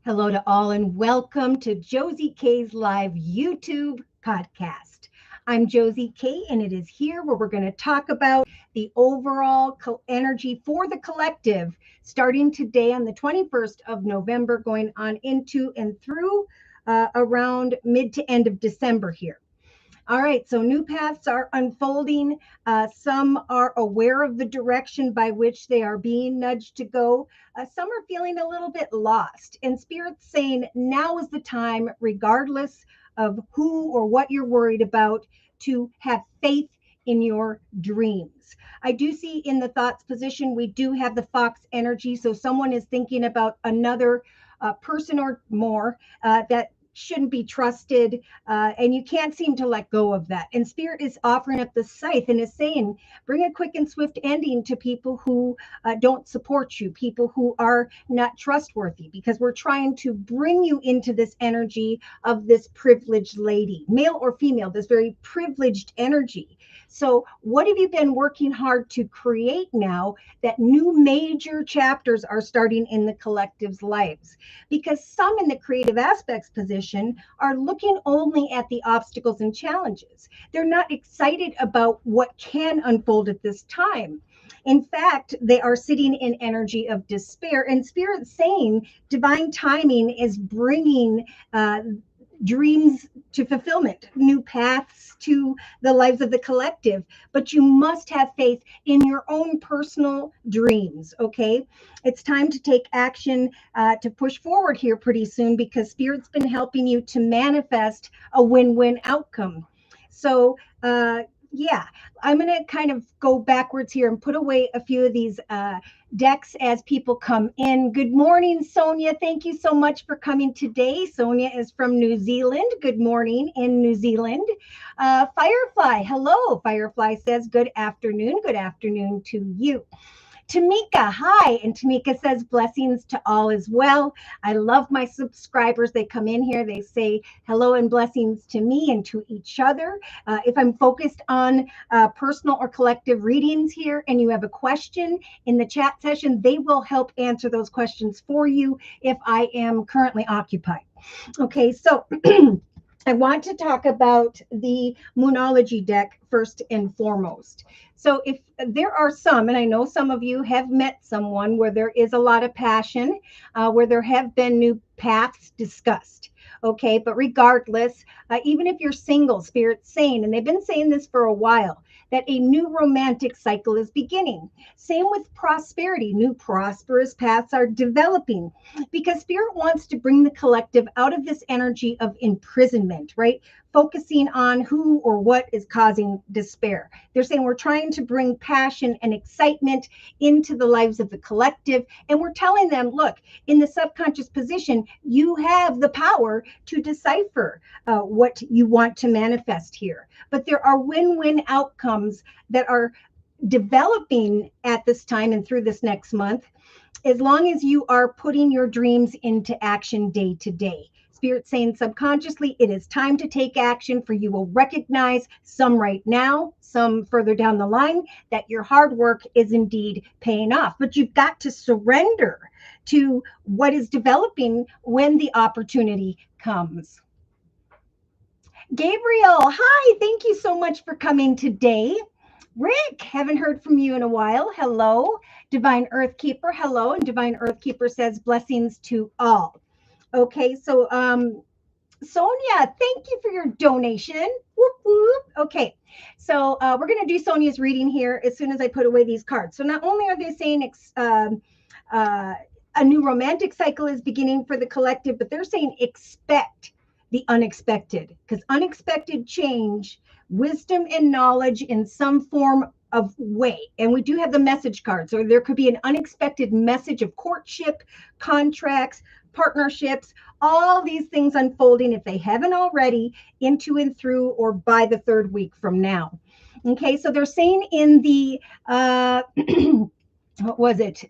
Hello to all and welcome to Josie K's live YouTube podcast. I'm Josie K and it is here where we're going to talk about the overall energy for the collective starting today on the 21st of November, going on into and through around mid to end of December here. All right, so new paths are unfolding. Some are aware of the direction by which they are being nudged to go. Some are feeling a little bit lost. And Spirit's saying now is the time, regardless of who or what you're worried about, to have faith in your dreams. I do see in the thoughts position, we do have the fox energy. So someone is thinking about another person or more that shouldn't be trusted, and you can't seem to let go of that. And Spirit is offering up the scythe and is saying, bring a quick and swift ending to people who don't support you, people who are not trustworthy, because we're trying to bring you into this energy of this privileged lady, male or female, this very privileged energy. So what have you been working hard to create now that new major chapters are starting in the collective's lives? Because some in the creative aspects position are looking only at the obstacles and challenges. They're not excited about what can unfold at this time. In fact, they are sitting in energy of despair, and Spirit saying divine timing is bringing dreams to fulfillment, new paths to the lives of the collective. But you must have faith in your own personal dreams, okay? It's time to take action to push forward here pretty soon, because Spirit's been helping you to manifest a win-win outcome. So, yeah, I'm going to kind of go backwards here and put away a few of these decks as people come in. Good morning, Sonia. Thank you so much for coming today. Sonia is from New Zealand. Good morning in New Zealand. Firefly, hello. Firefly says good afternoon. Good afternoon to you. Tamika, hi. And Tamika says blessings to all as well. I love my subscribers. They come in here, they say hello and blessings to me and to each other. If I'm focused on personal or collective readings here and you have a question in the chat session, they will help answer those questions for you if I am currently occupied. Okay, so I want to talk about the Moonology deck first and foremost. So if there are some, and I know some of you have met someone where there is a lot of passion, where there have been new paths discussed. Okay, but regardless, even if you're single, Spirit's saying, and they've been saying this for a while, that a new romantic cycle is beginning. Same with prosperity. New prosperous paths are developing, because Spirit wants to bring the collective out of this energy of imprisonment, right? Focusing on who or what is causing despair. They're saying we're trying to bring passion and excitement into the lives of the collective. And we're telling them, look, in the subconscious position, you have the power to decipher what you want to manifest here. But there are win-win outcomes that are developing at this time and through this next month, as long as you are putting your dreams into action day to day. Spirit saying subconsciously, it is time to take action, for you will recognize, some right now, some further down the line, that your hard work is indeed paying off. But you've got to surrender to what is developing when the opportunity comes. Gabriel, hi, thank you so much for coming today. Rick, haven't heard from you in a while. Hello. Divine Earth Keeper, hello. And Divine Earth Keeper says blessings to all. Okay, so Sonia, thank you for your donation. Whoop, whoop. Okay, so we're going to do Sonia's reading here as soon as I put away these cards. So not only are they saying a new romantic cycle is beginning for the collective, but they're saying expect the unexpected, because unexpected change, wisdom and knowledge in some form of way. And we do have the message card. So there could be an unexpected message of courtship, contracts, partnerships, all these things unfolding, if they haven't already, into and through or by the third week from now. Okay, so they're saying in the, what was it?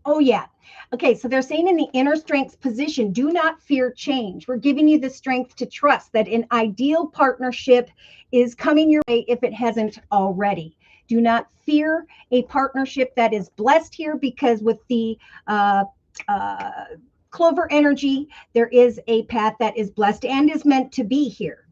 Oh, yeah. Okay, so they're saying in the inner strength position, do not fear change. We're giving you the strength to trust that an ideal partnership is coming your way if it hasn't already. Do not fear a partnership that is blessed here, because with the Clover energy, there is a path that is blessed and is meant to be here.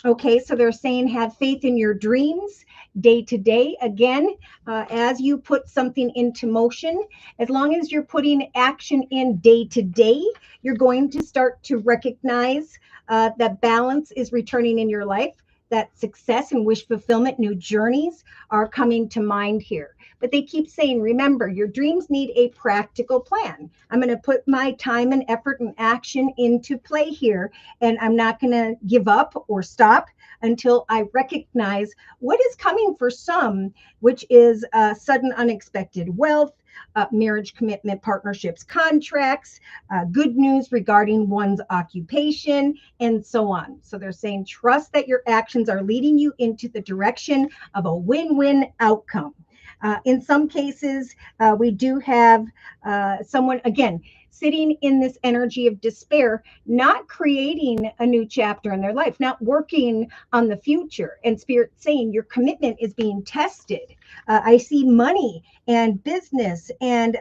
Okay, so they're saying have faith in your dreams day to day. Again, as you put something into motion, as long as you're putting action in day to day, you're going to start to recognize that balance is returning in your life, that success and wish fulfillment, new journeys are coming to mind here. But they keep saying, remember, your dreams need a practical plan. I'm going to put my time and effort and action into play here, and I'm not going to give up or stop until I recognize what is coming for some, which is sudden unexpected wealth, marriage, commitment, partnerships, contracts, good news regarding one's occupation, and so on. So they're saying, trust that your actions are leading you into the direction of a win-win outcome. In some cases, we do have someone, again, sitting in this energy of despair, not creating a new chapter in their life, not working on the future. And Spirit saying your commitment is being tested. I see money and business and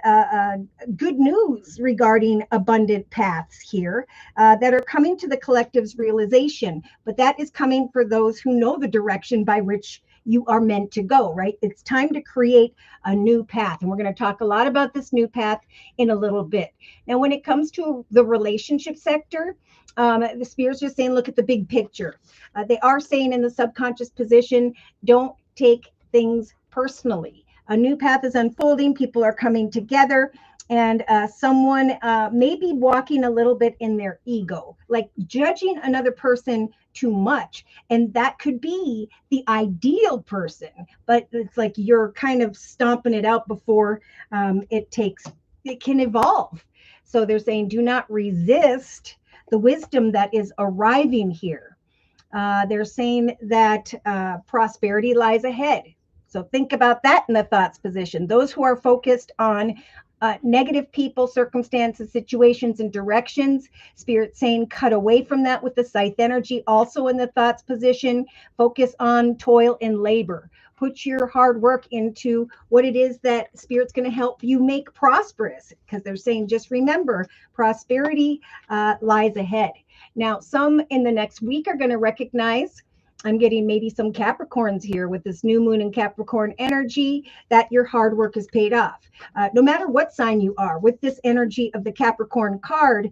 good news regarding abundant paths here that are coming to the collective's realization. But that is coming for those who know the direction by which you are meant to go, right? It's time to create a new path. And we're going to talk a lot about this new path in a little bit. Now, when it comes to the relationship sector, the spirits are saying, look at the big picture. They are saying in the subconscious position, don't take things personally. A new path is unfolding. People are coming together. And someone may be walking a little bit in their ego, like judging another person too much. And that could be the ideal person, but it's like you're kind of stomping it out before it can evolve. So they're saying, do not resist the wisdom that is arriving here. They're saying that prosperity lies ahead. So think about that in the thoughts position. Those who are focused on negative people, circumstances, situations, and directions. Spirit saying cut away from that with the scythe energy. Also in the thoughts position, focus on toil and labor. Put your hard work into what it is that Spirit's going to help you make prosperous, because they're saying just remember, prosperity lies ahead. Now, some in the next week are going to recognize, I'm getting maybe some Capricorns here with this new moon and Capricorn energy, that your hard work is paid off. No matter what sign you are, with this energy of the Capricorn card,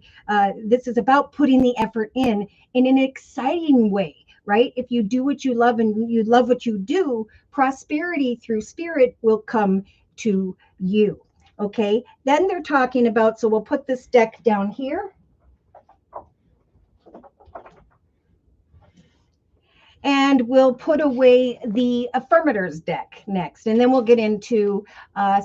this is about putting the effort in an exciting way, right? If you do what you love and you love what you do, prosperity through Spirit will come to you. Okay, then they're talking about, so we'll put this deck down here. And we'll put away the affirmators deck next. And then we'll get into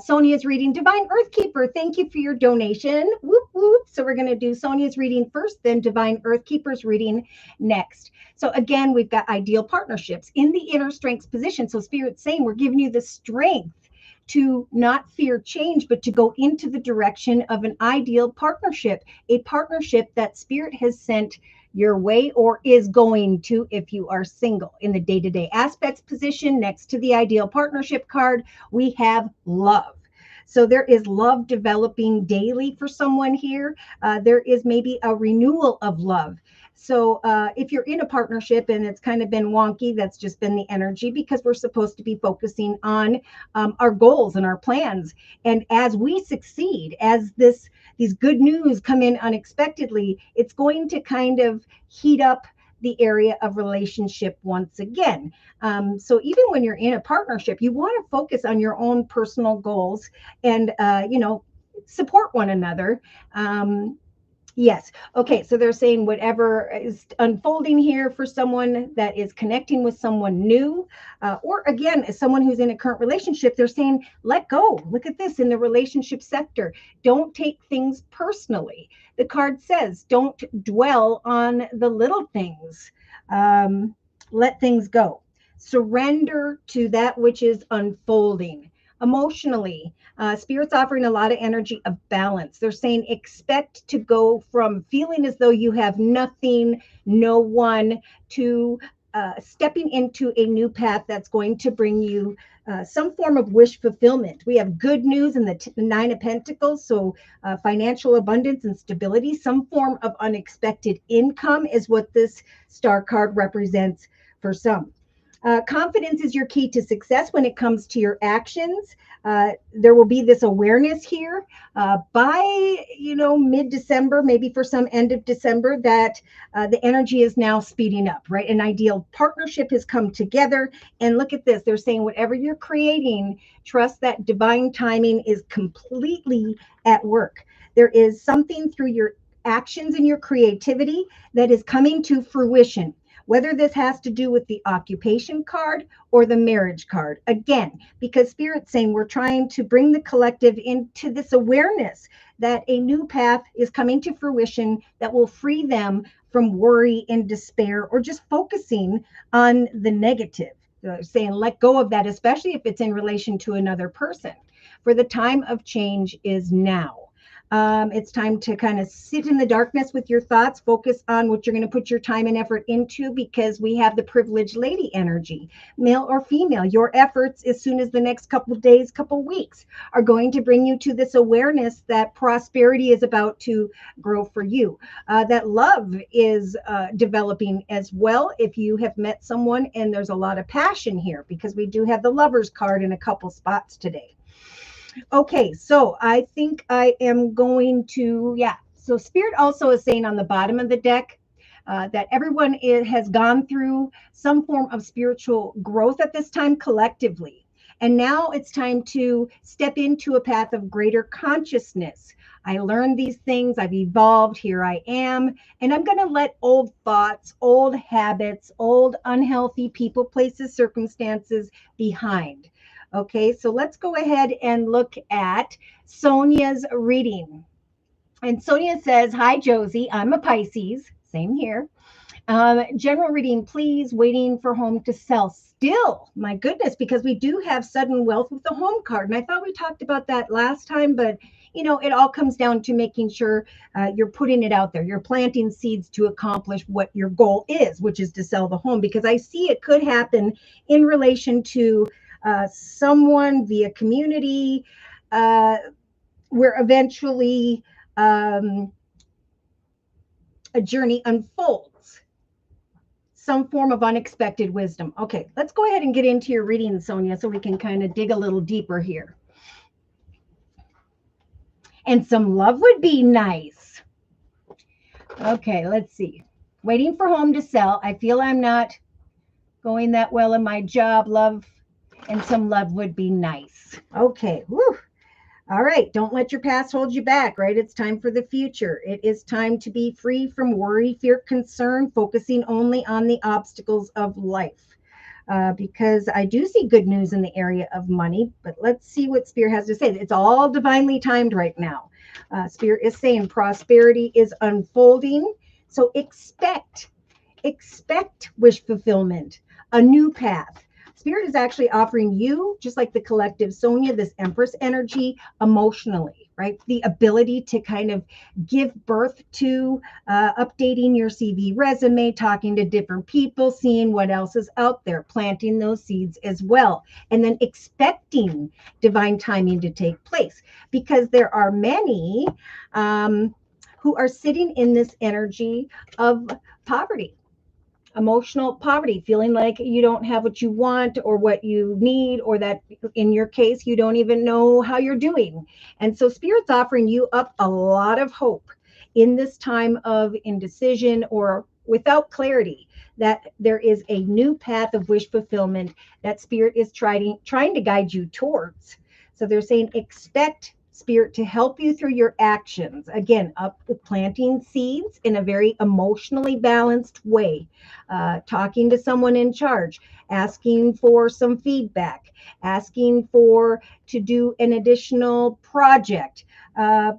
Sonia's reading. Divine Earthkeeper, thank you for your donation. Whoop, whoop. So we're going to do Sonia's reading first, then Divine Earthkeeper's reading next. So again, we've got ideal partnerships in the inner strengths position. So Spirit's saying we're giving you the strength to not fear change, but to go into the direction of an ideal partnership, a partnership that Spirit has sent your way or is going to if you are single. In the day-to-day aspects position next to the ideal partnership card, we have love. So there is love developing daily for someone here. There is maybe a renewal of love. So if you're in a partnership and it's kind of been wonky, that's just been the energy, because we're supposed to be focusing on our goals and our plans. And as we succeed, as these good news come in unexpectedly, it's going to kind of heat up the area of relationship once again. So even when you're in a partnership, you want to focus on your own personal goals and, support one another. Yes. Okay. So they're saying whatever is unfolding here for someone that is connecting with someone new, or again, as someone who's in a current relationship, they're saying, let go. Look at this in the relationship sector. Don't take things personally. The card says, don't dwell on the little things. Let things go. Surrender to that which is unfolding. Emotionally, Spirit's offering a lot of energy of balance. They're saying expect to go from feeling as though you have nothing, no one, to stepping into a new path that's going to bring you some form of wish fulfillment. We have good news in the Nine of Pentacles, so financial abundance and stability. Some form of unexpected income is what this star card represents for some. Confidence is your key to success when it comes to your actions. There will be this awareness here by, mid-December, maybe for some end of December, that the energy is now speeding up, right? An ideal partnership has come together. And look at this. They're saying whatever you're creating, trust that divine timing is completely at work. There is something through your actions and your creativity that is coming to fruition, whether this has to do with the occupation card or the marriage card. Again, because Spirit's saying we're trying to bring the collective into this awareness that a new path is coming to fruition that will free them from worry and despair, or just focusing on the negative. Saying let go of that, especially if it's in relation to another person. For the time of change is now. It's time to kind of sit in the darkness with your thoughts, focus on what you're going to put your time and effort into, because we have the privileged lady energy, male or female. Your efforts, as soon as the next couple of days, couple of weeks, are going to bring you to this awareness that prosperity is about to grow for you, that love is developing as well. If you have met someone, and there's a lot of passion here, because we do have the Lovers card in a couple spots today. Okay, so I think I am going to, yeah. So Spirit also is saying on the bottom of the deck that everyone has gone through some form of spiritual growth at this time collectively. And now it's time to step into a path of greater consciousness. I learned these things, I've evolved, here I am, and I'm going to let old thoughts, old habits, old unhealthy people, places, circumstances behind. Okay, so let's go ahead and look at Sonia's reading. And Sonia says, hi, Josie, I'm a Pisces. Same here. General reading, please. Waiting for home to sell. Still, my goodness, because we do have sudden wealth with the home card. And I thought we talked about that last time, but it all comes down to making sure you're putting it out there. You're planting seeds to accomplish what your goal is, which is to sell the home, because I see it could happen in relation to someone via community, where eventually a journey unfolds, some form of unexpected wisdom. Okay, let's go ahead and get into your reading, Sonia, so we can kind of dig a little deeper here. And some love would be nice. Okay, let's see. Waiting for home to sell. I feel I'm not going that well in my job. Love and some love would be nice. Okay. Whew. All right. Don't let your past hold you back, right? It's time for the future. It is time to be free from worry, fear, concern, focusing only on the obstacles of life. Because I do see good news in the area of money, but let's see what Spirit has to say. It's all divinely timed right now. Spirit is saying prosperity is unfolding. So expect wish fulfillment, a new path. Spirit is actually offering you, just like the collective Sonia, this Empress energy emotionally, right? The ability to kind of give birth to updating your CV resume, talking to different people, seeing what else is out there, planting those seeds as well, and then expecting divine timing to take place, because there are many who are sitting in this energy of poverty. Emotional poverty, feeling like you don't have what you want or what you need, or that in your case, you don't even know how you're doing. And so Spirit's offering you up a lot of hope in this time of indecision or without clarity, that there is a new path of wish fulfillment that Spirit is trying to guide you towards. So they're saying expect Spirit to help you through your actions. Again, up planting seeds in a very emotionally balanced way, talking to someone in charge, asking for some feedback, asking to do an additional project,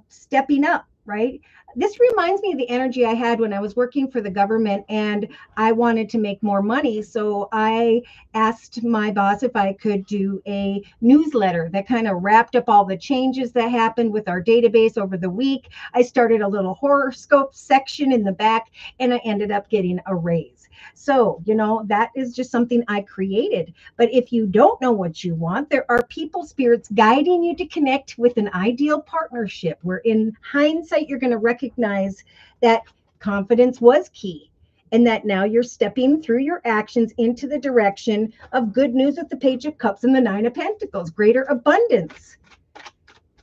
stepping up, right? This reminds me of the energy I had when I was working for the government and I wanted to make more money. So I asked my boss if I could do a newsletter that kind of wrapped up all the changes that happened with our database over the week. I started a little horoscope section in the back, and I ended up getting a raise. So, that is just something I created. But if you don't know what you want, there are people spirits guiding you to connect with an ideal partnership where in hindsight, you're going to recognize that confidence was key and that now you're stepping through your actions into the direction of good news with the Page of Cups and the Nine of Pentacles, greater abundance.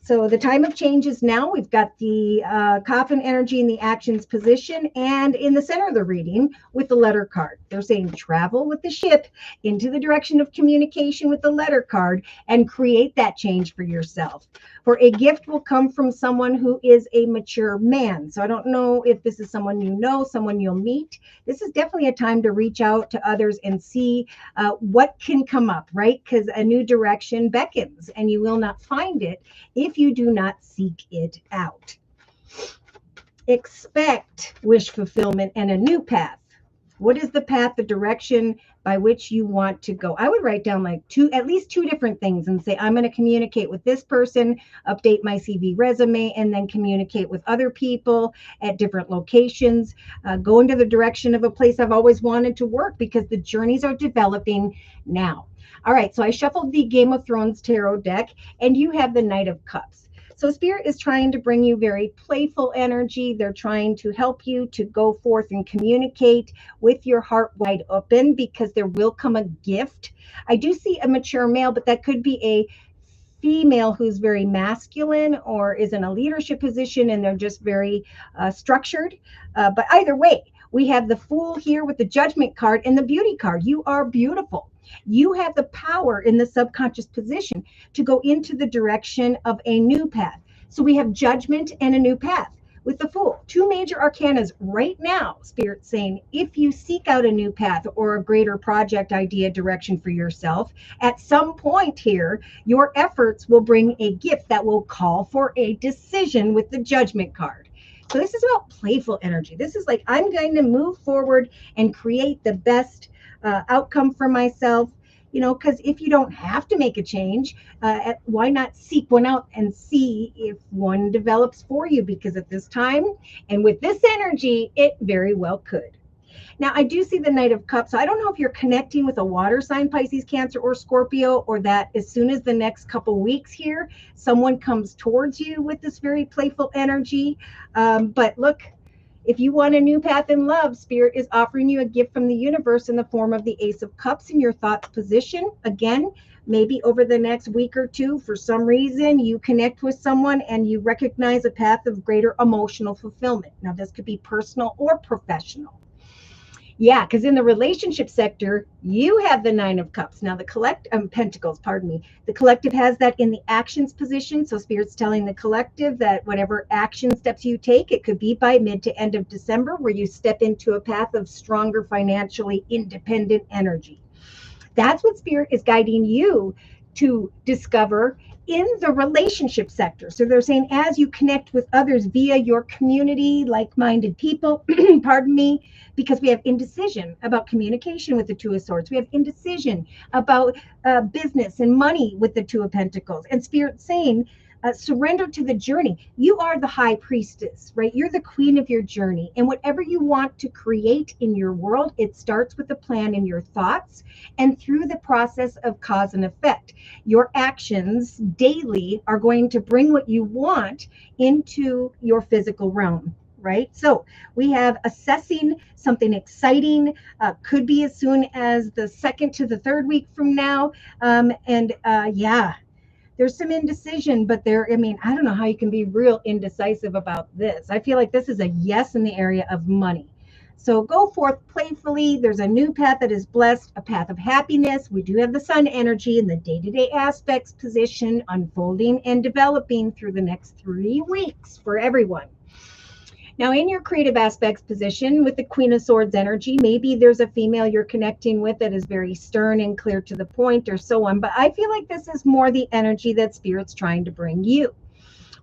So the time of change is now. We've got the coffin energy in the actions position and in the center of the reading with the letter card. They're saying travel with the ship into the direction of communication with the letter card and create that change for yourself. For a gift will come from someone who is a mature man. So I don't know if this is someone you know, someone you'll meet. This is definitely a time to reach out to others and see what can come up, right? Because a new direction beckons and you will not find it if you do not seek it out. Expect wish fulfillment and a new path. What is the path, the direction by which you want to go? I would write down at least two different things and say, I'm going to communicate with this person, update my CV resume, and then communicate with other people at different locations, go into the direction of a place I've always wanted to work because the journeys are developing now. All right, so I shuffled the Game of Thrones tarot deck and you have the Knight of Cups. So Spirit is trying to bring you very playful energy. They're trying to help you to go forth and communicate with your heart wide open because there will come a gift. I do see a mature male, but that could be a female who's very masculine or is in a leadership position and they're just very structured. But either way, we have the Fool here with the Judgment card and the Beauty card. You are beautiful. You have the power in the subconscious position to go into the direction of a new path. So we have Judgment and a new path with the Fool. Two major arcanas right now, Spirit saying, if you seek out a new path or a greater project idea direction for yourself, at some point here, your efforts will bring a gift that will call for a decision with the Judgment card. So this is about playful energy. This is like, I'm going to move forward and create the best outcome for myself, because if you don't have to make a change, why not seek one out and see if one develops for you? Because at this time and with this energy, it very well could. Now, I do see the Knight of Cups. So I don't know if you're connecting with a water sign, Pisces, Cancer, or Scorpio, or that as soon as the next couple weeks here, someone comes towards you with this very playful energy. But look, if you want a new path in love, Spirit is offering you a gift from the universe in the form of the Ace of Cups in your thoughts position. Again, maybe over the next week or two, for some reason, you connect with someone and you recognize a path of greater emotional fulfillment. Now, this could be personal or professional. Yeah, because in the relationship sector, you have the Nine of Cups. Now, the Pentacles, pardon me. The collective has that in the actions position. So Spirit's telling the collective that whatever action steps you take, it could be by mid to end of December, where you step into a path of stronger financially independent energy. That's what Spirit is guiding you to discover in the relationship sector. So they're saying as you connect with others via your community, like-minded people, pardon me, because we have indecision about communication with the Two of Swords. We have indecision about business and money with the Two of Pentacles. And Spirit saying, surrender to the journey. You are the high priestess, right? You're the queen of your journey. And whatever you want to create in your world, it starts with a plan in your thoughts and through the process of cause and effect. Your actions daily are going to bring what you want into your physical realm. Right? So we have assessing something exciting, could be as soon as the 2nd to the 3rd week from now. Yeah, there's some indecision, but I don't know how you can be real indecisive about this. I feel like this is a yes in the area of money. So go forth playfully. There's a new path that is blessed, a path of happiness. We do have the sun energy in the day-to-day aspects position unfolding and developing through the next 3 weeks for everyone. Now, in your creative aspects position with the Queen of Swords energy, maybe there's a female you're connecting with that is very stern and clear to the point or so on. But I feel like this is more the energy that Spirit's trying to bring you.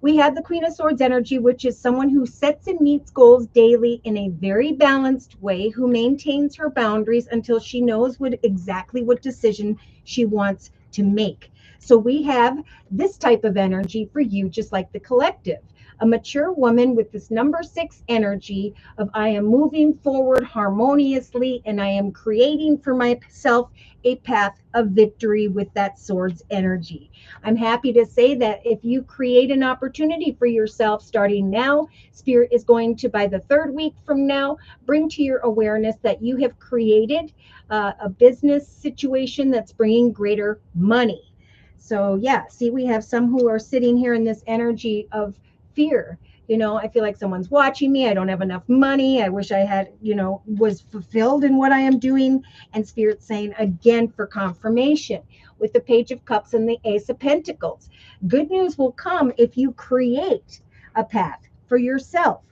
We have the Queen of Swords energy, which is someone who sets and meets goals daily in a very balanced way, who maintains her boundaries until she knows exactly what decision she wants to make. So we have this type of energy for you, just like the collective. a mature woman with this number 6 energy of I am moving forward harmoniously and I am creating for myself a path of victory with that swords energy. I'm happy to say that if you create an opportunity for yourself starting now, Spirit is going to, by the 3rd week from now, bring to your awareness that you have created a business situation that's bringing greater money. So yeah, see, we have some who are sitting here in this energy of fear. I feel like someone's watching me. I don't have enough money. I wish I had, was fulfilled in what I am doing. And Spirit saying again for confirmation with the Page of Cups and the Ace of Pentacles. Good news will come if you create a path for yourself.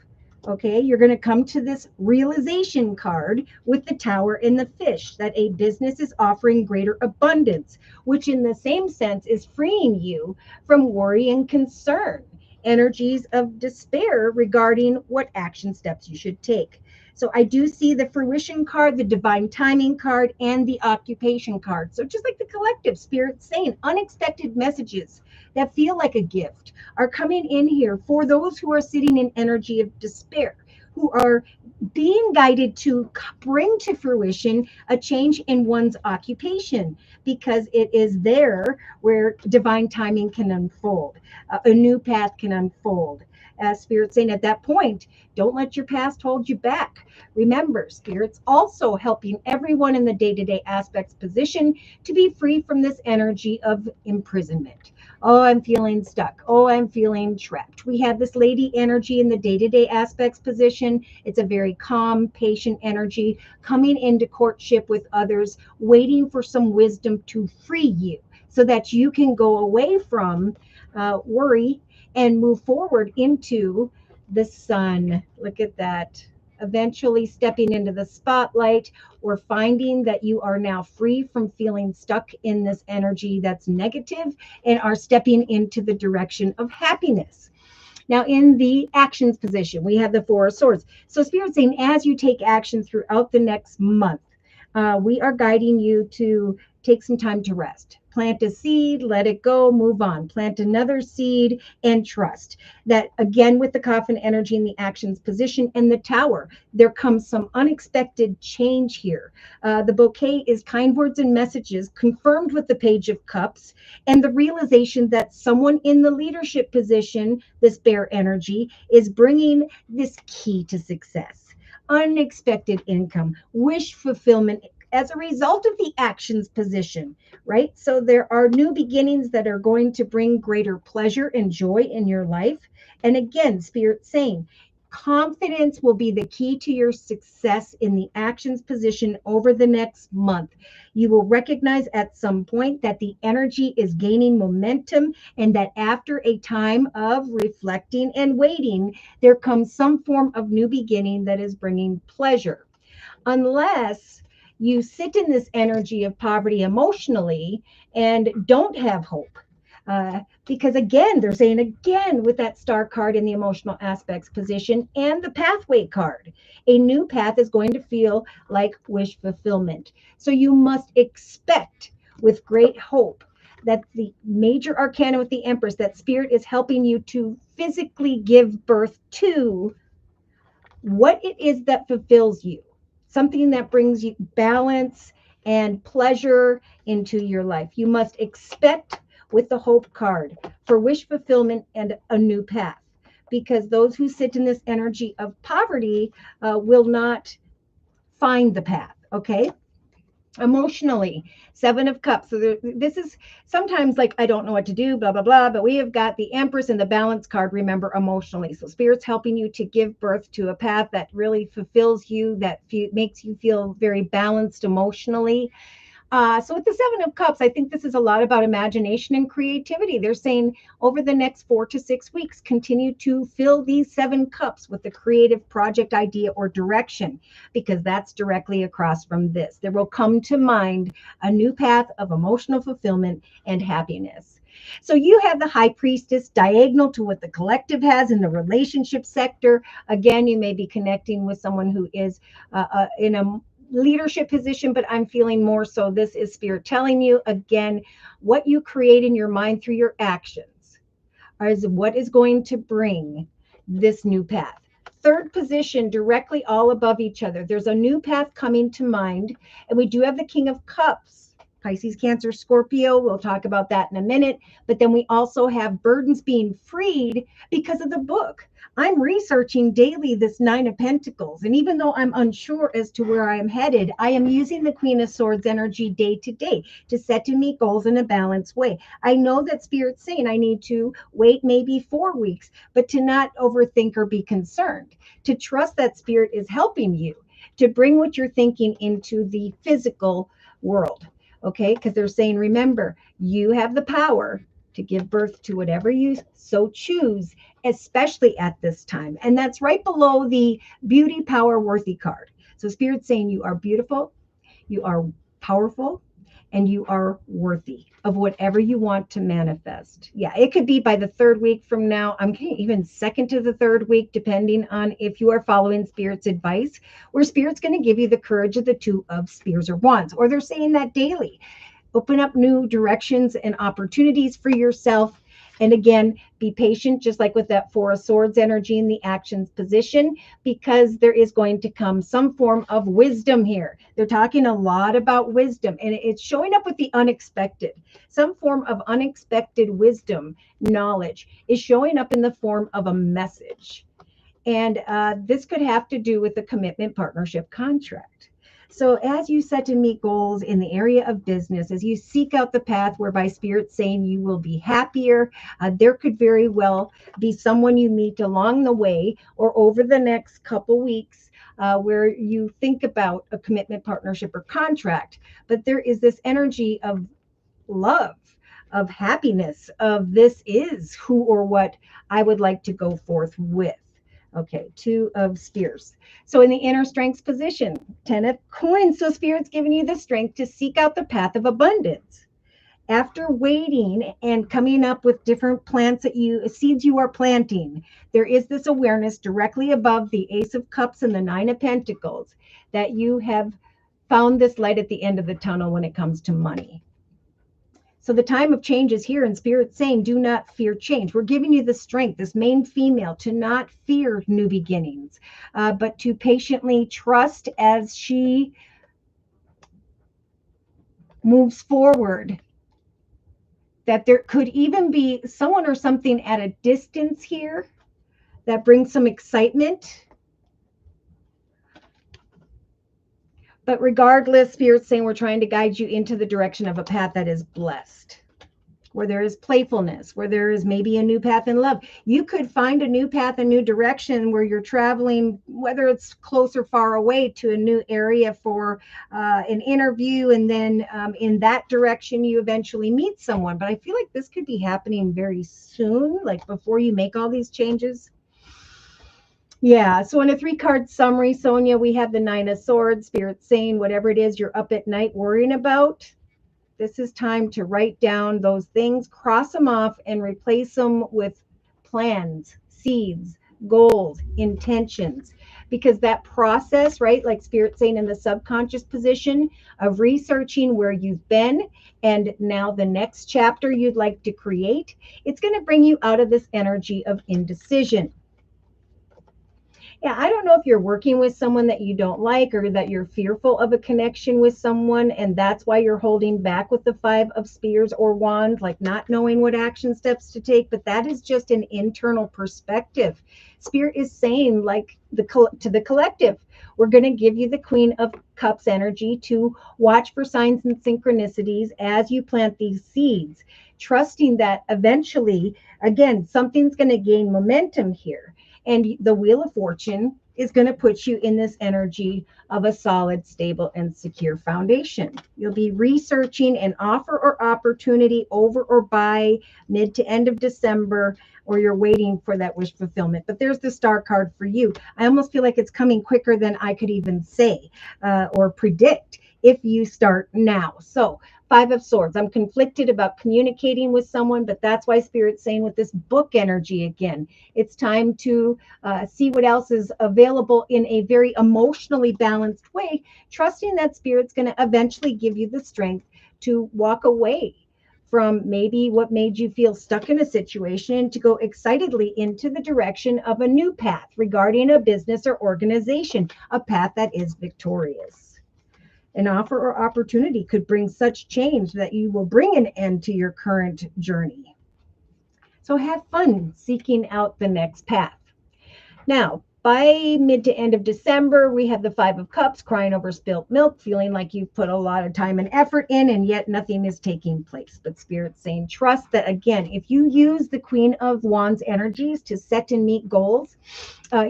Okay, you're going to come to this realization card with the Tower and the Fish, that a business is offering greater abundance, which in the same sense is freeing you from worry and concern, energies of despair regarding what action steps you should take. So I do see the fruition card, the divine timing card, and the occupation card. So just like the collective, Spirit saying unexpected messages that feel like a gift are coming in here for those who are sitting in energy of despair, who are being guided to bring to fruition a change in one's occupation, because it is there where divine timing can unfold, a new path can unfold. As Spirit saying at that point, don't let your past hold you back. Remember, Spirit's also helping everyone in the day-to-day aspects position to be free from this energy of imprisonment. Oh, I'm feeling stuck. Oh, I'm feeling trapped. We have this lady energy in the day-to-day aspects position. It's a very calm, patient energy coming into courtship with others, waiting for some wisdom to free you so that you can go away from worry and move forward into the sun. Look at that. Eventually stepping into the spotlight, or finding that you are now free from feeling stuck in this energy that's negative and are stepping into the direction of happiness. Now, in the actions position, we have the Four of Swords. So Spirit saying, as you take action throughout the next month, we are guiding you to take some time to rest. Plant a seed, let it go, move on. Plant another seed and trust. That again, with the coffin energy in the actions position and the Tower, there comes some unexpected change here. The bouquet is kind words and messages confirmed with the Page of Cups, and the realization that someone in the leadership position, this bear energy, is bringing this key to success. Unexpected income, wish fulfillment as a result of the actions position, right? So there are new beginnings that are going to bring greater pleasure and joy in your life. And again, Spirit saying, confidence will be the key to your success in the actions position over the next month. You will recognize at some point that the energy is gaining momentum, and that after a time of reflecting and waiting, there comes some form of new beginning that is bringing pleasure. Unless you sit in this energy of poverty emotionally and don't have hope. Because again, they're saying again with that star card in the emotional aspects position and the pathway card, a new path is going to feel like wish fulfillment. So you must expect with great hope that the major arcana with the Empress, that Spirit is helping you to physically give birth to what it is that fulfills you, something that brings you balance and pleasure into your life. You must expect with the hope card for wish fulfillment and a new path, because those who sit in this energy of poverty will not find the path. Okay. Emotionally, Seven of Cups. So this is sometimes like, I don't know what to do, blah, blah, blah. But we have got the Empress and the Balance card, remember, emotionally. So Spirit's helping you to give birth to a path that really fulfills you, that makes you feel very balanced emotionally. So with the Seven of Cups, I think this is a lot about imagination and creativity. They're saying over the next 4 to 6 weeks, continue to fill these 7 cups with a creative project idea or direction, because that's directly across from this. There will come to mind a new path of emotional fulfillment and happiness. So you have the High Priestess diagonal to what the collective has in the relationship sector. Again, you may be connecting with someone who is in a leadership position, but I'm feeling more so this is Spirit telling you again, what you create in your mind through your actions is what is going to bring this new path. Third position, directly all above each other. There's a new path coming to mind. And we do have the King of Cups, Pisces, Cancer, Scorpio. We'll talk about that in a minute. But then we also have burdens being freed because of the book. I'm researching daily this Nine of Pentacles. And even though I'm unsure as to where I am headed, I am using the Queen of Swords energy day to day to set and meet goals in a balanced way. I know that Spirit's saying I need to wait maybe 4 weeks, but to not overthink or be concerned, to trust that Spirit is helping you to bring what you're thinking into the physical world. Okay, because they're saying, remember, you have the power to give birth to whatever you so choose, especially at this time. And that's right below the beauty, power, worthy card. So Spirit's saying you are beautiful, you are powerful, and you are worthy of whatever you want to manifest. Yeah, it could be by the 3rd week from now. I'm getting even second to the 3rd week, depending on if you are following Spirit's advice, where Spirit's going to give you the courage of the Two of Spears or Wands, or they're saying that daily. Open up new directions and opportunities for yourself. And again, be patient, just like with that Four of Swords energy in the actions position, because there is going to come some form of wisdom here. They're talking a lot about wisdom, and it's showing up with the unexpected. Some form of unexpected wisdom, knowledge is showing up in the form of a message. And this could have to do with the commitment, partnership, contract. So as you set to meet goals in the area of business, as you seek out the path whereby Spirit's saying you will be happier, there could very well be someone you meet along the way or over the next couple weeks where you think about a commitment, partnership, or contract. But there is this energy of love, of happiness, of this is who or what I would like to go forth with. Okay, Two of Spears. So in the inner strengths position, 10 of Coins. So Spirit's giving you the strength to seek out the path of abundance. After waiting and coming up with different plants seeds you are planting, there is this awareness directly above the Ace of Cups and the Nine of Pentacles that you have found this light at the end of the tunnel when it comes to money. So the time of change is here, and Spirit's saying, do not fear change. We're giving you the strength, this main female, to not fear new beginnings, but to patiently trust as she moves forward. That there could even be someone or something at a distance here that brings some excitement. But regardless, Spirit's saying we're trying to guide you into the direction of a path that is blessed, where there is playfulness, where there is maybe a new path in love. You could find a new path, a new direction where you're traveling, whether it's close or far away, to a new area for an interview. And then in that direction, you eventually meet someone. But I feel like this could be happening very soon, like before you make all these changes. Yeah, so in a 3-card summary, Sonia, we have the Nine of Swords. Spirit saying whatever it is you're up at night worrying about, this is time to write down those things, cross them off, and replace them with plans, seeds, goals, intentions. Because that process, right, like Spirit saying in the subconscious position of researching where you've been and now the next chapter you'd like to create, it's going to bring you out of this energy of indecision. Yeah, I don't know if you're working with someone that you don't like, or that you're fearful of a connection with someone, and that's why you're holding back with the 5 of Spears or Wands, like not knowing what action steps to take. But that is just an internal perspective. Spirit is saying, like to the collective, we're going to give you the Queen of Cups energy to watch for signs and synchronicities as you plant these seeds, trusting that eventually, again, something's going to gain momentum here. And the Wheel of Fortune is going to put you in this energy of a solid, stable, and secure foundation. You'll be researching an offer or opportunity over or by mid to end of December, or you're waiting for that wish fulfillment. But there's the Star card for you. I almost feel like it's coming quicker than I could even say or predict if you start now. So 5 of Swords. I'm conflicted about communicating with someone, but that's why Spirit's saying with this book energy again, it's time to see what else is available in a very emotionally balanced way, trusting that Spirit's going to eventually give you the strength to walk away from maybe what made you feel stuck in a situation to go excitedly into the direction of a new path regarding a business or organization, a path that is victorious. An offer or opportunity could bring such change that you will bring an end to your current journey. So have fun seeking out the next path. Now, by mid to end of December, we have the Five of Cups, crying over spilt milk, feeling like you've put a lot of time and effort in, and yet nothing is taking place. But Spirit's saying, trust that, again, if you use the Queen of Wands energies to set and meet goals,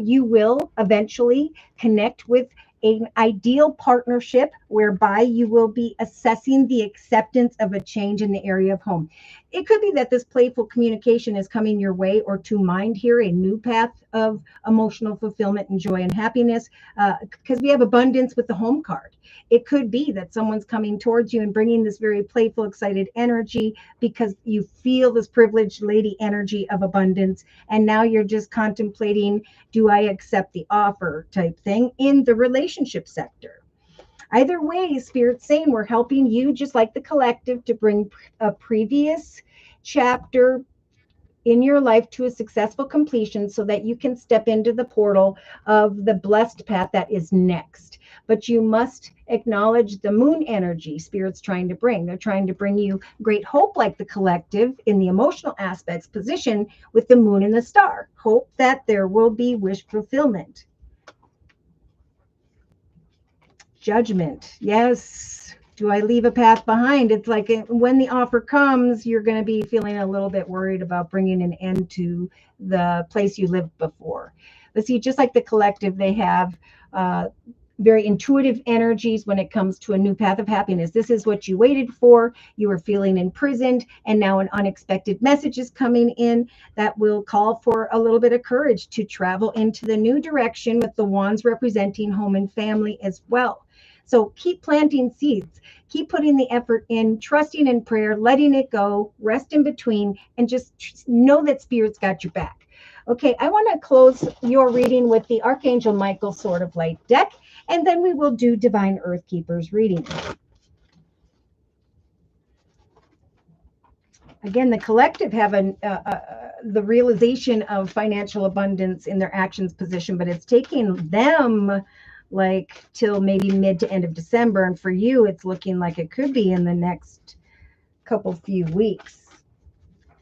you will eventually connect with an ideal partnership whereby you will be assessing the acceptance of a change in the area of home. It could be that this playful communication is coming your way or to mind here, a new path of emotional fulfillment and joy and happiness, because we have abundance with the home card. It could be that someone's coming towards you and bringing this very playful, excited energy because you feel this privileged lady energy of abundance. And now you're just contemplating, do I accept the offer type thing in the relationship sector? Either way, Spirit's saying we're helping you, just like the collective, to bring a previous chapter in your life to a successful completion so that you can step into the portal of the blessed path that is next. But you must acknowledge the moon energy Spirit's trying to bring. They're trying to bring you great hope, like the collective in the emotional aspects position with the moon and the star. Hope that there will be wish fulfillment. Judgment. Yes. Do I leave a path behind? It's like when the offer comes, you're going to be feeling a little bit worried about bringing an end to the place you lived before. But see, just like the collective, they have very intuitive energies when it comes to a new path of happiness. This is what you waited for. You were feeling imprisoned, and now an unexpected message is coming in that will call for a little bit of courage to travel into the new direction, with the wands representing home and family as well. So keep planting seeds, keep putting the effort in, trusting in prayer, letting it go, rest in between, and just know that Spirit's got your back. Okay, I want to close your reading with the Archangel Michael Sword of Light deck, and then we will do Divine Earth Keepers reading. Again, the collective have the realization of financial abundance in their actions position, but it's taking them like till maybe mid to end of December. And for you, it's looking like it could be in the next few weeks.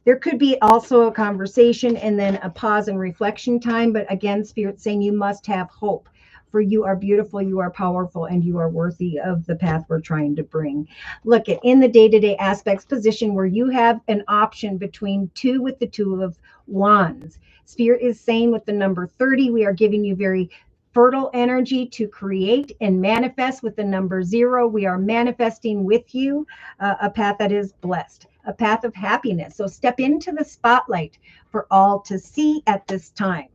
There could be also a conversation and then a pause and reflection time. But again, Spirit's saying you must have hope, for you are beautiful, you are powerful, and you are worthy of the path we're trying to bring. Look at in the day-to-day aspects position where you have an option between two with the Two of Wands. Spirit is saying with the number 30, we are giving you very fertile energy to create and manifest. With the number 0, we are manifesting with you a path that is blessed, a path of happiness. So step into the spotlight for all to see at this time.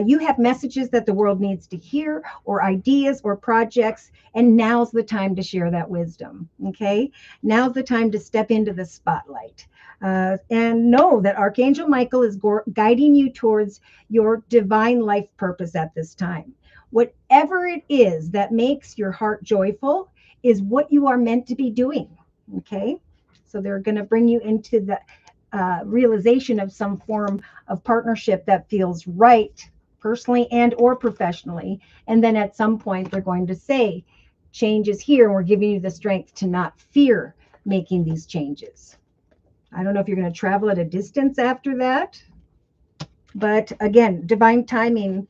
You have messages that the world needs to hear, or ideas or projects, and now's the time to share that wisdom. Okay, now's the time to step into the spotlight. And know that Archangel Michael is guiding you towards your divine life purpose at this time. Whatever it is that makes your heart joyful is what you are meant to be doing. Okay, so they're going to bring you into the realization of some form of partnership that feels right, personally and or professionally. And then at some point, they're going to say, change is here, and we're giving you the strength to not fear making these changes. I don't know if you're going to travel at a distance after that, but again, divine timing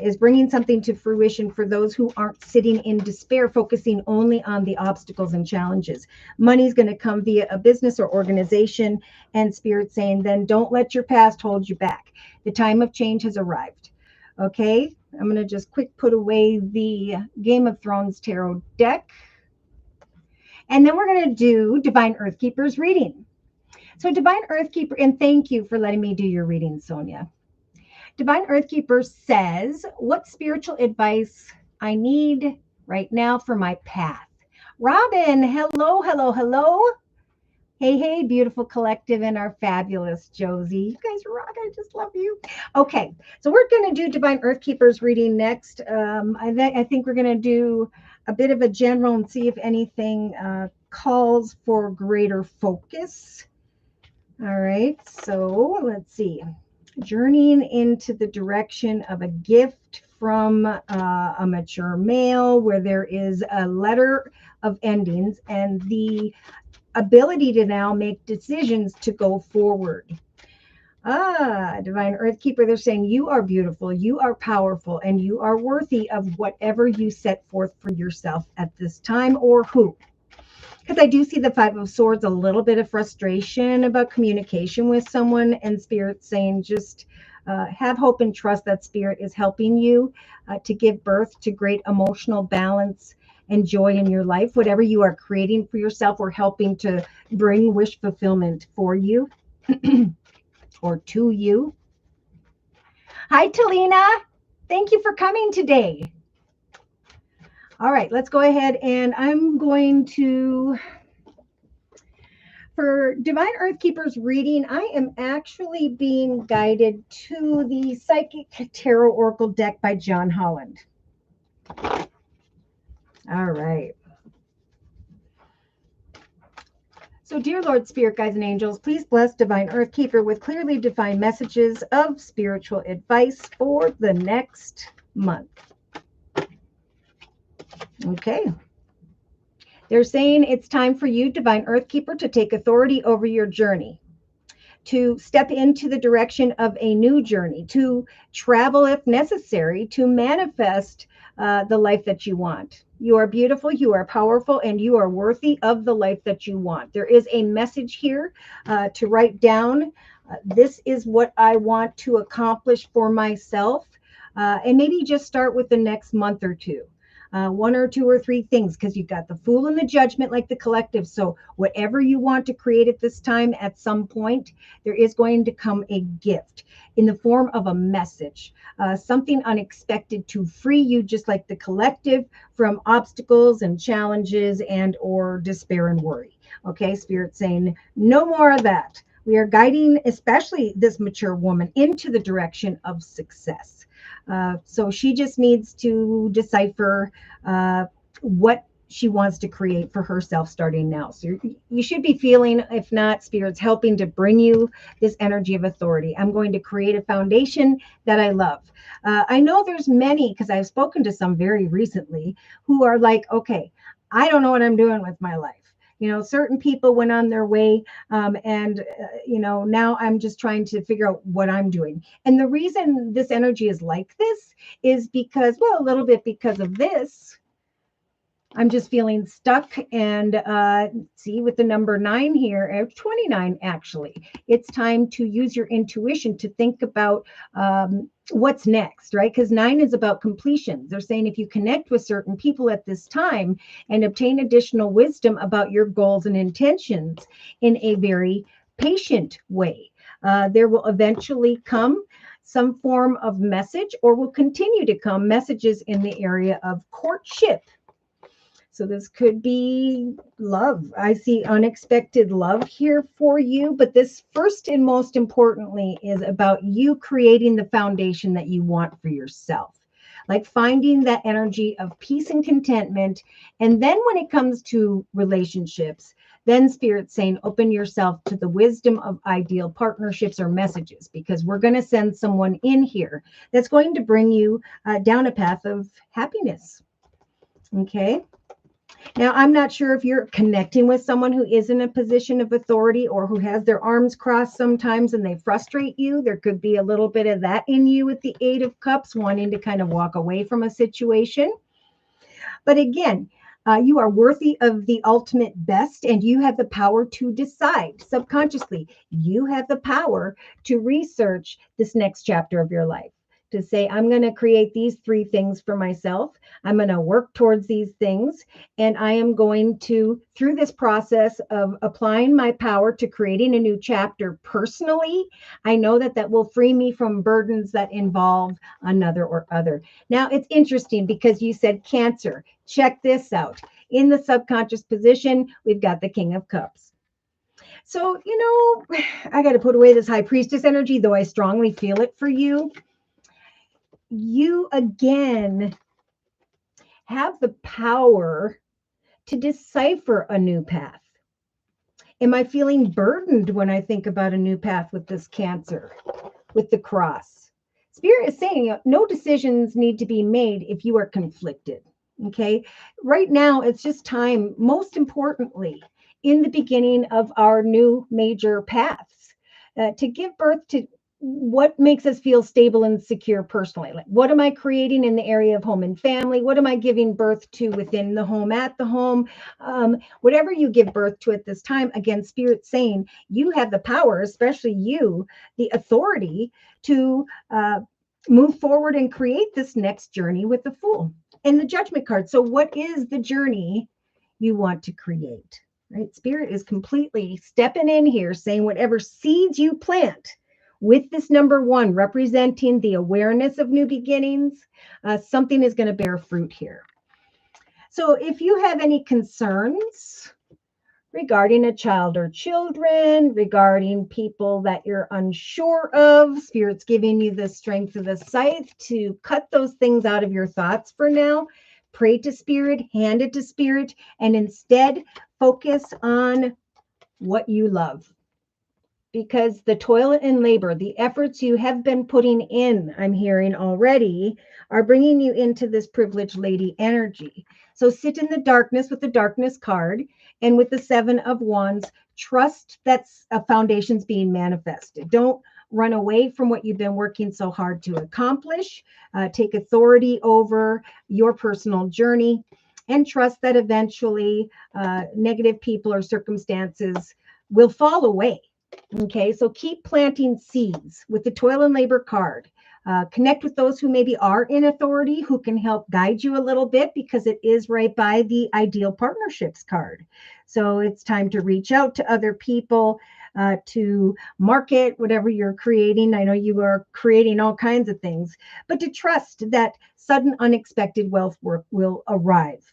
is bringing something to fruition for those who aren't sitting in despair, focusing only on the obstacles and challenges. Money's going to come via a business or organization, and Spirit saying, then don't let your past hold you back. The time of change has arrived. Okay, I'm going to just quick put away the Game of Thrones tarot deck, and then we're going to do Divine Earth Keepers reading. So Divine Earth Keeper, and thank you for letting me do your reading, Sonia. Divine Earth Keeper says, what spiritual advice I need right now for my path? Robin, hello, hello, hello. Hey, hey, beautiful collective and our fabulous Josie. You guys rock. I just love you. Okay, so we're going to do Divine Earth Keepers reading next. I think we're going to do a bit of a general and see if anything calls for greater focus. All right, so let's see. Journeying into the direction of a gift from a mature male where there is a letter of endings and the ability to now make decisions to go forward. Divine Earth Keeper, they're saying you are beautiful, you are powerful, and you are worthy of whatever you set forth for yourself at this time, or who. Because I do see the Five of Swords, a little bit of frustration about communication with someone, and Spirit saying just have hope and trust that Spirit is helping you to give birth to great emotional balance and joy in your life, whatever you are creating for yourself or helping to bring wish fulfillment for you. Or to you. Hi, Talina. Thank you for coming today. All right, let's go ahead and I'm going to, for Divine Earth Keepers reading, I am actually being guided to the Psychic Tarot Oracle deck by John Holland. All right. So, dear Lord, Spirit, Guides, and Angels, please bless Divine Earth Keeper with clearly defined messages of spiritual advice for the next month. Okay. They're saying it's time for you, Divine Earth Keeper, to take authority over your journey, to step into the direction of a new journey, to travel if necessary, to manifest the life that you want. You are beautiful, you are powerful, and you are worthy of the life that you want. There is a message here to write down. This is what I want to accomplish for myself. And maybe just start with the next month or two. One or two or three things, because you've got the Fool and the Judgment like the collective. So whatever you want to create at this time, at some point, there is going to come a gift in the form of a message, something unexpected to free you, just like the collective, from obstacles and challenges and or despair and worry. Okay, Spirit saying no more of that. We are guiding, especially this mature woman, into the direction of success. So she just needs to decipher what she wants to create for herself starting now. So you should be feeling, if not, Spirit's helping to bring you this energy of authority. I'm going to create a foundation that I love. I know there's many, because I've spoken to some very recently, who are like, okay, I don't know what I'm doing with my life. You know, certain people went on their way now I'm just trying to figure out what I'm doing. And the reason this energy is like this is because, well, a little bit because of this. I'm just feeling stuck. And see, with the number 9 here, 29 actually, it's time to use your intuition to think about what's next, right? Because 9 is about completion. They're saying if you connect with certain people at this time and obtain additional wisdom about your goals and intentions in a very patient way, there will eventually come some form of message, or will continue to come messages in the area of courtship. So this could be love. I see unexpected love here for you, but this first and most importantly is about you creating the foundation that you want for yourself. Like finding that energy of peace and contentment. And then when it comes to relationships, then Spirit's saying, open yourself to the wisdom of ideal partnerships or messages, because we're going to send someone in here that's going to bring you down a path of happiness. Okay. Now, I'm not sure if you're connecting with someone who is in a position of authority or who has their arms crossed sometimes and they frustrate you. There could be a little bit of that in you with the 8 of Cups, wanting to kind of walk away from a situation. But again, you are worthy of the ultimate best, and you have the power to decide subconsciously. You have the power to research this next chapter of your life, to say, I'm going to create these 3 things for myself. I'm going to work towards these things. And I am going to, through this process of applying my power to creating a new chapter personally, I know that that will free me from burdens that involve another or other. Now, it's interesting because you said Cancer. Check this out. In the subconscious position, we've got the King of Cups. So, I got to put away this High Priestess energy, though I strongly feel it for you. You again have the power to decipher a new path. Am I feeling burdened when I think about a new path with this Cancer, with the cross? Spirit is saying no decisions need to be made if you are conflicted. Okay. Right now, it's just time, most importantly, in the beginning of our new major paths, to give birth to what makes us feel stable and secure personally. Like, what am I creating in the area of home and family? What am I giving birth to within the home, at the home? Whatever you give birth to at this time, again, Spirit saying you have the power, especially you, the authority to move forward and create this next journey with the Fool and the Judgment card. So, what is the journey you want to create? Right? Spirit is completely stepping in here, saying whatever seeds you plant with this number one representing the awareness of new beginnings, something is going to bear fruit here. So, if you have any concerns regarding a child or children, regarding people that you're unsure of, Spirit's giving you the strength of the scythe to cut those things out of your thoughts for now. Pray to Spirit, hand it to Spirit, and instead focus on what you love. Because the toil and labor, the efforts you have been putting in, I'm hearing already, are bringing you into this privileged lady energy. So sit in the darkness with the darkness card, and with the 7 of Wands, trust that a foundation's being manifested. Don't run away from what you've been working so hard to accomplish. Take authority over your personal journey and trust that eventually negative people or circumstances will fall away. Okay, so keep planting seeds with the toil and labor card. Connect with those who maybe are in authority, who can help guide you a little bit, because it is right by the ideal partnerships card. So it's time to reach out to other people, to market whatever you're creating. I know you are creating all kinds of things, but to trust that sudden unexpected wealth work will arrive.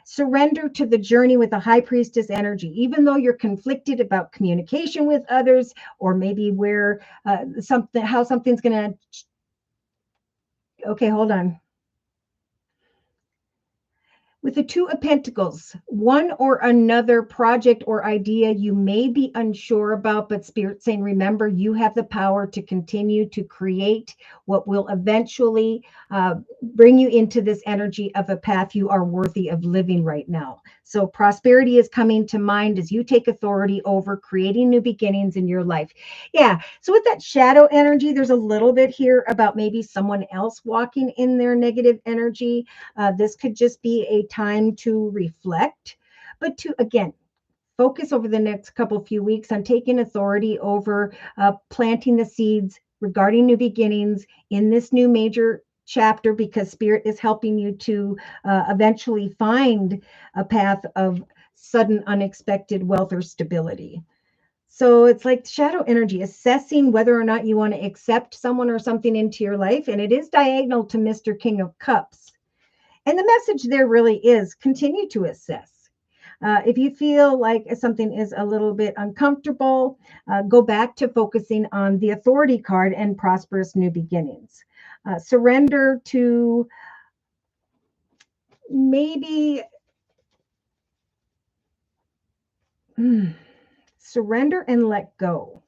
Surrender to the journey with the high priestess energy, even though you're conflicted about communication with others, or maybe where how something's going to. Okay, hold on. With the 2 of Pentacles, one or another project or idea you may be unsure about, but Spirit saying, remember, you have the power to continue to create what will eventually bring you into this energy of a path you are worthy of living right now. So prosperity is coming to mind as you take authority over creating new beginnings in your life. Yeah. So with that shadow energy, there's a little bit here about maybe someone else walking in their negative energy. This could just be a time to reflect, but to, again, focus over the next few weeks on taking authority over planting the seeds regarding new beginnings in this new major chapter, because Spirit is helping you to eventually find a path of sudden unexpected wealth or stability. So it's like shadow energy, assessing whether or not you want to accept someone or something into your life. And it is diagonal to Mr. King of Cups. And the message there really is continue to assess. If you feel like something is a little bit uncomfortable, go back to focusing on the authority card and prosperous new beginnings. Surrender to maybe surrender and let go.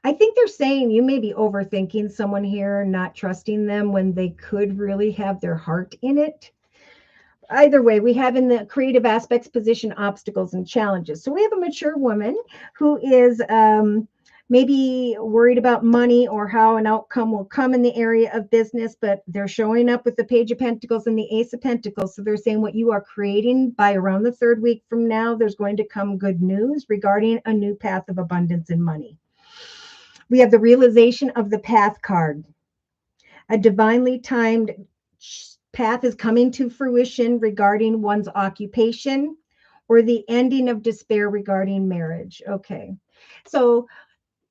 I think they're saying you may be overthinking someone here, not trusting them when they could really have their heart in it. Either way, we have in the creative aspects position obstacles and challenges. So we have a mature woman who is maybe worried about money or how an outcome will come in the area of business, but they're showing up with the Page of Pentacles and the Ace of Pentacles. So they're saying what you are creating by around the 3rd week from now, there's going to come good news regarding a new path of abundance and money. We have the realization of the path card. A divinely timed path is coming to fruition regarding one's occupation, or the ending of despair regarding marriage. Okay. So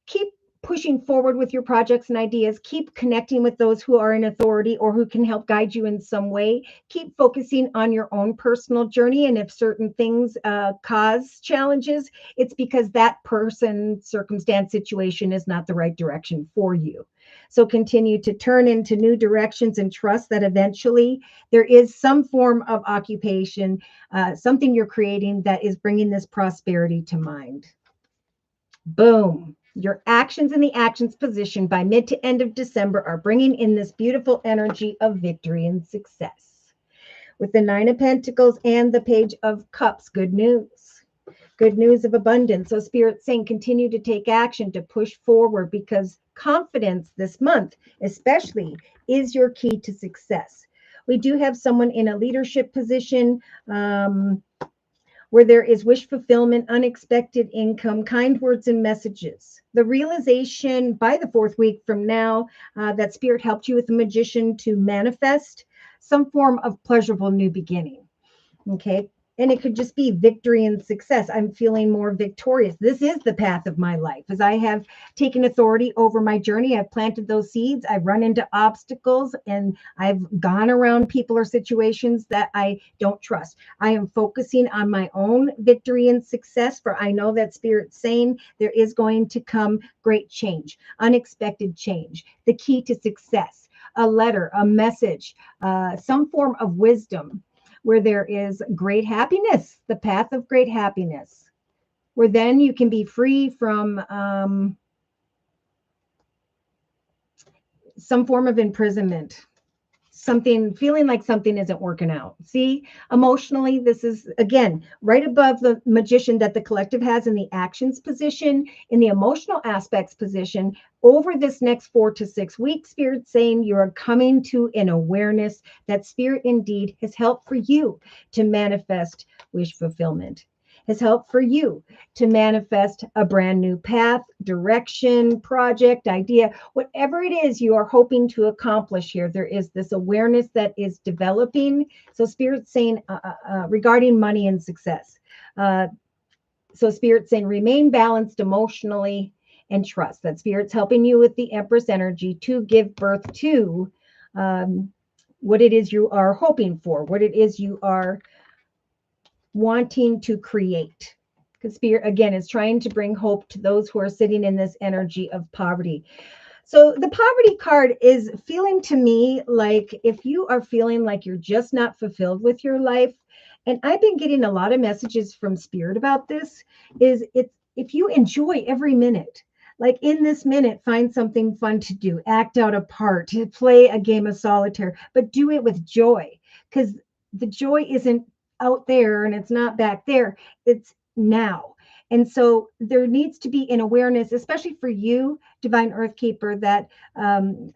keep pushing forward with your projects and ideas. Keep connecting with those who are in authority or who can help guide you in some way. Keep focusing on your own personal journey. And if certain things cause challenges, it's because that person, circumstance, situation is not the right direction for you. So continue to turn into new directions and trust that eventually there is some form of occupation, something you're creating that is bringing this prosperity to mind. Boom. Your actions in the actions position by mid to end of December are bringing in this beautiful energy of victory and success. With the Nine of Pentacles and the Page of Cups, good news. Good news of abundance. So Spirit's saying continue to take action to push forward because confidence this month, especially, is your key to success. We do have someone in a leadership position, where there is wish fulfillment, unexpected income, kind words and messages. The realization by the fourth week from now that Spirit helped you with the Magician to manifest some form of pleasurable new beginning. Okay. And it could just be victory and success. I'm feeling more victorious. This is the path of my life. As I have taken authority over my journey, I've planted those seeds. I've run into obstacles and I've gone around people or situations that I don't trust. I am focusing on my own victory and success, for I know that Spirit's saying there is going to come great change, unexpected change, the key to success, a letter, a message, some form of wisdom, where there is great happiness, the path of great happiness, where then you can be free from some form of imprisonment, something feeling like something isn't working out. See, emotionally, this is again right above the Magician that the collective has in the actions position, in the emotional aspects position. Over this next 4 to 6 weeks, Spirit's saying you are coming to an awareness that Spirit indeed has helped for you to manifest wish fulfillment, has helped for you to manifest a brand new path, direction, project, idea, whatever it is you are hoping to accomplish here. There is this awareness that is developing. So Spirit's saying regarding money and success. So Spirit's saying remain balanced emotionally and trust that Spirit's helping you with the Empress energy to give birth to what it is you are hoping for, what it is you are wanting to create. Because Spirit, again, is trying to bring hope to those who are sitting in this energy of poverty. So the poverty card is feeling to me like if you are feeling like you're just not fulfilled with your life, and I've been getting a lot of messages from Spirit about this, is it's if you enjoy every minute, like in this minute, find something fun to do, act out a part, to play a game of solitaire, but do it with joy, because the joy isn't out there and it's not back there. It's now. And so there needs to be an awareness, especially for you, Divine Earth Keeper, that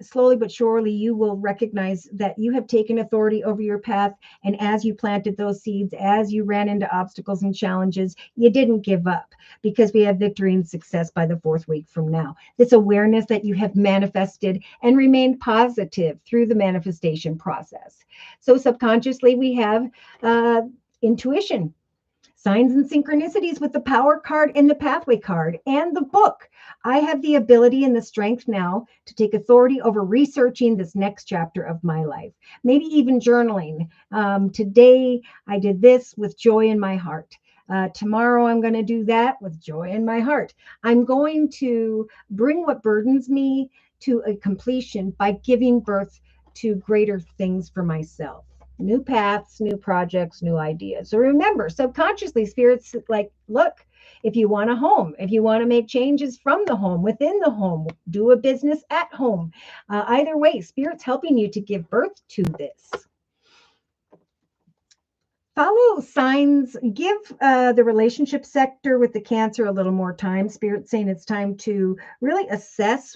slowly but surely you will recognize that you have taken authority over your path. And as you planted those seeds, as you ran into obstacles and challenges, you didn't give up, because we have victory and success by the fourth week from now. This awareness that you have manifested and remained positive through the manifestation process. So subconsciously, we have intuition, signs and synchronicities with the power card and the pathway card and the book. I have the ability and the strength now to take authority over researching this next chapter of my life. Maybe even journaling. Today, I did this with joy in my heart. Tomorrow, I'm going to do that with joy in my heart. I'm going to bring what burdens me to a completion by giving birth to greater things for myself. New paths, new projects, new ideas. So remember, subconsciously, Spirit's like, look, if you want a home, if you want to make changes from the home, within the home, do a business at home. Either way, Spirit's helping you to give birth to this. Follow signs, give the relationship sector with the Cancer a little more time. Spirit's saying it's time to really assess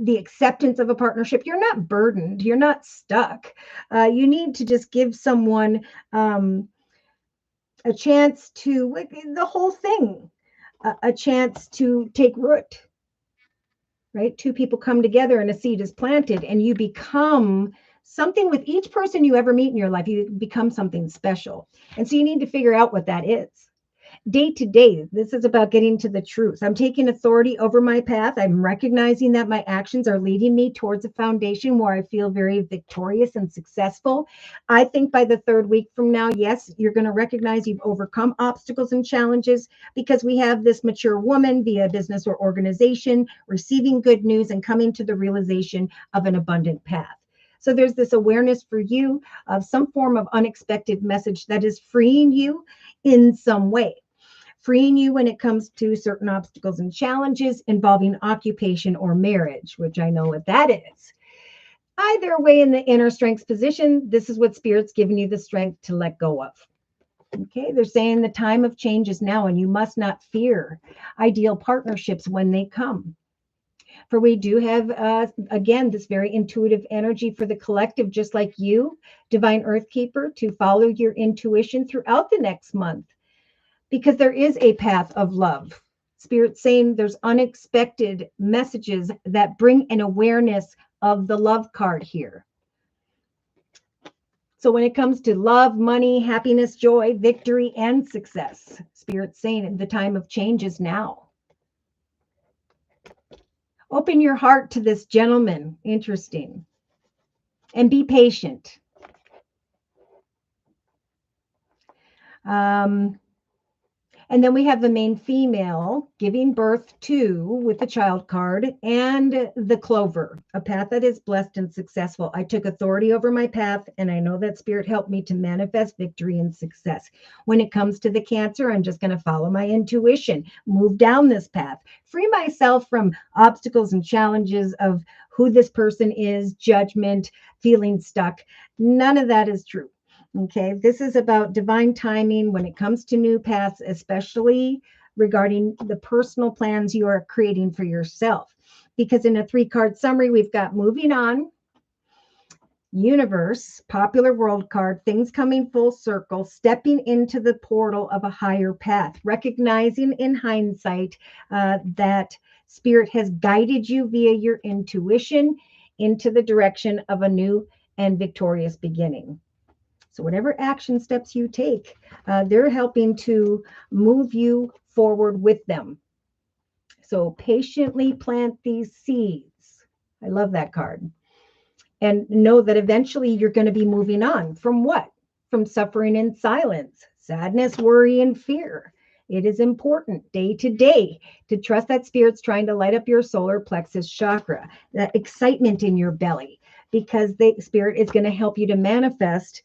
the acceptance of a partnership. You're not burdened. You're not stuck. You need to just give someone a chance to, the whole thing, a chance to take root, right? Two people come together and a seed is planted and you become something. With each person you ever meet in your life, you become something special. And so you need to figure out what that is. Day to day, this is about getting to the truth. I'm taking authority over my path. I'm recognizing that my actions are leading me towards a foundation where I feel very victorious and successful. I think by the third week from now, yes, you're going to recognize you've overcome obstacles and challenges because we have this mature woman via business or organization receiving good news and coming to the realization of an abundant path. So there's this awareness for you of some form of unexpected message that is freeing you in some way. Freeing you when it comes to certain obstacles and challenges involving occupation or marriage, which I know what that is. Either way, in the inner strength position, this is what Spirit's giving you the strength to let go of. Okay, they're saying the time of change is now, and you must not fear ideal partnerships when they come. For we do have, again, this very intuitive energy for the collective, just like you, Divine Earth Keeper, to follow your intuition throughout the next month. Because there is a path of love. Spirit's saying there's unexpected messages that bring an awareness of the love card here. So when it comes to love, money, happiness, joy, victory, and success, Spirit's saying the time of change is now. Open your heart to this gentleman. Interesting. And be patient. And then we have the main female giving birth to with the child card and the clover, a path that is blessed and successful. I took authority over my path, and I know that Spirit helped me to manifest victory and success. When it comes to the Cancer, I'm just going to follow my intuition, move down this path, free myself from obstacles and challenges of who this person is, judgment, feeling stuck. None of that is true. Okay, this is about divine timing when it comes to new paths, especially regarding the personal plans you are creating for yourself. Because in a 3-card summary, we've got moving on, universe, popular world card, things coming full circle, stepping into the portal of a higher path, recognizing in hindsight that Spirit has guided you via your intuition into the direction of a new and victorious beginning. So whatever action steps you take, they're helping to move you forward with them. So patiently plant these seeds. I love that card. And know that eventually you're going to be moving on. From what? From suffering in silence, sadness, worry, and fear. It is important day to day to trust that Spirit's trying to light up your solar plexus chakra, that excitement in your belly, because the Spirit is going to help you to manifest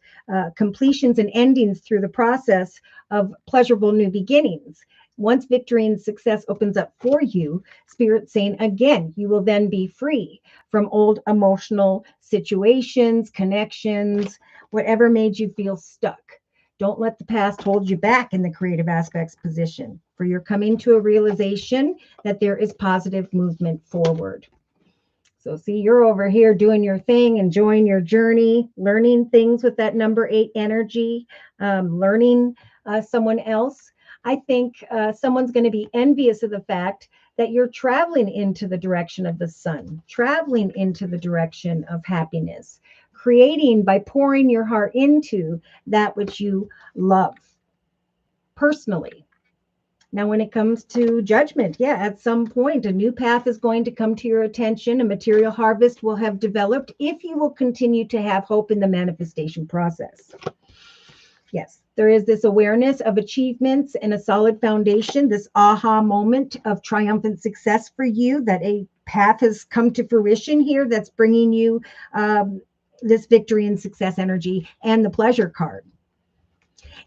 completions and endings through the process of pleasurable new beginnings. Once victory and success opens up for you, Spirit's saying, again, you will then be free from old emotional situations, connections, whatever made you feel stuck. Don't let the past hold you back in the creative aspects position, for you're coming to a realization that there is positive movement forward. So see, you're over here doing your thing, enjoying your journey, learning things with that number 8 energy, learning someone else. I think someone's going to be envious of the fact that you're traveling into the direction of the sun, traveling into the direction of happiness, creating by pouring your heart into that which you love personally. Now, when it comes to judgment, yeah, at some point, a new path is going to come to your attention. A material harvest will have developed if you will continue to have hope in the manifestation process. Yes, there is this awareness of achievements and a solid foundation, this aha moment of triumphant success for you, that a path has come to fruition here that's bringing you this victory and success energy and the pleasure card.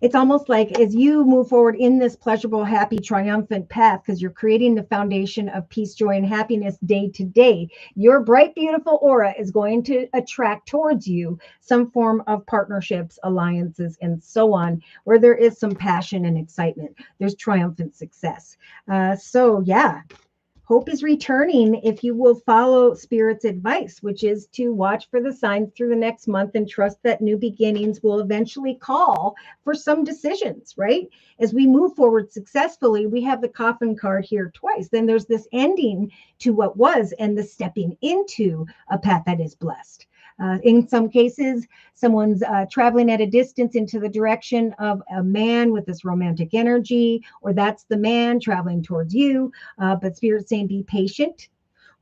It's almost like as you move forward in this pleasurable, happy, triumphant path, because you're creating the foundation of peace, joy, and happiness day to day, your bright, beautiful aura is going to attract towards you some form of partnerships, alliances, and so on, where there is some passion and excitement. There's triumphant success. So yeah. Hope is returning if you will follow Spirit's advice, which is to watch for the signs through the next month and trust that new beginnings will eventually call for some decisions, right? As we move forward successfully, we have the coffin card here twice. Then there's this ending to what was and the stepping into a path that is blessed. In some cases, someone's traveling at a distance into the direction of a man with this romantic energy, or that's the man traveling towards you. But Spirit's saying be patient.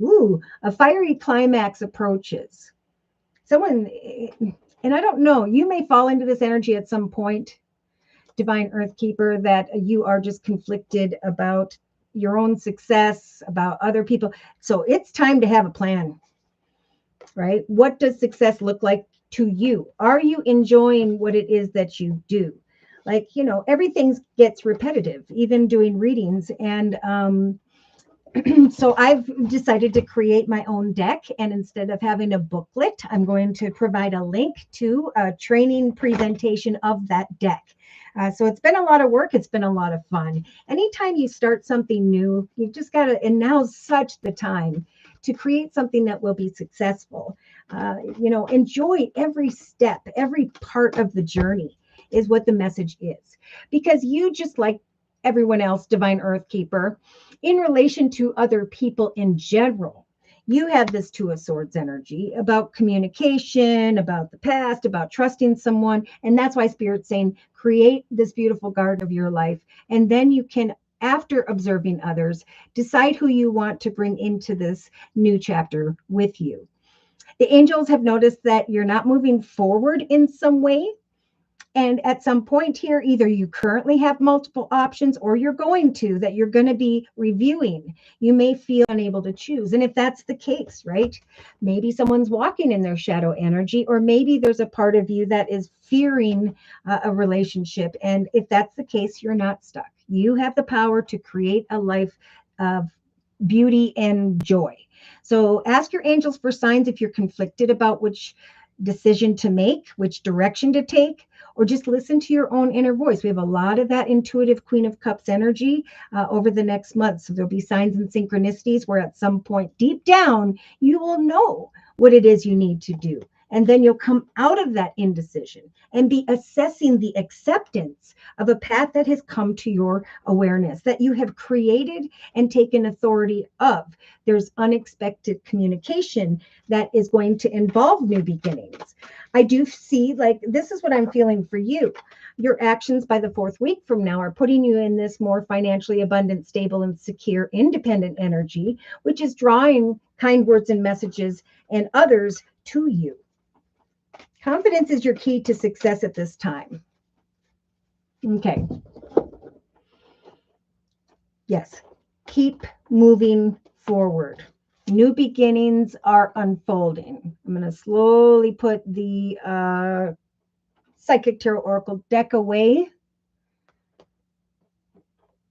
Ooh, a fiery climax approaches. Someone, and I don't know, you may fall into this energy at some point, Divine Earth Keeper, that you are just conflicted about your own success, about other people. So it's time to have a plan, right? What does success look like to you? Are you enjoying what it is that you do? Like, everything gets repetitive, even doing readings. And so I've decided to create my own deck. And instead of having a booklet, I'm going to provide a link to a training presentation of that deck. So it's been a lot of work. It's been a lot of fun. Anytime you start something new, you just got to, and now's such the time to create something that will be successful. Enjoy every step, every part of the journey is what the message is. Because you, just like everyone else, Divine Earth Keeper, in relation to other people in general, you have this Two of Swords energy about communication, about the past, about trusting someone. And that's why Spirit's saying, create this beautiful garden of your life. And then you can, after observing others, decide who you want to bring into this new chapter with you. The angels have noticed that you're not moving forward in some way. And at some point here, either you currently have multiple options or you're going to, that you're going to be reviewing. You may feel unable to choose. And if that's the case, right, maybe someone's walking in their shadow energy, or maybe there's a part of you that is fearing a relationship. And if that's the case, you're not stuck. You have the power to create a life of beauty and joy. So ask your angels for signs if you're conflicted about which decision to make, which direction to take, or just listen to your own inner voice. We have a lot of that intuitive Queen of Cups energy over the next month. So there'll be signs and synchronicities where at some point deep down, you will know what it is you need to do. And then you'll come out of that indecision and be assessing the acceptance of a path that has come to your awareness, that you have created and taken authority of. There's unexpected communication that is going to involve new beginnings. I do see, like, this is what I'm feeling for you. Your actions by the 4th week from now are putting you in this more financially abundant, stable, and secure, independent energy, which is drawing kind words and messages and others to you. Confidence is your key to success at this time. Okay. Yes. Keep moving forward. New beginnings are unfolding. I'm going to slowly put the Psychic Tarot Oracle deck away.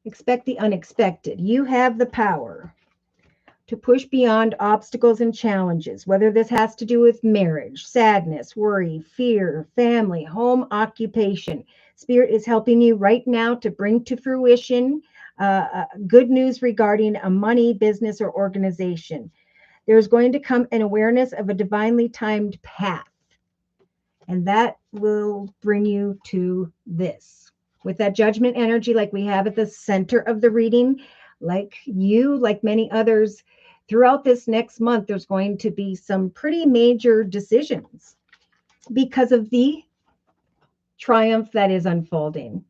Expect the unexpected. You have the power to push beyond obstacles and challenges, whether this has to do with marriage, sadness, worry, fear, family, home, occupation. Spirit is helping you right now to bring to fruition good news regarding a money, business, or organization. There's going to come an awareness of a divinely timed path, and that will bring you to this. With that judgment energy, like we have at the center of the reading, like you, like many others, throughout this next month, there's going to be some pretty major decisions because of the triumph that is unfolding.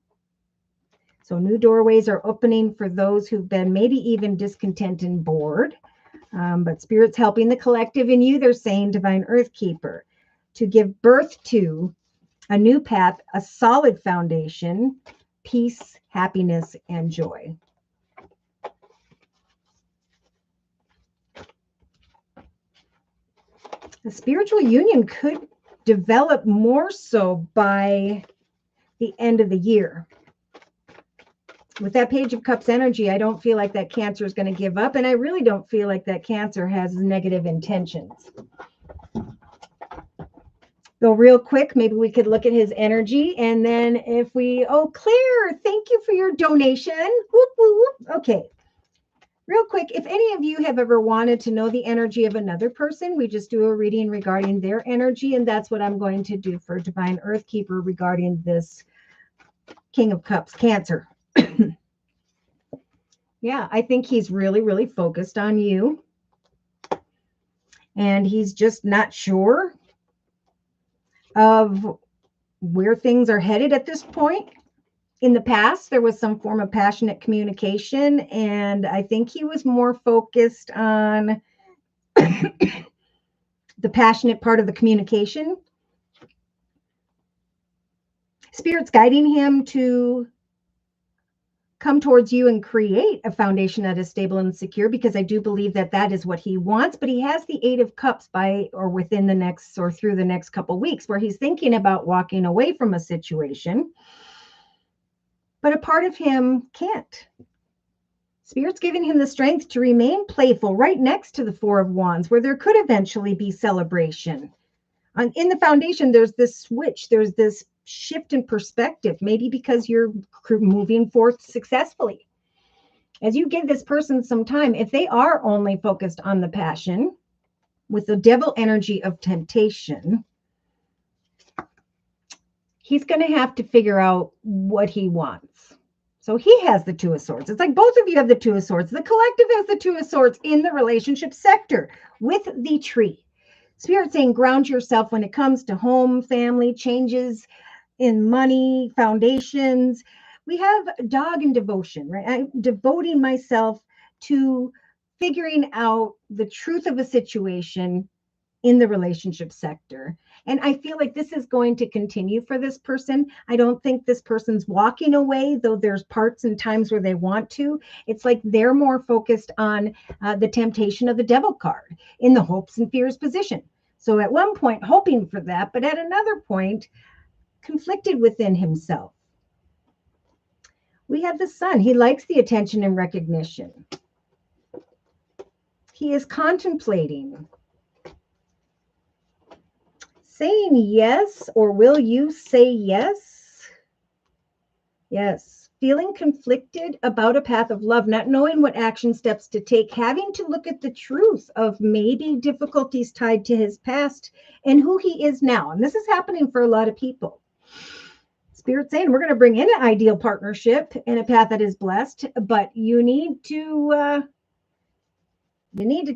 So new doorways are opening for those who've been maybe even discontent and bored. But Spirit's helping the collective in you. They're saying, Divine Earth Keeper, to give birth to a new path, a solid foundation, peace, happiness, and joy. The spiritual union could develop more so by the end of the year. With that Page of Cups energy, I don't feel like that Cancer is going to give up, and I really don't feel like that Cancer has negative intentions. So real quick, maybe we could look at his energy, and then if we, oh, Claire, thank you for your donation. Whoop, whoop, whoop. Okay. Real quick, if any of you have ever wanted to know the energy of another person, we just do a reading regarding their energy, and that's what I'm going to do for Divine Earth Keeper regarding this King of Cups, Cancer. Yeah, I think he's really, really focused on you, and he's just not sure of where things are headed at this point. In the past, there was some form of passionate communication, and I think he was more focused on the passionate part of the communication. Spirit's guiding him to come towards you and create a foundation that is stable and secure, because I do believe that that is what he wants. But he has the Eight of Cups by or within the next or through the next couple weeks, where he's thinking about walking away from a situation, but a part of him can't. Spirit's giving him the strength to remain playful right next to the Four of Wands, where there could eventually be celebration. In the foundation, there's this switch, there's this shift in perspective, maybe because you're moving forth successfully. As you give this person some time, if they are only focused on the passion with the devil energy of temptation, he's going to have to figure out what he wants. So he has the Two of Swords. It's like both of you have the Two of Swords. The collective has the Two of Swords in the relationship sector with the tree. Spirit saying ground yourself when it comes to home, family, changes in money, foundations. We have dog and devotion, right? I'm devoting myself to figuring out the truth of a situation in the relationship sector. And I feel like this is going to continue for this person. I don't think this person's walking away, though there's parts and times where they want to. It's like they're more focused on the temptation of the devil card in the hopes and fears position. So at one point, hoping for that, but at another point, conflicted within himself. We have the Sun. He likes the attention and recognition. He is contemplating saying yes, or will you say yes? Yes. Feeling conflicted about a path of love, not knowing what action steps to take, having to look at the truth of maybe difficulties tied to his past and who he is now. And this is happening for a lot of people. Spirit saying we're going to bring in an ideal partnership and a path that is blessed, but you need to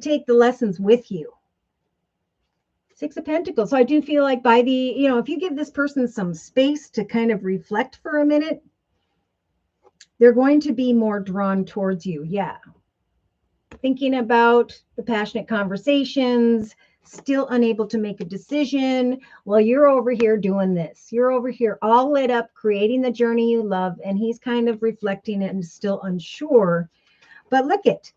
take the lessons with you. Six of Pentacles. So I do feel like by the, if you give this person some space to kind of reflect for a minute, they're going to be more drawn towards you. Yeah. Thinking about the passionate conversations, still unable to make a decision. Well, you're over here doing this. You're over here all lit up, creating the journey you love. And he's kind of reflecting it and still unsure. But look at,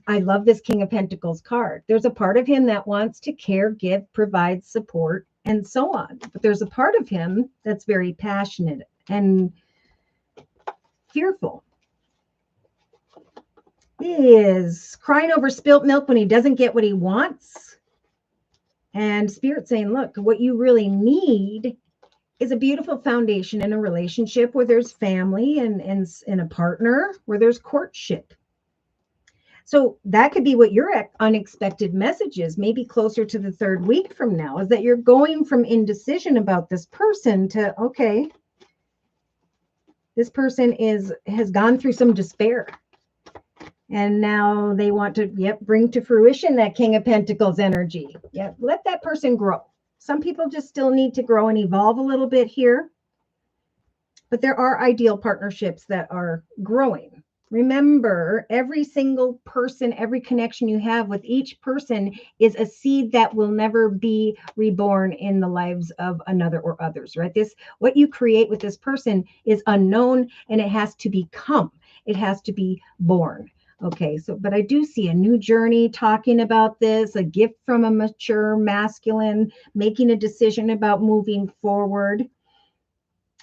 I love this King of Pentacles card. There's a part of him that wants to care, give, provide, support, and so on. But there's a part of him that's very passionate and fearful. He is crying over spilt milk when he doesn't get what he wants. And Spirit saying, look, what you really need is a beautiful foundation in a relationship where there's family and a partner, where there's courtship. So that could be what your unexpected message is, maybe closer to the third week from now, is that you're going from indecision about this person to, okay, this person has gone through some despair. And now they want to, bring to fruition that King of Pentacles energy. Let that person grow. Some people just still need to grow and evolve a little bit here. But there are ideal partnerships that are growing. Remember, every single person, every connection you have with each person is a seed that will never be reborn in the lives of another or others, right? What you create with this person is unknown, and it has to become. It has to be born. Okay, but I do see a new journey talking about this, a gift from a mature masculine, making a decision about moving forward.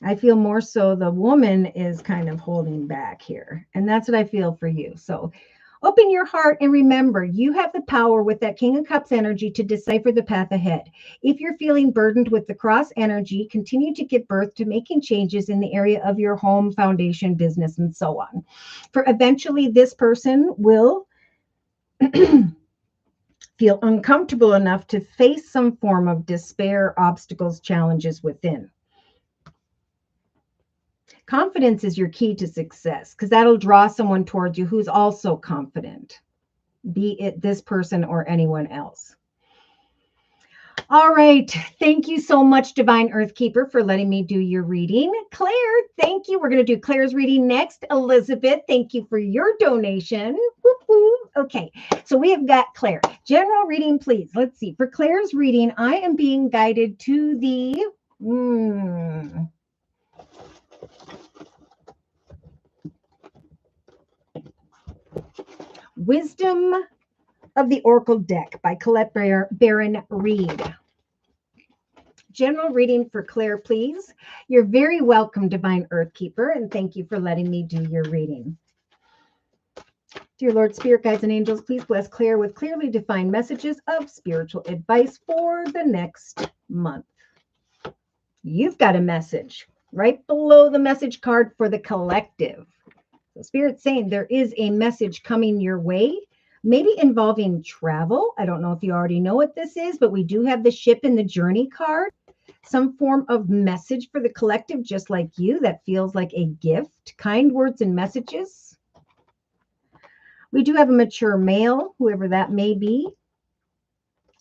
I feel more so the woman is kind of holding back here. And that's what I feel for you. So open your heart and remember, you have the power with that King of Cups energy to decipher the path ahead. If you're feeling burdened with the cross energy, continue to give birth to making changes in the area of your home, foundation, business, and so on. For eventually this person will feel uncomfortable enough to face some form of despair, obstacles, challenges within. Confidence is your key to success, because that'll draw someone towards you who's also confident, be it this person or anyone else. All right. Thank you so much, Divine Earthkeeper, for letting me do your reading. Claire, thank you. We're going to do Claire's reading next. Elizabeth, thank you for your donation. Woo-hoo. Okay. So we have got Claire. General reading, please. Let's see. For Claire's reading, I am being guided to the Wisdom of the Oracle deck by Colette Baron Reed. General reading for Claire, please. You're very welcome, Divine Earthkeeper, and thank you for letting me do your reading. Dear Lord, Spirit Guides, and Angels, please bless Claire with clearly defined messages of spiritual advice for the next month. You've got a message right below the message card for the collective. So Spirit's saying there is a message coming your way, maybe involving travel. I don't know if you already know what this is, but we do have the ship and the journey card. Some form of message for the collective, just like you, that feels like a gift, kind words and messages. We do have a mature male, whoever that may be.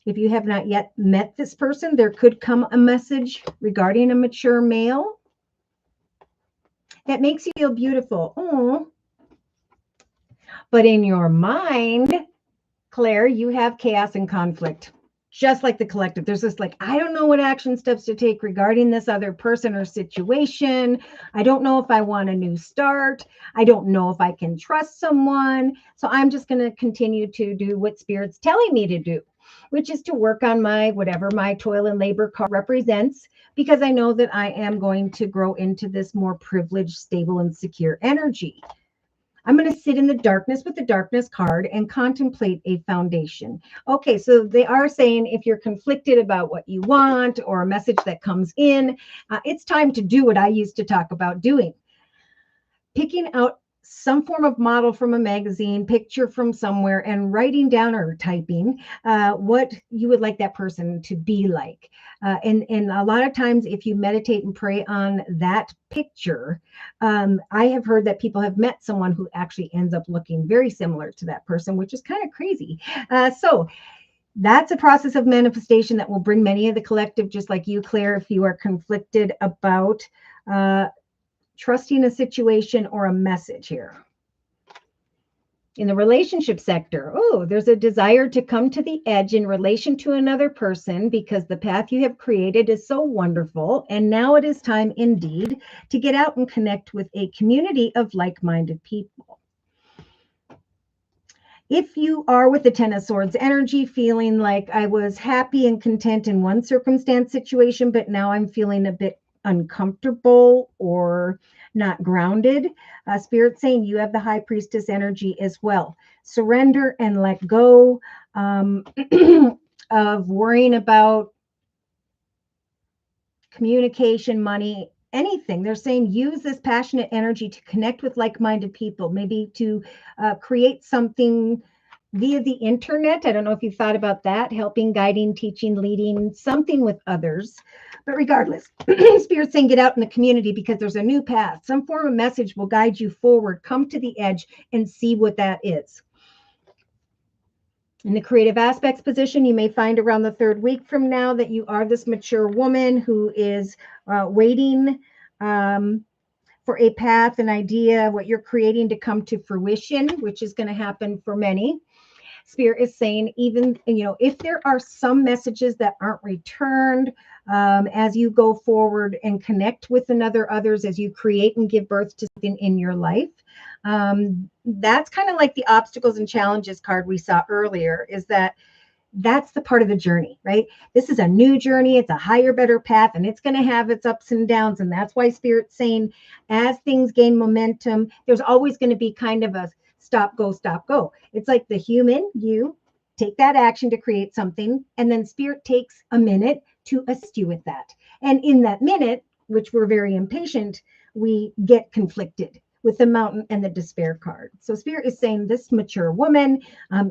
If you have not yet met this person, there could come a message regarding a mature male that makes you feel beautiful. Oh, but in your mind, Claire, you have chaos and conflict. Just like the collective, there's this like, I don't know what action steps to take regarding this other person or situation. I don't know if I want a new start. I don't know if I can trust someone. So I'm just going to continue to do what Spirit's telling me to do, which is to work on my, whatever my toil and labor card represents, because I know that I am going to grow into this more privileged, stable, and secure energy. I'm going to sit in the darkness with the darkness card and contemplate a foundation. Okay, so they are saying if you're conflicted about what you want or a message that comes in, it's time to do what I used to talk about doing. Picking out some form of model from a magazine, picture from somewhere, and writing down or typing what you would like that person to be like. And a lot of times, if you meditate and pray on that picture, I have heard that people have met someone who actually ends up looking very similar to that person, which is kind of crazy. So that's a process of manifestation that will bring many of the collective, just like you, Claire, if you are conflicted about trusting a situation or a message here. In the relationship sector, there's a desire to come to the edge in relation to another person because the path you have created is so wonderful. And now it is time indeed to get out and connect with a community of like-minded people. If you are with the Ten of Swords energy, feeling like I was happy and content in one circumstance situation, but now I'm feeling a bit uncomfortable or not grounded, Spirit saying you have the High Priestess energy as well. Surrender and let go of worrying about communication, money, anything. They're saying use this passionate energy to connect with like-minded people, maybe to create something via the internet. I don't know if you've thought about that, helping, guiding, teaching, leading, something with others. But regardless, Spirit's saying get out in the community because there's a new path. Some form of message will guide you forward. Come to the edge and see what that is. In the creative aspects position, you may find around the third week from now that you are this mature woman who is waiting for a path, an idea, what you're creating to come to fruition, which is going to happen for many. Spirit is saying, even, if there are some messages that aren't returned as you go forward and connect with others, as you create and give birth to something in your life, that's kind of like the obstacles and challenges card we saw earlier, is that's the part of the journey, right? This is a new journey. It's a higher, better path, and it's going to have its ups and downs. And that's why Spirit's saying, as things gain momentum, there's always going to be kind of a stop, go, stop, go. It's like the human, you take that action to create something, and then Spirit takes a minute to assist you with that. And in that minute, which we're very impatient, we get conflicted with the Mountain and the Despair card. So Spirit is saying this mature woman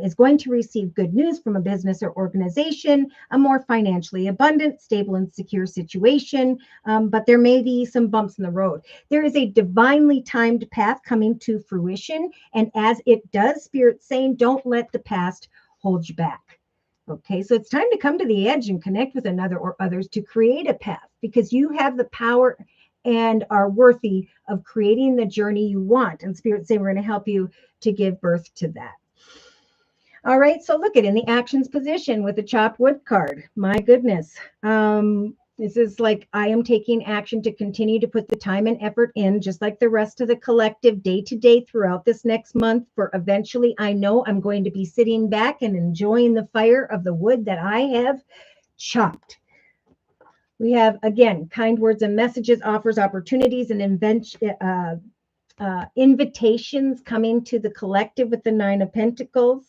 is going to receive good news from a business or organization, a more financially abundant, stable, and secure situation, but there may be some bumps in the road. There is a divinely timed path coming to fruition, and as it does, Spirit's saying don't let the past hold you back. Okay, so it's time to come to the edge and connect with another or others to create a path, because you have the power and are worthy of creating the journey you want. And Spirit say we're going to help you to give birth to that. All right, so look at in the actions position with the chopped wood card. My goodness. This is like, I am taking action to continue to put the time and effort in, just like the rest of the collective, day to day throughout this next month. For eventually, I know I'm going to be sitting back and enjoying the fire of the wood that I have chopped. We have, again, kind words and messages, offers, opportunities, and invitations coming to the collective with the Nine of Pentacles.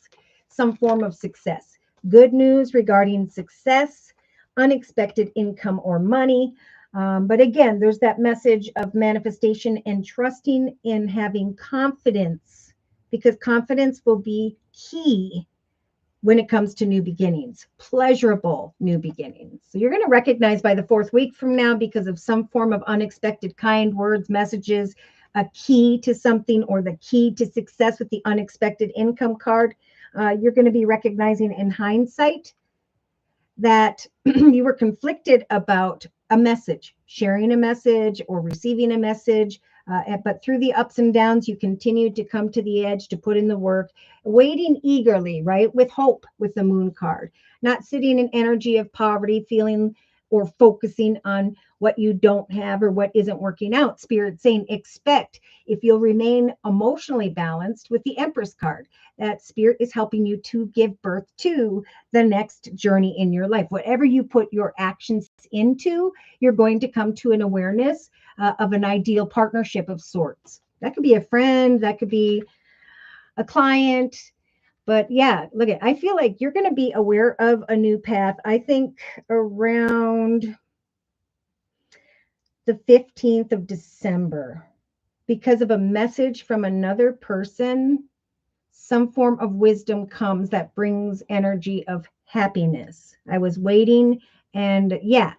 Some form of success. Good news regarding success, unexpected income or money. But again, there's that message of manifestation and trusting in having confidence, because confidence will be key when it comes to new beginnings, pleasurable new beginnings. So you're going to recognize by the 4th week from now, because of some form of unexpected kind words, messages, a key to something, or the key to success with the unexpected income card. You're going to be recognizing in hindsight that you were conflicted about a message, sharing a message or receiving a message. But through the ups and downs, you continued to come to the edge, to put in the work, waiting eagerly, right? With hope, with the moon card, not sitting in energy of poverty, feeling or focusing on what you don't have or what isn't working out. Spirit saying, expect, if you'll remain emotionally balanced, with the Empress card, that Spirit is helping you to give birth to the next journey in your life. Whatever you put your actions into, you're going to come to an awareness of an ideal partnership of sorts. That could be a friend, that could be a client. But yeah, look at, I feel like you're going to be aware of a new path. I think around the 15th of December, because of a message from another person. Some form of wisdom comes that brings energy of happiness. I was waiting, and yeah,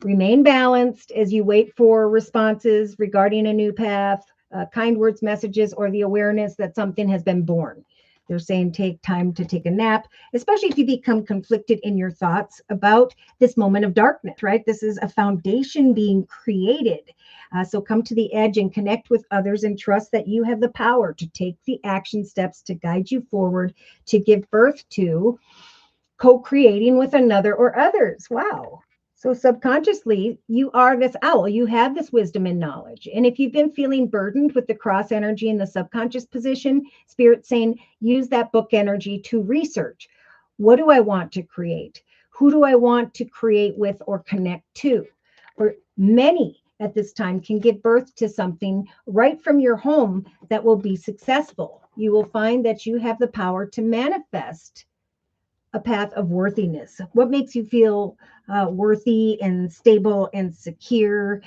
remain balanced as you wait for responses regarding a new path, kind words, messages, or the awareness that something has been born. They're saying take time to take a nap, especially if you become conflicted in your thoughts about this moment of darkness, right? This is a foundation being created. So come to the edge and connect with others, and trust that you have the power to take the action steps to guide you forward, to give birth to co-creating with another or others. Wow. So subconsciously, you are this owl. You have this wisdom and knowledge. And if you've been feeling burdened with the cross energy in the subconscious position, Spirit saying, use that book energy to research. What do I want to create? Who do I want to create with or connect to? Or many at this time can give birth to something right from your home that will be successful. You will find that you have the power to manifest a path of worthiness. What makes you feel worthy and stable and secure?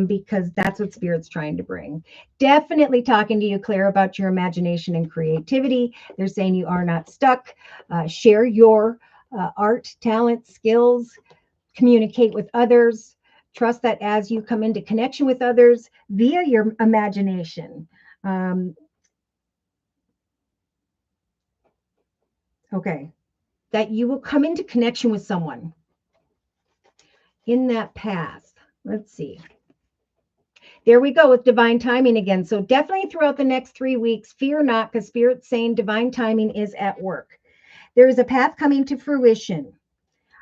Because that's what Spirit's trying to bring. Definitely talking to you, Claire, about your imagination and creativity. They're saying you are not stuck. Share your art, talent, skills, communicate with others. Trust that as you come into connection with others via your imagination. Okay. That you will come into connection with someone in that path. Let's see. There we go with divine timing again. So definitely throughout the next 3 weeks, fear not, because Spirit's saying divine timing is at work. There is a path coming to fruition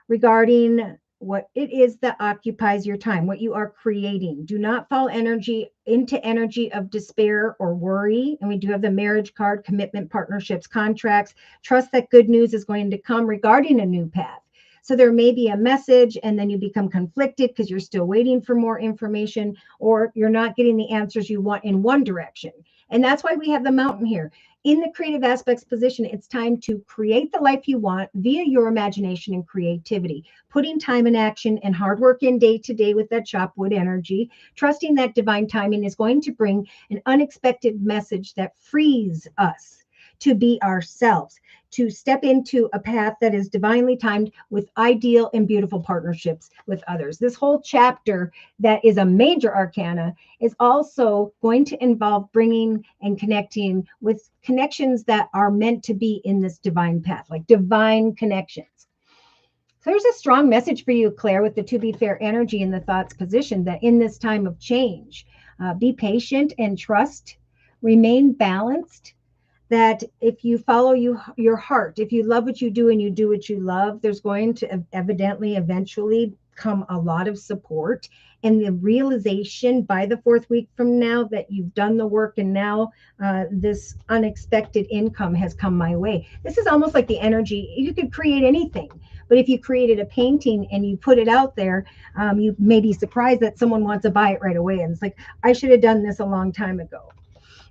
regarding what it is that occupies your time, what you are creating. Do not fall into energy of despair or worry. And we do have the marriage card, commitment, partnerships, contracts. Trust that good news is going to come regarding a new path. So there may be a message and then you become conflicted because you're still waiting for more information, or you're not getting the answers you want in one direction. And that's why we have the mountain here. In the creative aspects position, it's time to create the life you want via your imagination and creativity, putting time and action and hard work in day to day with that chopwood energy, trusting that divine timing is going to bring an unexpected message that frees us to be ourselves, to step into a path that is divinely timed with ideal and beautiful partnerships with others. This whole chapter that is a major arcana is also going to involve bringing and connecting with connections that are meant to be in this divine path, like divine connections. There's a strong message for you, Claire, with the to be fair energy in the thoughts position, that in this time of change, be patient and trust, remain balanced. That if you follow your heart, if you love what you do and you do what you love, there's going to evidently eventually come a lot of support and the realization by the fourth week from now that you've done the work, and now this unexpected income has come my way. This is almost like the energy. You could create anything, but if you created a painting and you put it out there, you may be surprised that someone wants to buy it right away, and it's like, I should have done this a long time ago.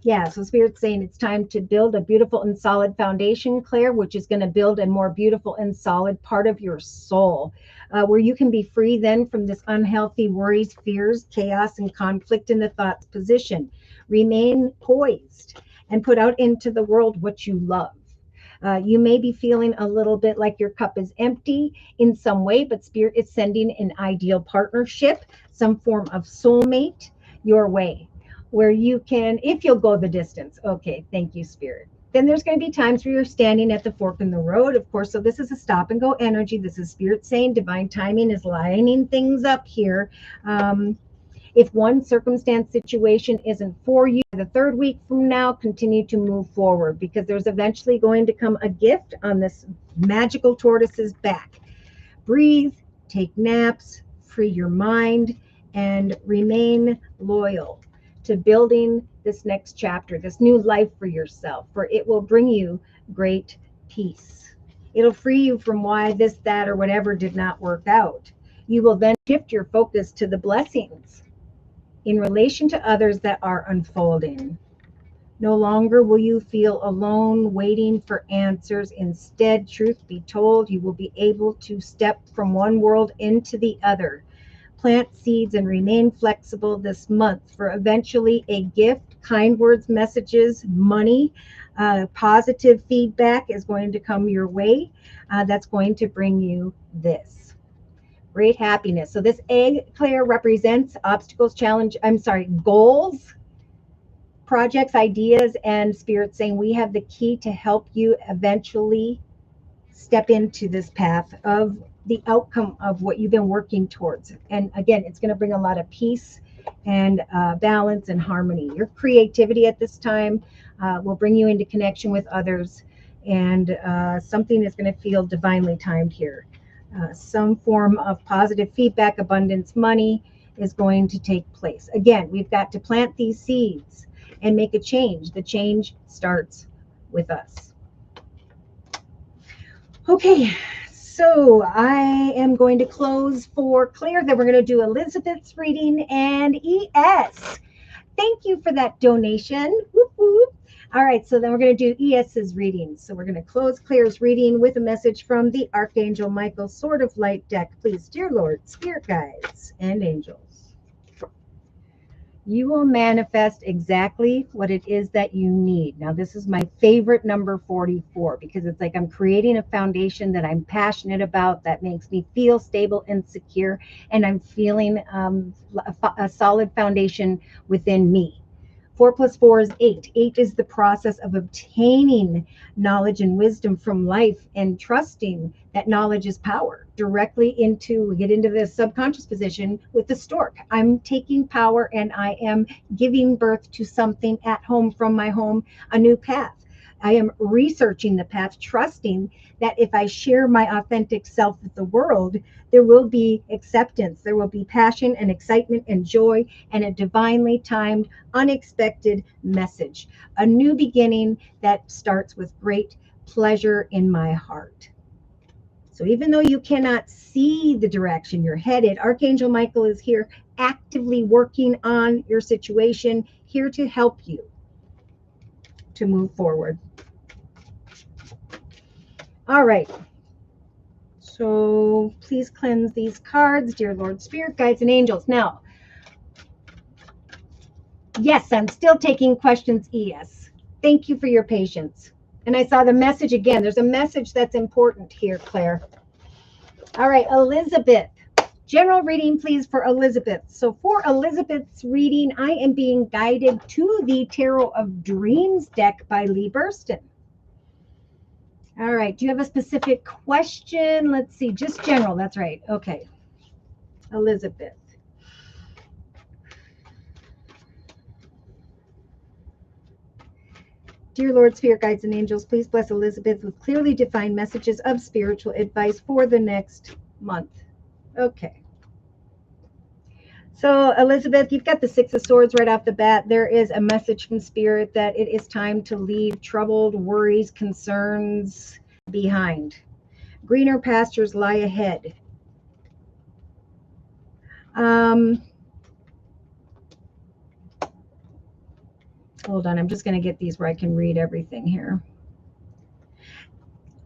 Yeah, so Spirit's saying it's time to build a beautiful and solid foundation, Claire, which is going to build a more beautiful and solid part of your soul, where you can be free then from this unhealthy worries, fears, chaos, and conflict in the thoughts position. Remain poised and put out into the world what you love. You may be feeling a little bit like your cup is empty in some way, but Spirit is sending an ideal partnership, some form of soulmate your way, where you can, if you'll go the distance. Okay, thank you, Spirit. Then there's going to be times where you're standing at the fork in the road, of course. So this is a stop and go energy. This is Spirit saying divine timing is lining things up here. If one circumstance situation isn't for you, the third week from now, continue to move forward, because there's eventually going to come a gift on this magical tortoise's back. Breathe, take naps, free your mind, and remain loyal to building this next chapter, this new life for yourself, for it will bring you great peace. It'll free you from why this, that, or whatever did not work out. You will then shift your focus to the blessings in relation to others that are unfolding. No longer will you feel alone waiting for answers. Instead, truth be told, you will be able to step from one world into the other. Plant seeds and remain flexible this month for eventually a gift, kind words, messages, money, positive feedback is going to come your way. That's going to bring you this great happiness. So this egg, Claire, represents obstacles, goals, projects, ideas, and Spirit saying we have the key to help you eventually step into this path of the outcome of what you've been working towards. And again, it's going to bring a lot of peace and balance and harmony. Your creativity at this time will bring you into connection with others, and something is going to feel divinely timed here. Some form of positive feedback, abundance, money is going to take place. Again, we've got to plant these seeds and make a change. The change starts with us. Okay, so I am going to close for Claire. Then we're going to do Elizabeth's reading and ES. Thank you for that donation. Whoop, whoop. All right, so then we're going to do ES's reading. So we're going to close Claire's reading with a message from the Archangel Michael Sword of Light deck. Please, dear Lord, Spirit guides, and angels, you will manifest exactly what it is that you need. Now, this is my favorite number 44, because it's like I'm creating a foundation that I'm passionate about, that makes me feel stable and secure, and I'm feeling a solid foundation within me. 4 plus 4 is 8. 8 is the process of obtaining knowledge and wisdom from life and trusting that knowledge is power. Directly into, we get into the subconscious position with the stork. I'm taking power and I am giving birth to something at home, from my home, a new path. I am researching the path, trusting that if I share my authentic self with the world, there will be acceptance, there will be passion and excitement and joy, and a divinely timed, unexpected message. A new beginning that starts with great pleasure in my heart. So even though you cannot see the direction you're headed, Archangel Michael is here actively working on your situation, here to help you to move forward. All right. So please cleanse these cards, dear Lord, Spirit guides, and angels. Now, yes, I'm still taking questions, ES. Thank you for your patience. And I saw the message again. There's a message that's important here, Claire. All right, Elizabeth. General reading, please, for Elizabeth. So for Elizabeth's reading, I am being guided to the Tarot of Dreams deck by Lee Burston. All right. Do you have a specific question? Let's see. Just general. That's right. Okay. Elizabeth. Dear Lord, Spirit Guides, and Angels, please bless Elizabeth with clearly defined messages of spiritual advice for the next month. Okay. So, Elizabeth, you've got the Six of Swords right off the bat. There is a message from Spirit that it is time to leave troubled worries, concerns behind. Greener pastures lie ahead. Um, Hold on, I'm just going to get these where I can read everything here.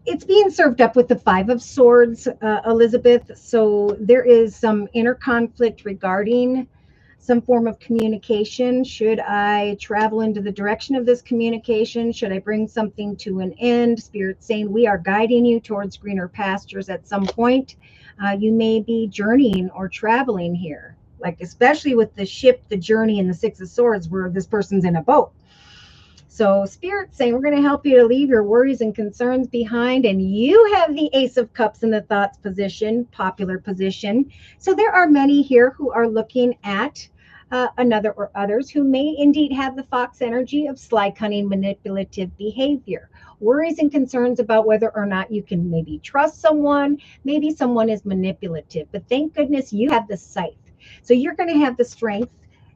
It's being served up with the Five of Swords, Elizabeth. So there is some inner conflict regarding some form of communication. Should I travel into the direction of this communication? Should I bring something to an end? Spirit saying we are guiding you towards greener pastures at some point. You may be journeying or traveling here, like especially with the ship, the journey, and the Six of Swords, where this person's in a boat. So Spirit's saying we're going to help you to leave your worries and concerns behind. And you have the Ace of Cups in the thoughts position, popular position. So there are many here who are looking at another or others who may indeed have the fox energy of sly, cunning, manipulative behavior. Worries and concerns about whether or not you can maybe trust someone. Maybe someone is manipulative. But thank goodness you have the scythe. So you're going to have the strength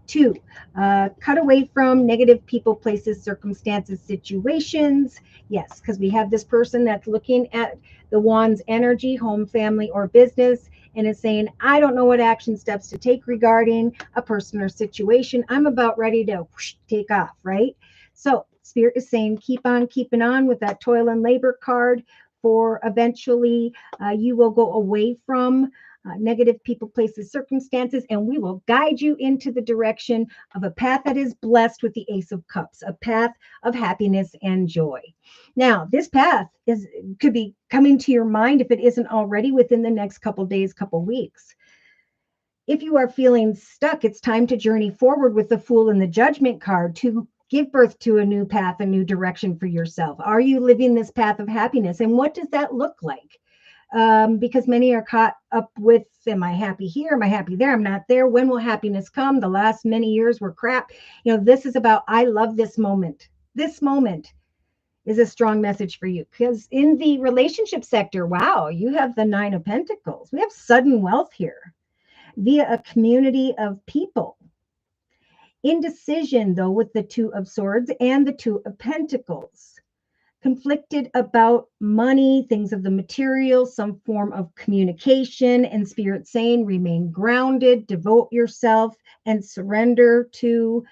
to cut away from negative people, places, circumstances, situations. Yes, because we have this person that's looking at the wand's energy, home, family, or business, and is saying, I don't know what action steps to take regarding a person or situation. I'm about ready to take off, right? So Spirit is saying, keep on keeping on with that toil and labor card, for eventually you will go away from negative people, places, circumstances, and we will guide you into the direction of a path that is blessed with the Ace of Cups, a path of happiness and joy. Now, this path could be coming to your mind if it isn't already within the next couple days, couple weeks. If you are feeling stuck, it's time to journey forward with the Fool and the Judgment card to give birth to a new path, a new direction for yourself. Are you living this path of happiness? And what does that look like? Because many are caught up with, am I happy here? Am I happy there? I'm not there. When will happiness come? The last many years were crap. This is about, I love this moment. This moment is a strong message for you, because in the relationship sector, wow, you have the Nine of Pentacles. We have sudden wealth here via a community of people. Indecision, though, with the Two of Swords and the Two of Pentacles. Conflicted about money, things of the material, some form of communication, and Spirit saying remain grounded, devote yourself, and surrender to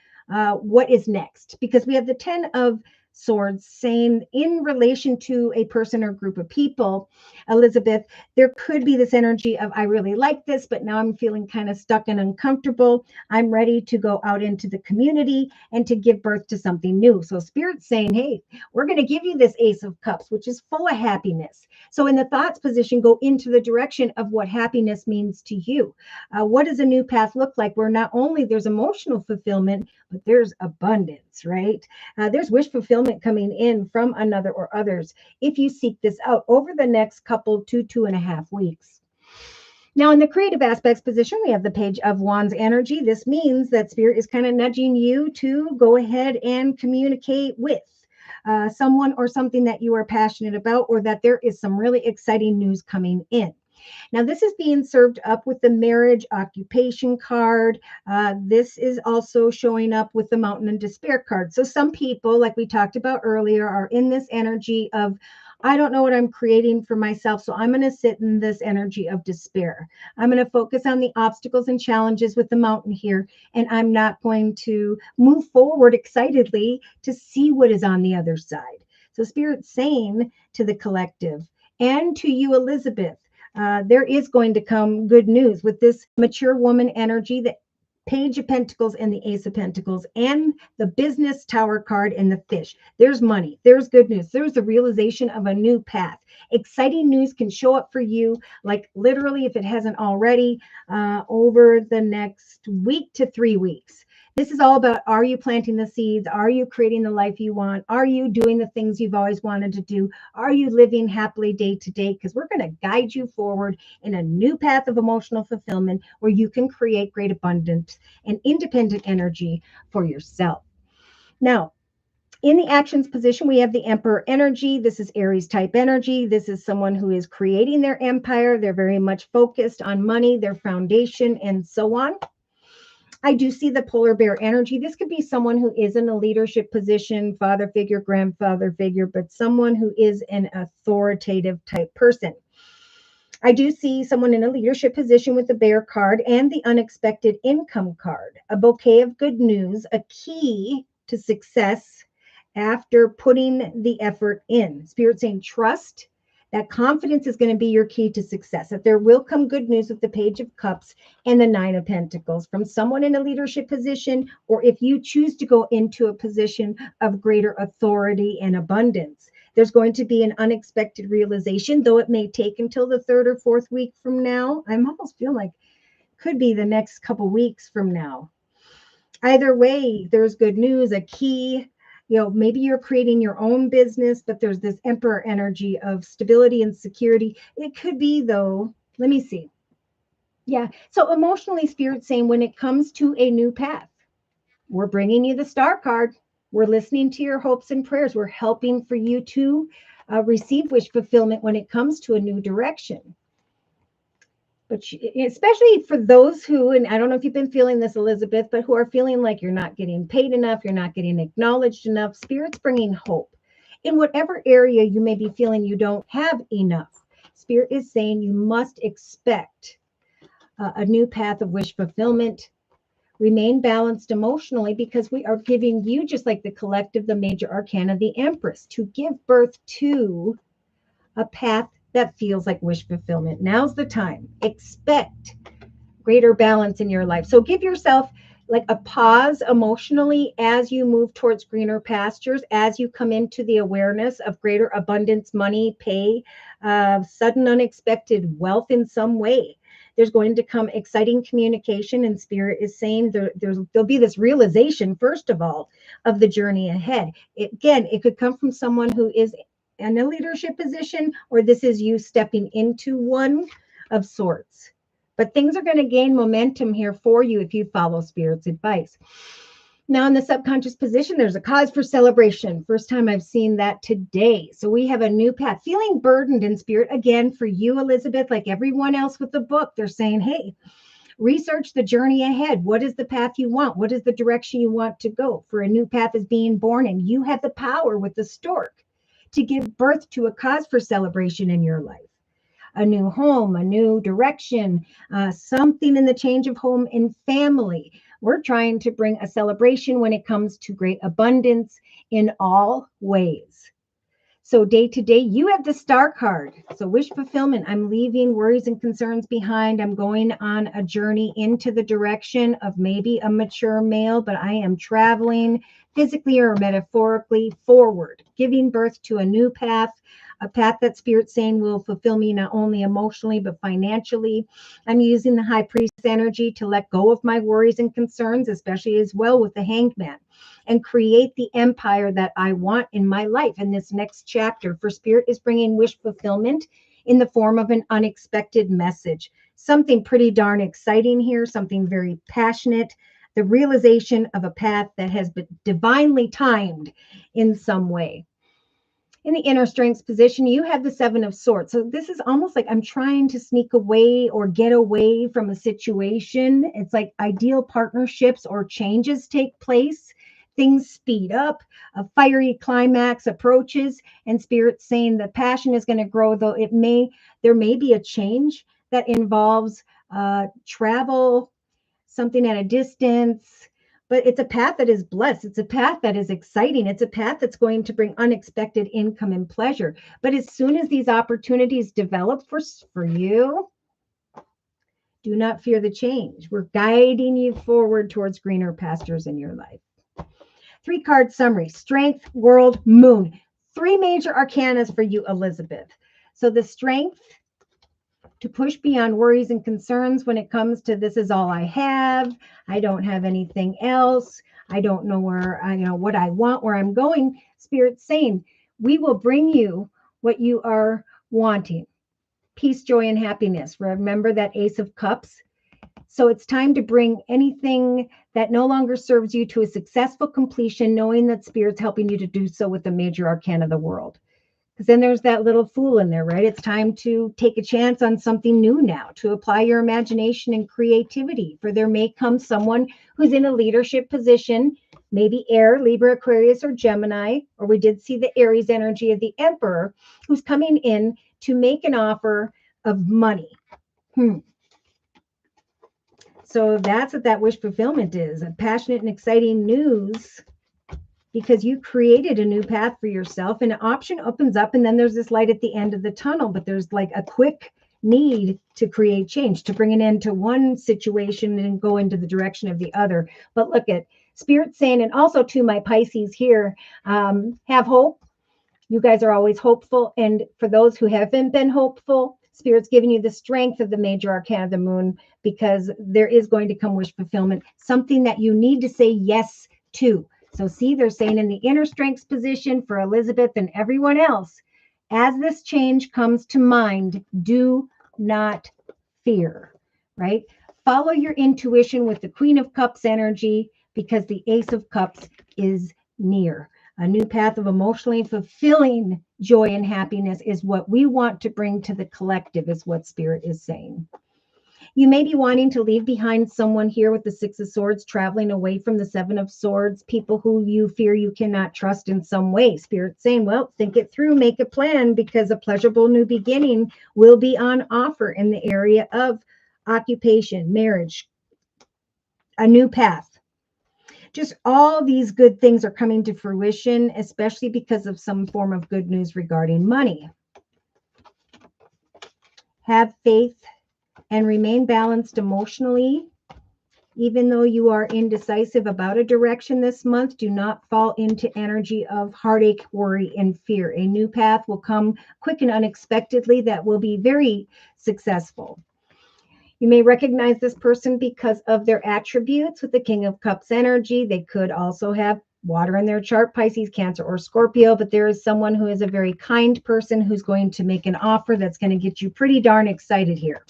what is next. Because we have the Ten of Swords saying in relation to a person or group of people, Elizabeth, there could be this energy of, I really like this, but now I'm feeling kind of stuck and uncomfortable. I'm ready to go out into the community and to give birth to something new. So Spirit's saying, hey, we're going to give you this Ace of Cups, which is full of happiness. So in the thoughts position, go into the direction of what happiness means to you. What does a new path look like where not only there's emotional fulfillment, but there's abundance, right? There's wish fulfillment coming in from another or others if you seek this out over the next couple, 2.5 weeks. Now, in the creative aspects position, we have the Page of Wands energy. This means that Spirit is kind of nudging you to go ahead and communicate with someone or something that you are passionate about, or that there is some really exciting news coming in. Now, this is being served up with the marriage occupation card. This is also showing up with the Mountain and Despair card. So some people, like we talked about earlier, are in this energy of, I don't know what I'm creating for myself, so I'm going to sit in this energy of despair. I'm going to focus on the obstacles and challenges with the mountain here, and I'm not going to move forward excitedly to see what is on the other side. So Spirit's saying to the collective and to you, Elizabeth, there is going to come good news with this mature woman energy, the Page of Pentacles and the Ace of Pentacles, and the Business Tower card and the Fish. There's money. There's good news. There's the realization of a new path. Exciting news can show up for you, like literally, if it hasn't already, over the next week to 3 weeks. This is all about, are you planting the seeds? Are you creating the life you want? Are you doing the things you've always wanted to do? Are you living happily day to day? Because we're going to guide you forward in a new path of emotional fulfillment where you can create great abundance and independent energy for yourself. Now, in the actions position, we have the Emperor energy. This is Aries type energy. This is someone who is creating their empire. They're very much focused on money, their foundation, and so on. I do see the polar bear energy. This could be someone who is in a leadership position, father figure, grandfather figure, but someone who is an authoritative type person. I do see someone in a leadership position with the bear card and the unexpected income card, a bouquet of good news, a key to success after putting the effort in. Spirit saying trust. That confidence is going to be your key to success. That there will come good news with the Page of Cups and the Nine of Pentacles from someone in a leadership position, or if you choose to go into a position of greater authority and abundance. There's going to be an unexpected realization, though it may take until the 3rd or 4th week from now. I'm almost feel like could be the next couple weeks from now. Either way, there's good news, a key. Maybe you're creating your own business, but there's this Emperor energy of stability and security. It could be, though, let me see. Yeah. So emotionally, Spirit saying when it comes to a new path, we're bringing you the Star card. We're listening to your hopes and prayers. We're helping for you to receive wish fulfillment when it comes to a new direction. But especially for those who, and I don't know if you've been feeling this, Elizabeth, but who are feeling like you're not getting paid enough, you're not getting acknowledged enough, Spirit's bringing hope. In whatever area you may be feeling you don't have enough, Spirit is saying you must expect a new path of wish fulfillment. Remain balanced emotionally, because we are giving you, just like the collective, the major arcana, the Empress, to give birth to a path that feels like wish fulfillment. Now's the time. Expect greater balance in your life. So give yourself like a pause emotionally as you move towards greener pastures, as you come into the awareness of greater abundance, money, pay, sudden unexpected wealth in some way. There's going to come exciting communication, and Spirit is saying there'll be this realization, first of all, of the journey ahead. It could come from someone who is in a leadership position, or this is you stepping into one of sorts. But things are going to gain momentum here for you if you follow Spirit's advice. Now, in the subconscious position, there's a cause for celebration. First time I've seen that today. So we have a new path. Feeling burdened in Spirit, again, for you, Elizabeth, like everyone else with the book, they're saying, hey, research the journey ahead. What is the path you want? What is the direction you want to go? For a new path is being born, and you have the power with the stork to give birth to a cause for celebration in your life. A new home, a new direction, something in the change of home and family. We're trying to bring a celebration when it comes to great abundance in all ways. So day to day, you have the Star card. So wish fulfillment. I'm leaving worries and concerns behind. I'm going on a journey into the direction of maybe a mature male, but I am traveling physically or metaphorically forward, giving birth to a new path, a path that Spirit's saying will fulfill me not only emotionally, but financially. I'm using the High Priest energy to let go of my worries and concerns, especially as well with the Hanged Man, and create the empire that I want in my life. In this next chapter, for Spirit is bringing wish fulfillment in the form of an unexpected message. Something pretty darn exciting here, something very passionate, the realization of a path that has been divinely timed in some way. In the inner strengths position, you have the Seven of Swords. So this is almost like I'm trying to sneak away or get away from a situation. It's like ideal partnerships or changes take place. Things speed up, a fiery climax approaches, and Spirit's saying the passion is going to grow, though there may be a change that involves travel, something at a distance, but it's a path that is blessed. It's a path that is exciting. It's a path that's going to bring unexpected income and pleasure. But as soon as these opportunities develop for you, do not fear the change. We're guiding you forward towards greener pastures in your life. 3-card summary: Strength, World, Moon. 3 major arcanas for you, Elizabeth. So the Strength to push beyond worries and concerns when it comes to this is all I have. I don't have anything else. I don't know where I know what I want, where I'm going. Spirit's saying, we will bring you what you are wanting. Peace, joy, and happiness. Remember that Ace of Cups? So it's time to bring anything that no longer serves you to a successful completion, knowing that Spirit's helping you to do so with the major arcana of the world. Because then there's that little fool in there, right? It's time to take a chance on something new now, to apply your imagination and creativity. For there may come someone who's in a leadership position, maybe Air, Libra, Aquarius, or Gemini, or we did see the Aries energy of the Emperor, who's coming in to make an offer of money. So that's what that wish fulfillment is, a passionate and exciting news, because you created a new path for yourself and an option opens up, and then there's this light at the end of the tunnel, but there's like a quick need to create change, to bring an end to one situation and go into the direction of the other. But look at Spirit saying, and also to my Pisces here, have hope. You guys are always hopeful. And for those who haven't been hopeful, Spirit's giving you the strength of the major arcana of the moon, because there is going to come wish fulfillment, something that you need to say yes to. So see, they're saying in the inner strengths position for Elizabeth and everyone else, as this change comes to mind, do not fear, right? Follow your intuition with the Queen of Cups energy, because the Ace of Cups is near. A new path of emotionally fulfilling joy and happiness is what we want to bring to the collective, is what Spirit is saying. You may be wanting to leave behind someone here with the Six of Swords, traveling away from the Seven of Swords, people who you fear you cannot trust in some way. Spirit's saying, well, think it through, make a plan, because a pleasurable new beginning will be on offer in the area of occupation, marriage, a new path. Just all these good things are coming to fruition, especially because of some form of good news regarding money. Have faith and remain balanced emotionally. Even though you are indecisive about a direction this month, do not fall into energy of heartache, worry, and fear. A new path will come quick and unexpectedly that will be very successful. You may recognize this person because of their attributes with the King of Cups energy. They could also have water in their chart, Pisces, Cancer, or Scorpio, but there is someone who is a very kind person who's going to make an offer that's going to get you pretty darn excited here.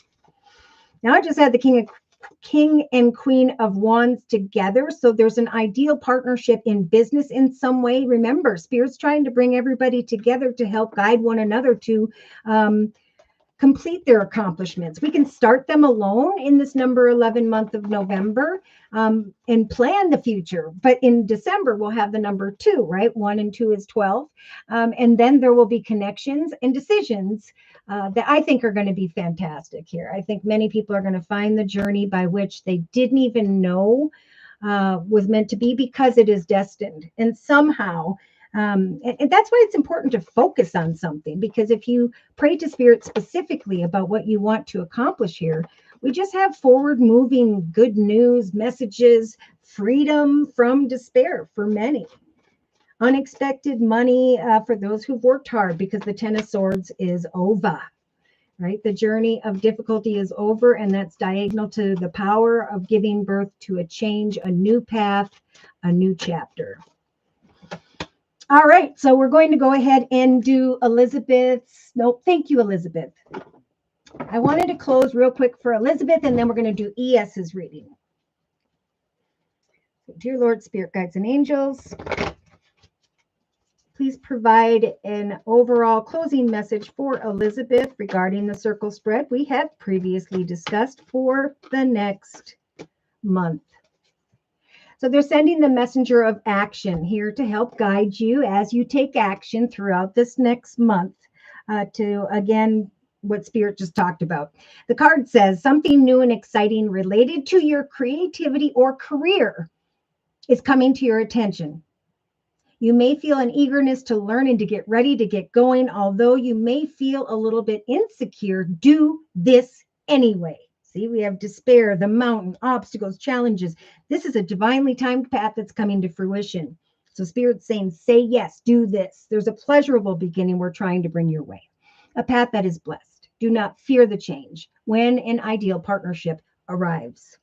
Now I just had the King and Queen of Wands together. So there's an ideal partnership in business in some way. Remember, Spirit's trying to bring everybody together to help guide one another to complete their accomplishments. We can start them alone in this number 11 month of November and plan the future. But in December, we'll have the number 2, right? 1 and 2 is 12. And then there will be connections and decisions that I think are going to be fantastic here. I think many people are going to find the journey by which they didn't even know was meant to be, because it is destined. And somehow, and that's why it's important to focus on something, because if you pray to Spirit specifically about what you want to accomplish here, we just have forward moving good news, messages, freedom from despair for many. Unexpected money for those who've worked hard, because the Ten of Swords is over, right? The journey of difficulty is over, and that's diagonal to the power of giving birth to a change, a new path, a new chapter. All right, so we're going to go ahead and do Elizabeth's. Nope, thank you, Elizabeth. I wanted to close real quick for Elizabeth, and then we're going to do ES's reading. So, dear Lord, Spirit, guides, and angels, please provide an overall closing message for Elizabeth regarding the circle spread we have previously discussed for the next month. So they're sending the messenger of action here to help guide you as you take action throughout this next month to, again, what Spirit just talked about. The card says something new and exciting related to your creativity or career is coming to your attention. You may feel an eagerness to learn and to get ready to get going. Although you may feel a little bit insecure, do this anyway. See, we have despair, the mountain, obstacles, challenges. This is a divinely timed path that's coming to fruition. So Spirit's saying, say yes, do this. There's a pleasurable beginning we're trying to bring your way. A path that is blessed. Do not fear the change when an ideal partnership arrives.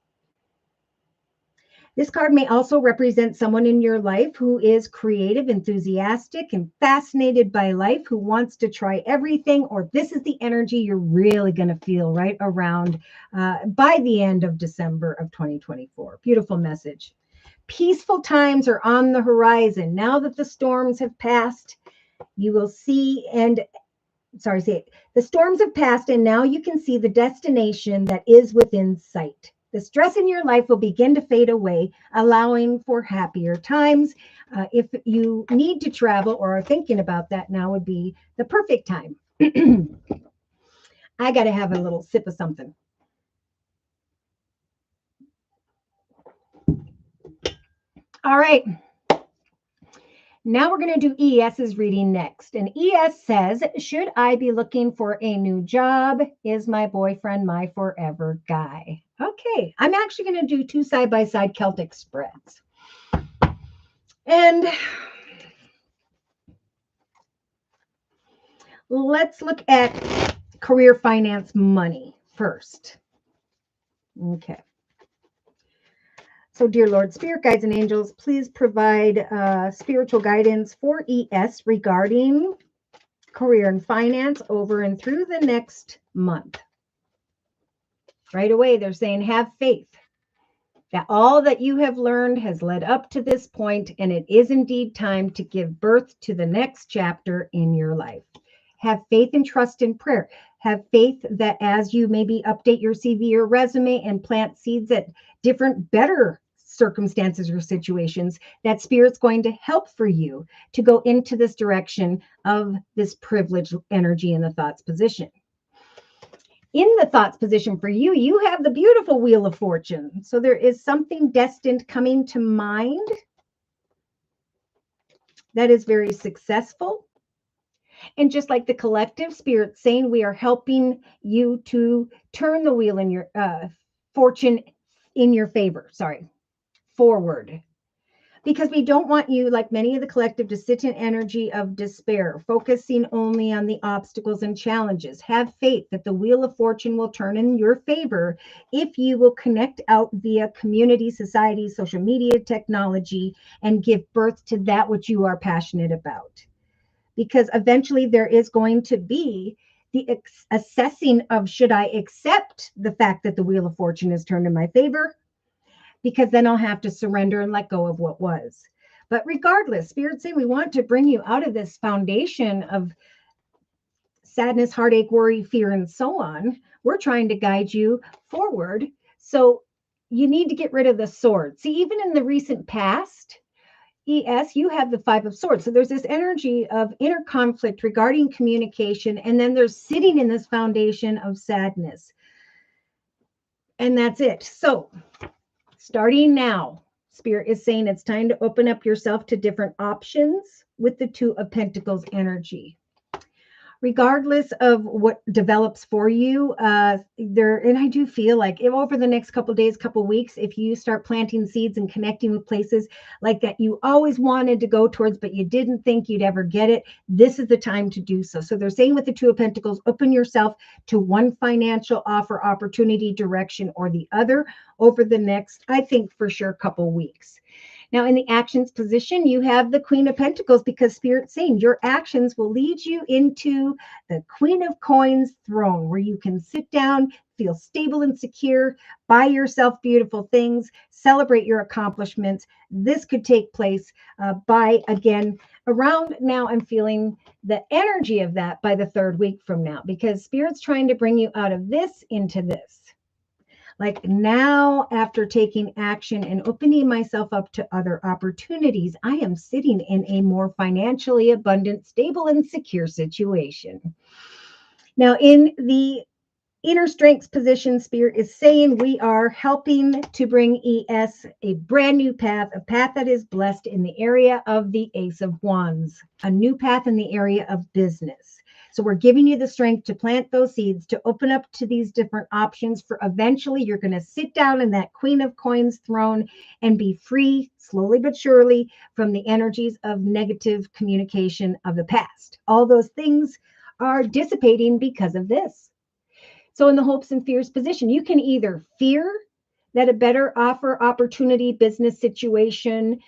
This card may also represent someone in your life who is creative, enthusiastic, and fascinated by life, who wants to try everything, or this is the energy you're really going to feel right around by the end of December of 2024. Beautiful message. Peaceful times are on the horizon. Now that the storms have passed, you will see the storms have passed, and now you can see the destination that is within sight. The stress in your life will begin to fade away, allowing for happier times. If you need to travel or are thinking about that, now would be the perfect time. I got to have a little sip of something. All right. Now we're going to do ES's reading next. And ES says, should I be looking for a new job? Is my boyfriend my forever guy? Okay, I'm actually going to do 2 side-by-side Celtic spreads. And let's look at career, finance, money first. Okay. So, dear Lord, Spirit Guides and Angels, please provide spiritual guidance for ES regarding career and finance over and through the next month. Right away, they're saying, have faith that all that you have learned has led up to this point, and it is indeed time to give birth to the next chapter in your life. Have faith and trust in prayer. Have faith that as you maybe update your CV or resume and plant seeds at different, better circumstances or situations, that Spirit's going to help for you to go into this direction of this privileged energy in the thoughts position. In the thoughts position for you, you have the beautiful Wheel of Fortune. So there is something destined coming to mind that is very successful. And just like the collective, Spirit saying, we are helping you to turn the wheel in your fortune in your favor, forward. Because we don't want you, like many of the collective, to sit in energy of despair, focusing only on the obstacles and challenges. Have faith that the Wheel of Fortune will turn in your favor if you will connect out via community, society, social media, technology, and give birth to that which you are passionate about. Because eventually there is going to be the assessing of, should I accept the fact that the Wheel of Fortune is turned in my favor? Because then I'll have to surrender and let go of what was. But regardless, Spirit's saying we want to bring you out of this foundation of sadness, heartache, worry, fear, and so on. We're trying to guide you forward. So you need to get rid of the sword. See, even in the recent past, ES, you have the 5 of Swords. So there's this energy of inner conflict regarding communication, and then there's sitting in this foundation of sadness. And that's it. So starting now, Spirit is saying it's time to open up yourself to different options with the 2 of Pentacles energy. Regardless of what develops for you, and I do feel like if over the next couple of days, couple of weeks, if you start planting seeds and connecting with places like that you always wanted to go towards, but you didn't think you'd ever get it, this is the time to do so. So they're saying with the 2 of Pentacles, open yourself to one financial offer, opportunity, direction, or the other over the next, I think for sure, couple weeks. Now, in the actions position, you have the Queen of Pentacles, because Spirit's saying your actions will lead you into the Queen of Coins throne, where you can sit down, feel stable and secure, buy yourself beautiful things, celebrate your accomplishments. This could take place around now. I'm feeling the energy of that by the 3rd week from now, because Spirit's trying to bring you out of this into this. Like now, after taking action and opening myself up to other opportunities, I am sitting in a more financially abundant, stable, and secure situation. Now, in the inner strengths position, Spirit is saying we are helping to bring ES a brand new path, a path that is blessed in the area of the Ace of Wands, a new path in the area of business. So we're giving you the strength to plant those seeds, to open up to these different options, for eventually you're going to sit down in that Queen of Coins throne and be free, slowly but surely, from the energies of negative communication of the past. All those things are dissipating because of this. So in the hopes and fears position, you can either fear that a better offer, opportunity, business situation,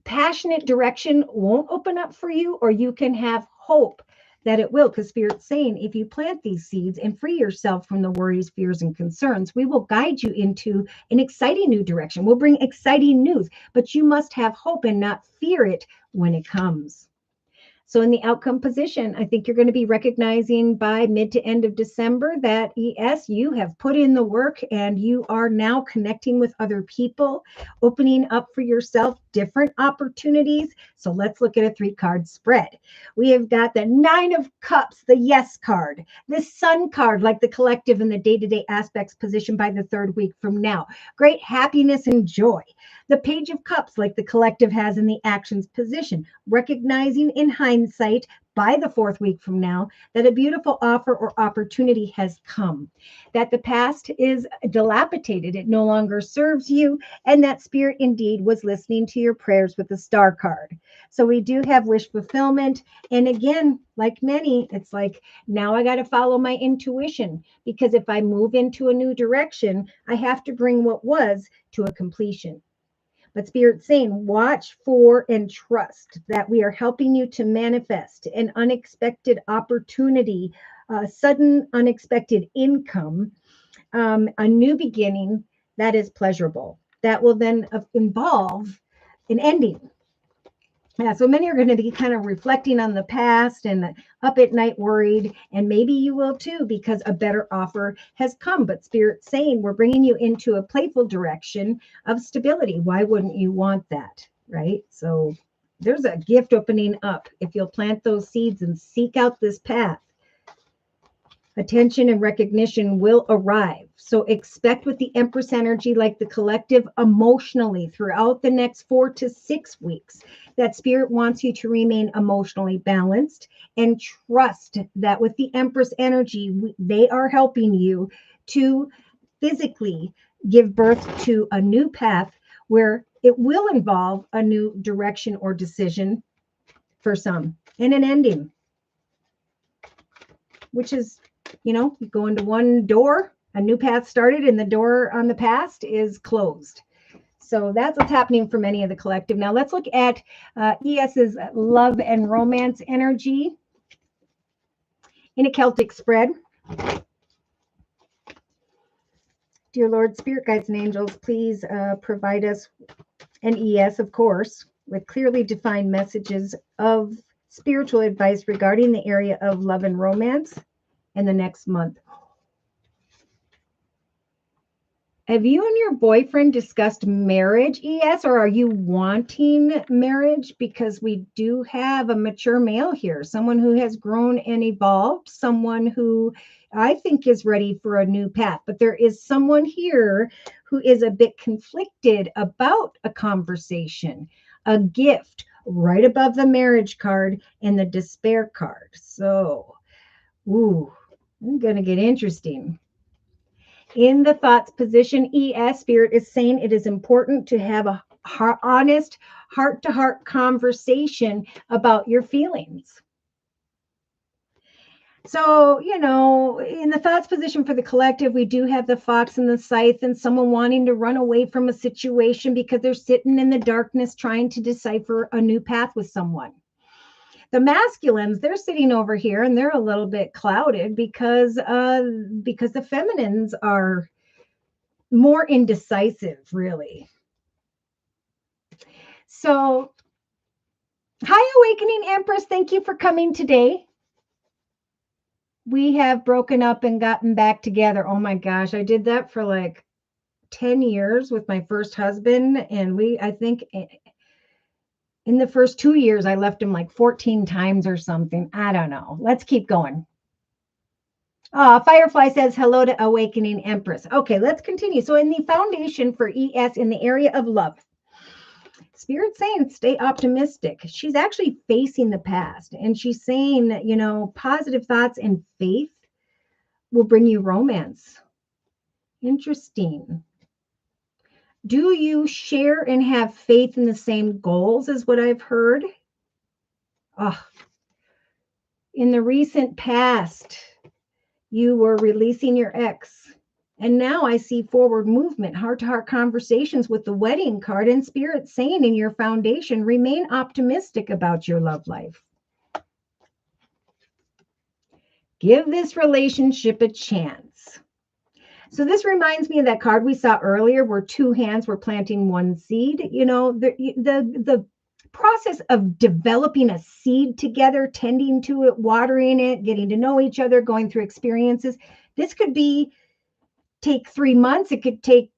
passionate direction won't open up for you, or you can have hope that it will, because Spirit's saying if you plant these seeds and free yourself from the worries, fears, and concerns, we will guide you into an exciting new direction. We'll bring exciting news, but you must have hope and not fear it when it comes. So in the outcome position, I think you're going to be recognizing by mid to end of December that, yes, you have put in the work and you are now connecting with other people, opening up for yourself different opportunities. So let's look at a 3-card spread. We have got the 9 of Cups, the yes card, the Sun card, like the collective and the day-to-day aspects position by the 3rd week from now. Great happiness and joy. The Page of Cups, like the collective has in the actions position, recognizing in hindsight by the 4th week from now that a beautiful offer or opportunity has come, that the past is dilapidated, it no longer serves you, and that Spirit indeed was listening to your prayers with the Star card. So we do have wish fulfillment. And again, like many, it's like, now I got to follow my intuition, because if I move into a new direction, I have to bring what was to a completion. But Spirit's saying, watch for and trust that we are helping you to manifest an unexpected opportunity, sudden unexpected income, a new beginning that is pleasurable, that will then involve an ending. Yeah, so many are going to be kind of reflecting on the past and up at night worried, and maybe you will too, because a better offer has come. But Spirit's saying we're bringing you into a playful direction of stability. Why wouldn't you want that, right? So there's a gift opening up if you'll plant those seeds and seek out this path. Attention and recognition will arrive. So expect with the Empress energy, like the collective, emotionally throughout the next 4 to 6 weeks, that Spirit wants you to remain emotionally balanced, and trust that with the Empress energy, they are helping you to physically give birth to a new path where it will involve a new direction or decision for some, and an ending, which is, you go into one door, a new path started, and the door on the past is closed. So that's what's happening for many of the collective. Now let's look at ES's love and romance energy in a Celtic spread. Dear Lord, Spirit guides and angels, please provide us, and ES, of course, with clearly defined messages of spiritual advice regarding the area of love and romance in the next month. Have you and your boyfriend discussed marriage, ES, or are you wanting marriage? Because we do have a mature male here, someone who has grown and evolved, someone who I think is ready for a new path. But there is someone here who is a bit conflicted about a conversation, a gift, right above the marriage card and the despair card. So, I'm going to get interesting. In the thoughts position, ES, Spirit is saying it is important to have a honest, heart-to-heart conversation about your feelings. So, in the thoughts position for the collective, we do have the Fox and the Scythe, and someone wanting to run away from a situation because they're sitting in the darkness trying to decipher a new path with someone. The masculines, they're sitting over here and they're a little bit clouded because the feminines are more indecisive, really. So, hi, Awakening Empress. Thank you for coming today. We have broken up and gotten back together. Oh my gosh, I did that for like 10 years with my first husband. And I think in the first 2 years, I left him like 14 times or something. I don't know. Let's keep going. Firefly says, hello to Awakening Empress. Okay, let's continue. So in the foundation for ES in the area of love, Spirit's saying stay optimistic. She's actually facing the past, and she's saying, positive thoughts and faith will bring you romance. Interesting. Do you share and have faith in the same goals as what I've heard? In the recent past, You were releasing your ex. And now I see forward movement, heart-to-heart conversations with the wedding card, and Spirit saying in your foundation, remain optimistic about your love life. Give this relationship a chance. So this reminds me of that card we saw earlier where two hands were planting one seed. You know, the process of developing a seed together, tending to it, watering it, getting to know each other, going through experiences. This could take 3 months. It could take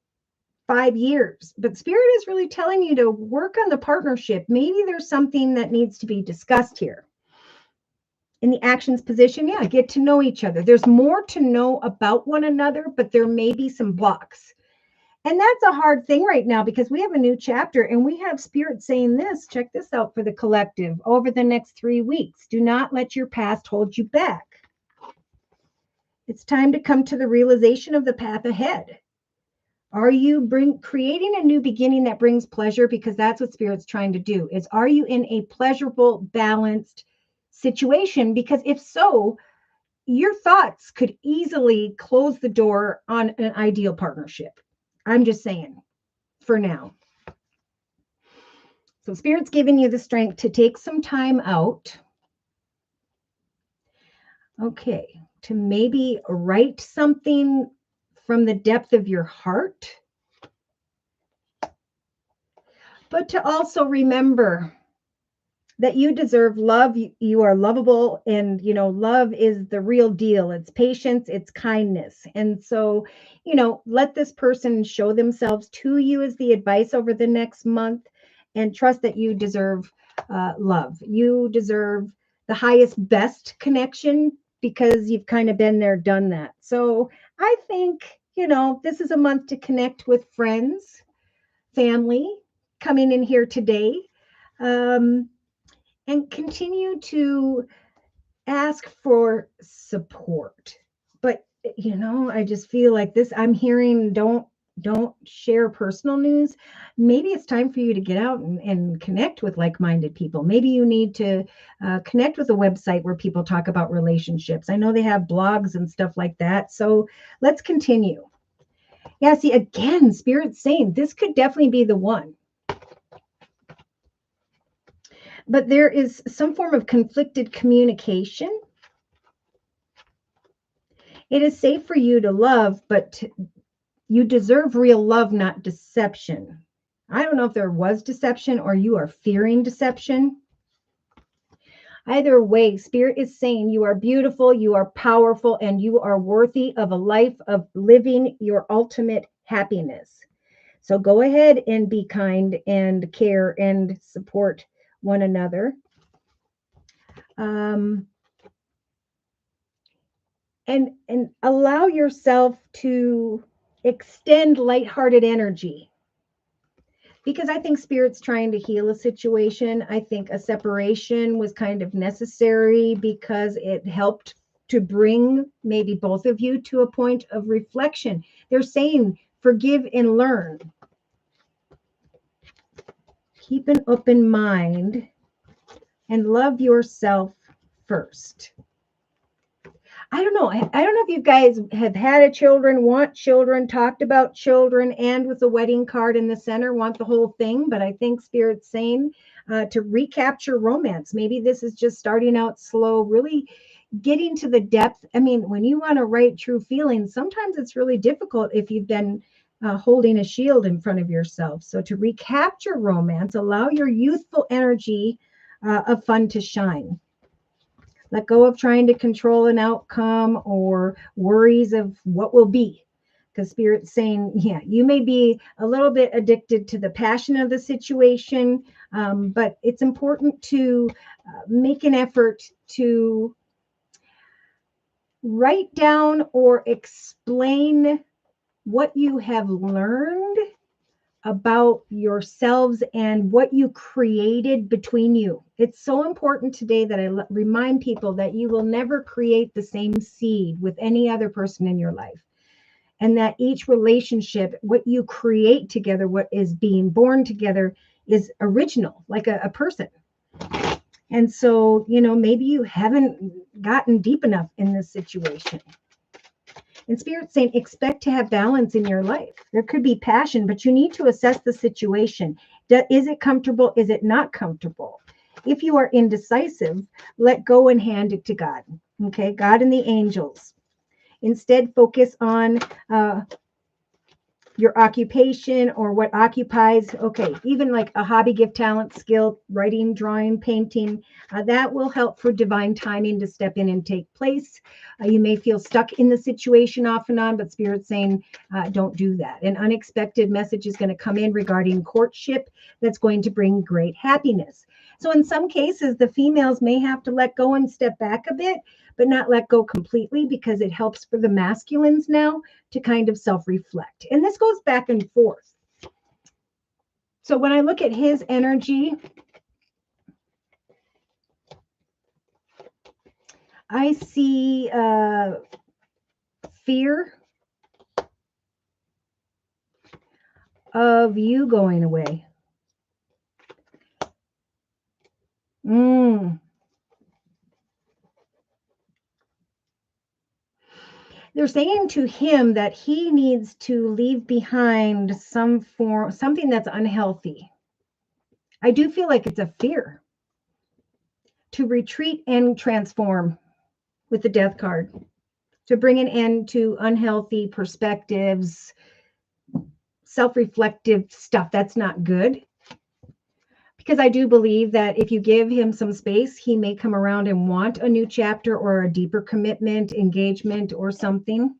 5 years, but Spirit is really telling you to work on the partnership. Maybe there's something that needs to be discussed here. In the actions position, yeah, get to know each other. There's more to know about one another, but there may be some blocks. And that's a hard thing right now because we have a new chapter and we have Spirit saying this. Check this out for the collective over the next 3 weeks. Do not let your past hold you back. It's time to come to the realization of the path ahead. Are you creating a new beginning that brings pleasure? Because that's what Spirit's trying to do. Are you in a pleasurable, balanced situation? Because if so, your thoughts could easily close the door on an ideal partnership. I'm just saying for now. So Spirit's giving you the strength to take some time out. Okay, to maybe write something from the depth of your heart. But to also remember that you deserve love. You are lovable, and love is the real deal. It's patience, it's kindness. And so, let this person show themselves to you as the advice over the next month, and trust that you deserve love. You deserve the highest, best connection because you've kind of been there, done that. So I think, this is a month to connect with friends, family coming in here today. And continue to ask for support. But, I just feel like this, I'm hearing don't share personal news. Maybe it's time for you to get out and connect with like-minded people. Maybe you need to connect with a website where people talk about relationships. I know they have blogs and stuff like that. So let's continue. Yeah, see, again, Spirit's saying this could definitely be the one. But there is some form of conflicted communication. It is safe for you to love, but you deserve real love, not deception. I don't know if there was deception or you are fearing deception. Either way, Spirit is saying you are beautiful, you are powerful, and you are worthy of a life of living your ultimate happiness. So go ahead and be kind and care and support one another. And allow yourself to extend lighthearted energy, because I think Spirit's trying to heal a situation. I think a separation was kind of necessary because it helped to bring maybe both of you to a point of reflection. They're saying forgive and learn. Keep an open mind and love yourself first. I don't know. I don't know if you guys have had children, want children, talked about children, and with the wedding card in the center, want the whole thing. But I think Spirit's saying to recapture romance. Maybe this is just starting out slow, really getting to the depth. I mean, when you want to write true feelings, sometimes it's really difficult if you've been holding a shield in front of yourself. So to recapture romance, allow your youthful energy of fun to shine. Let go of trying to control an outcome or worries of what will be. Because Spirit's saying, yeah, you may be a little bit addicted to the passion of the situation, but it's important to make an effort to write down or explain what you have learned about yourselves and what you created between you. It's so important today that I remind people that you will never create the same seed with any other person in your life. And that each relationship, what you create together, what is being born together, is original, like a person. And so, maybe you haven't gotten deep enough in this situation. And Spirit's saying, expect to have balance in your life. There could be passion, but you need to assess the situation. Is it comfortable? Is it not comfortable? If you are indecisive, let go and hand it to God. Okay, God and the angels. Instead, focus on your occupation or what occupies, okay, even like a hobby, gift, talent, skill, writing, drawing, painting, that will help for divine timing to step in and take place. You may feel stuck in the situation off and on, but Spirit's saying, don't do that. An unexpected message is going to come in regarding courtship that's going to bring great happiness. So in some cases, the females may have to let go and step back a bit, but not let go completely, because it helps for the masculines now to kind of self-reflect. And this goes back and forth. So when I look at his energy, I see fear of you going away. They're saying to him that he needs to leave behind something that's unhealthy. I do feel like it's a fear to retreat and transform with the death card, to bring an end to unhealthy perspectives, self-reflective stuff that's not good. Because I do believe that if you give him some space, he may come around and want a new chapter or a deeper commitment, engagement, or something.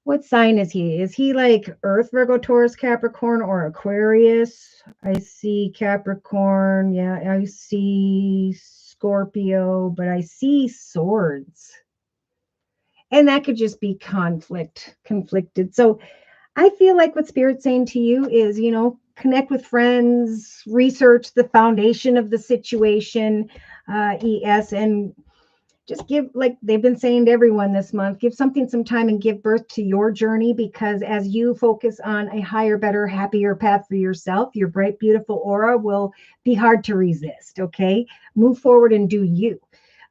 What sign is he? Is he like Earth, Virgo, Taurus, Capricorn, or Aquarius? I see Capricorn. Yeah, I see Scorpio, but I see swords. And that could just be conflicted. So I feel like what Spirit's saying to you is, connect with friends, research the foundation of the situation, ES, and just give, like they've been saying to everyone this month, give something some time and give birth to your journey, because as you focus on a higher, better, happier path for yourself, your bright, beautiful aura will be hard to resist. Okay. Move forward and do you.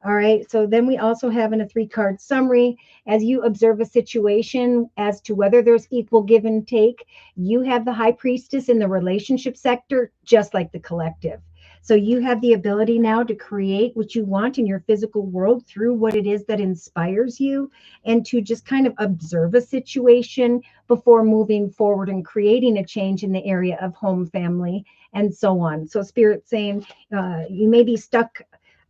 All right. So then we also have in a 3-card summary, as you observe a situation as to whether there's equal give and take, you have the high priestess in the relationship sector, just like the collective. So you have the ability now to create what you want in your physical world through what it is that inspires you, and to just kind of observe a situation before moving forward and creating a change in the area of home, family, and so on. So Spirit's saying you may be stuck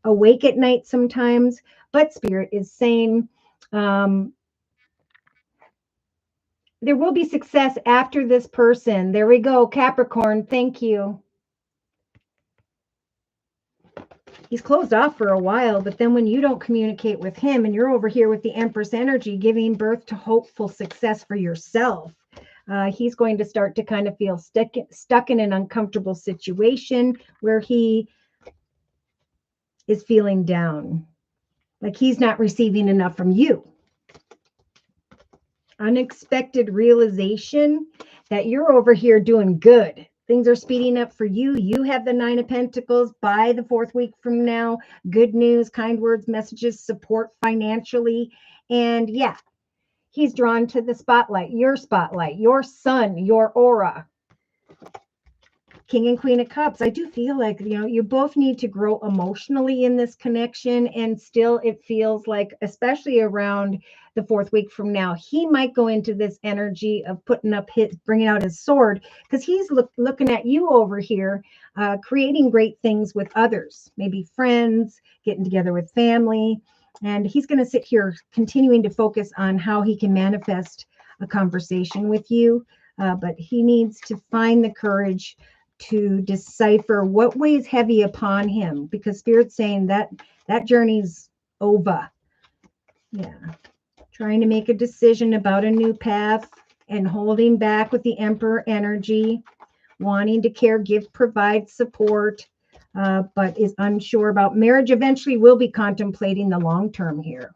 awake at night sometimes, but Spirit is saying there will be success after this person. There we go, Capricorn. Thank you. He's closed off for a while, but then when you don't communicate with him and you're over here with the Empress energy, giving birth to hopeful success for yourself, he's going to start to kind of feel stuck in an uncomfortable situation where he is feeling down, like he's not receiving enough from you. Unexpected realization that you're over here doing good. Things are speeding up for you. You have the 9 of Pentacles by the 4th week from now. Good news, kind words, messages, support financially. And yeah, he's drawn to the spotlight, your sun, your aura. King and Queen of Cups. I do feel like, you both need to grow emotionally in this connection. And still it feels like, especially around the 4th week from now, he might go into this energy of bringing out his sword, because he's looking at you over here, creating great things with others, maybe friends, getting together with family. And he's going to sit here continuing to focus on how he can manifest a conversation with you. But he needs to find the courage to decipher what weighs heavy upon him, because Spirit's saying that journey's over. Yeah. Trying to make a decision about a new path and holding back with the Emperor energy, wanting to care, give, provide, support, but is unsure about marriage. Eventually will be contemplating the long term here.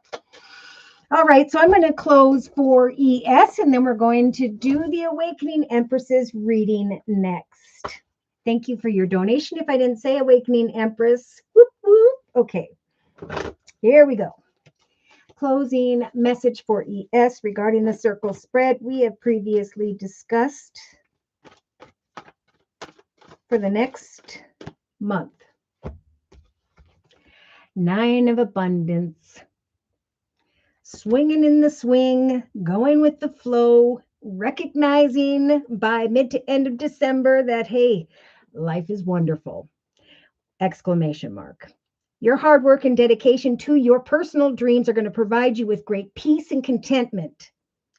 All right, so I'm going to close for ES, and then we're going to do the Awakening Empresses reading next. Thank you for your donation. If I didn't say Awakening Empress, whoop, whoop. Okay, here we go. closing message for ES regarding the circle spread we have previously discussed for the next month. Nine of Abundance. Swinging in the swing, going with the flow, recognizing by mid to end of December that, hey, life is wonderful. Exclamation mark. Your hard work and dedication to your personal dreams are going to provide you with great peace and contentment.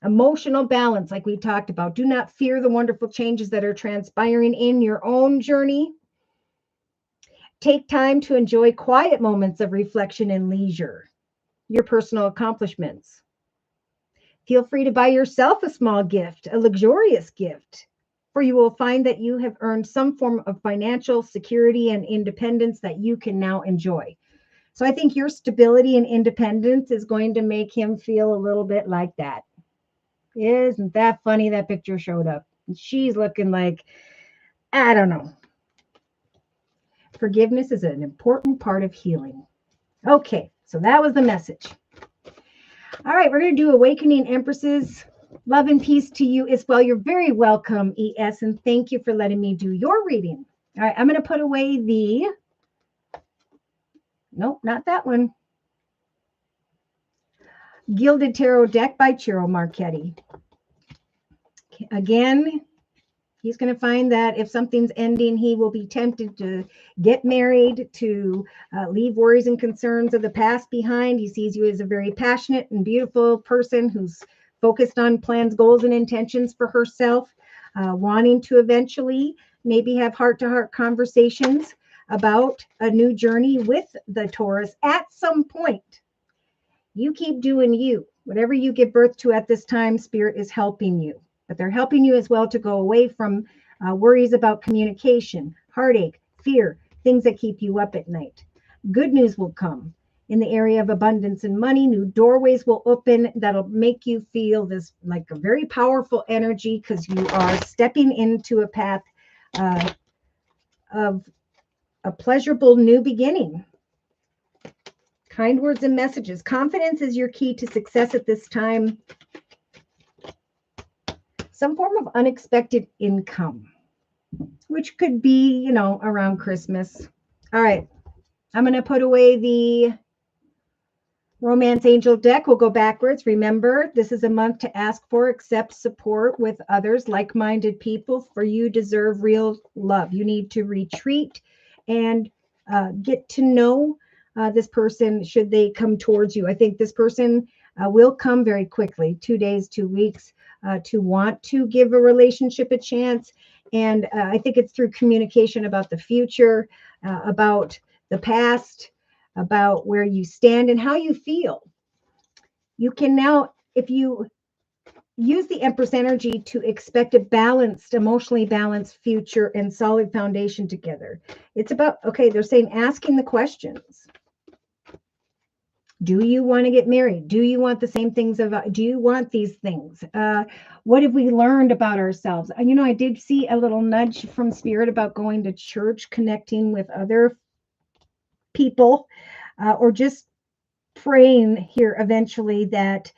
Emotional balance, like we talked about. Do not fear the wonderful changes that are transpiring in your own journey. Take time to enjoy quiet moments of reflection and leisure. Your personal accomplishments. Feel free to buy yourself a small gift, a luxurious gift, for you will find that you have earned some form of financial security and independence that you can now enjoy. So I think your stability and independence is going to make him feel a little bit like that. Isn't that funny? That picture showed up. She's looking like, I don't know. Forgiveness is an important part of healing. Okay, so that was the message. All right, we're going to do Awakening Empresses. Love and peace to you as well. You're very welcome, ES, and thank you for letting me do your reading. All right, I'm going to put away the... Nope, not that one. Gilded Tarot deck by Ciro Marchetti. Again, he's going to find that if something's ending, he will be tempted to get married, to leave worries and concerns of the past behind. He sees you as a very passionate and beautiful person who's focused on plans, goals, and intentions for herself, wanting to eventually maybe have heart-to-heart conversations about a new journey with the Taurus at some point. You keep doing you. Whatever you give birth to at this time, Spirit is helping you. But they're helping you as well to go away from worries about communication, heartache, fear, things that keep you up at night. Good news will come in the area of abundance and money. New doorways will open that'll make you feel this like a very powerful energy because you are stepping into a path of a pleasurable new beginning. Kind words and messages. Confidence is your key to success at this time. Some form of unexpected income, which could be, around Christmas. All right. I'm going to put away the Romance Angel deck. We'll go backwards. Remember, this is a month to ask for, accept, support with others, like-minded people, for you deserve real love. You need to retreat and get to know this person should they come towards you. I think this person will come very quickly, 2 days, 2 weeks, to want to give a relationship a chance. And I think it's through communication about the future, about the past, about where you stand and how you feel. You can now, if you use the Empress energy, to expect a balanced, emotionally balanced future and solid foundation together. It's about, okay, they're saying asking the questions. Do you want to get married? Do you want the same things? Do you want these things? What have we learned about ourselves? I did see a little nudge from Spirit about going to church, connecting with other people, or just praying here eventually that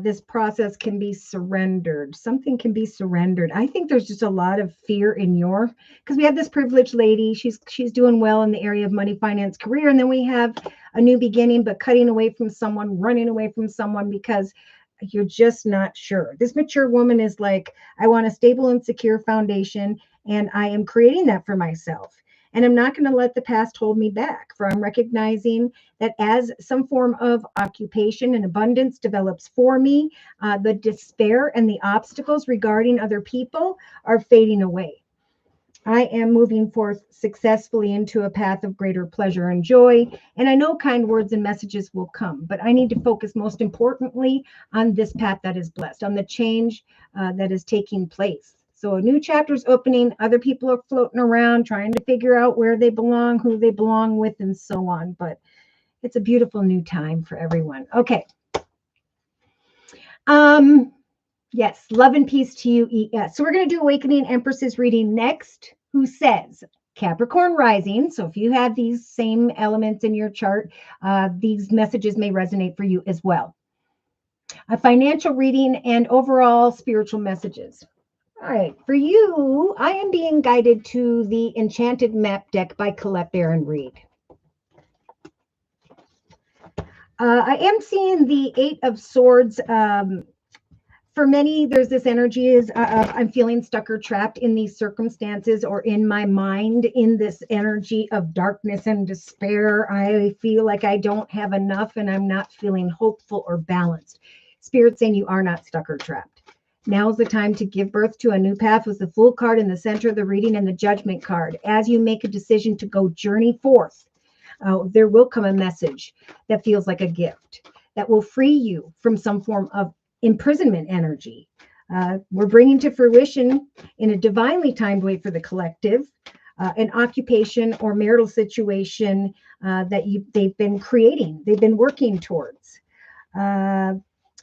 this process can be surrendered. Something can be surrendered. I think there's just a lot of fear in because we have this privileged lady. She's doing well in the area of money, finance, career. And then we have a new beginning, but cutting away from someone, running away from someone because you're just not sure. This mature woman is like, I want a stable and secure foundation, and I am creating that for myself. And I'm not going to let the past hold me back, for I'm recognizing that as some form of occupation and abundance develops for me, the despair and the obstacles regarding other people are fading away. I am moving forth successfully into a path of greater pleasure and joy. And I know kind words and messages will come, but I need to focus most importantly on this path that is blessed, on the change that is taking place. So a new chapter is opening. Other people are floating around trying to figure out where they belong, who they belong with, and so on. But it's a beautiful new time for everyone. Okay. Yes, love and peace to you, ES. So we're going to do Awakening Empresses reading next, who says Capricorn rising. So if you have these same elements in your chart, these messages may resonate for you as well. a financial reading, and overall spiritual messages. All right, for you, I am being guided to the Enchanted Map deck by Colette Baron Reed. I am seeing the Eight of Swords. For many, there's this energy is I'm feeling stuck or trapped in these circumstances, or in my mind in this energy of darkness and despair. I feel like I don't have enough and I'm not feeling hopeful or balanced. Spirit saying you are not stuck or trapped. Now's the time to give birth to a new path, with the Fool card in the center of the reading and the Judgment card. As you make a decision to go journey forth, there will come a message that feels like a gift that will free you from some form of imprisonment energy. We're bringing to fruition, in a divinely timed way for the collective, an occupation or marital situation that they've been creating, they've been working towards.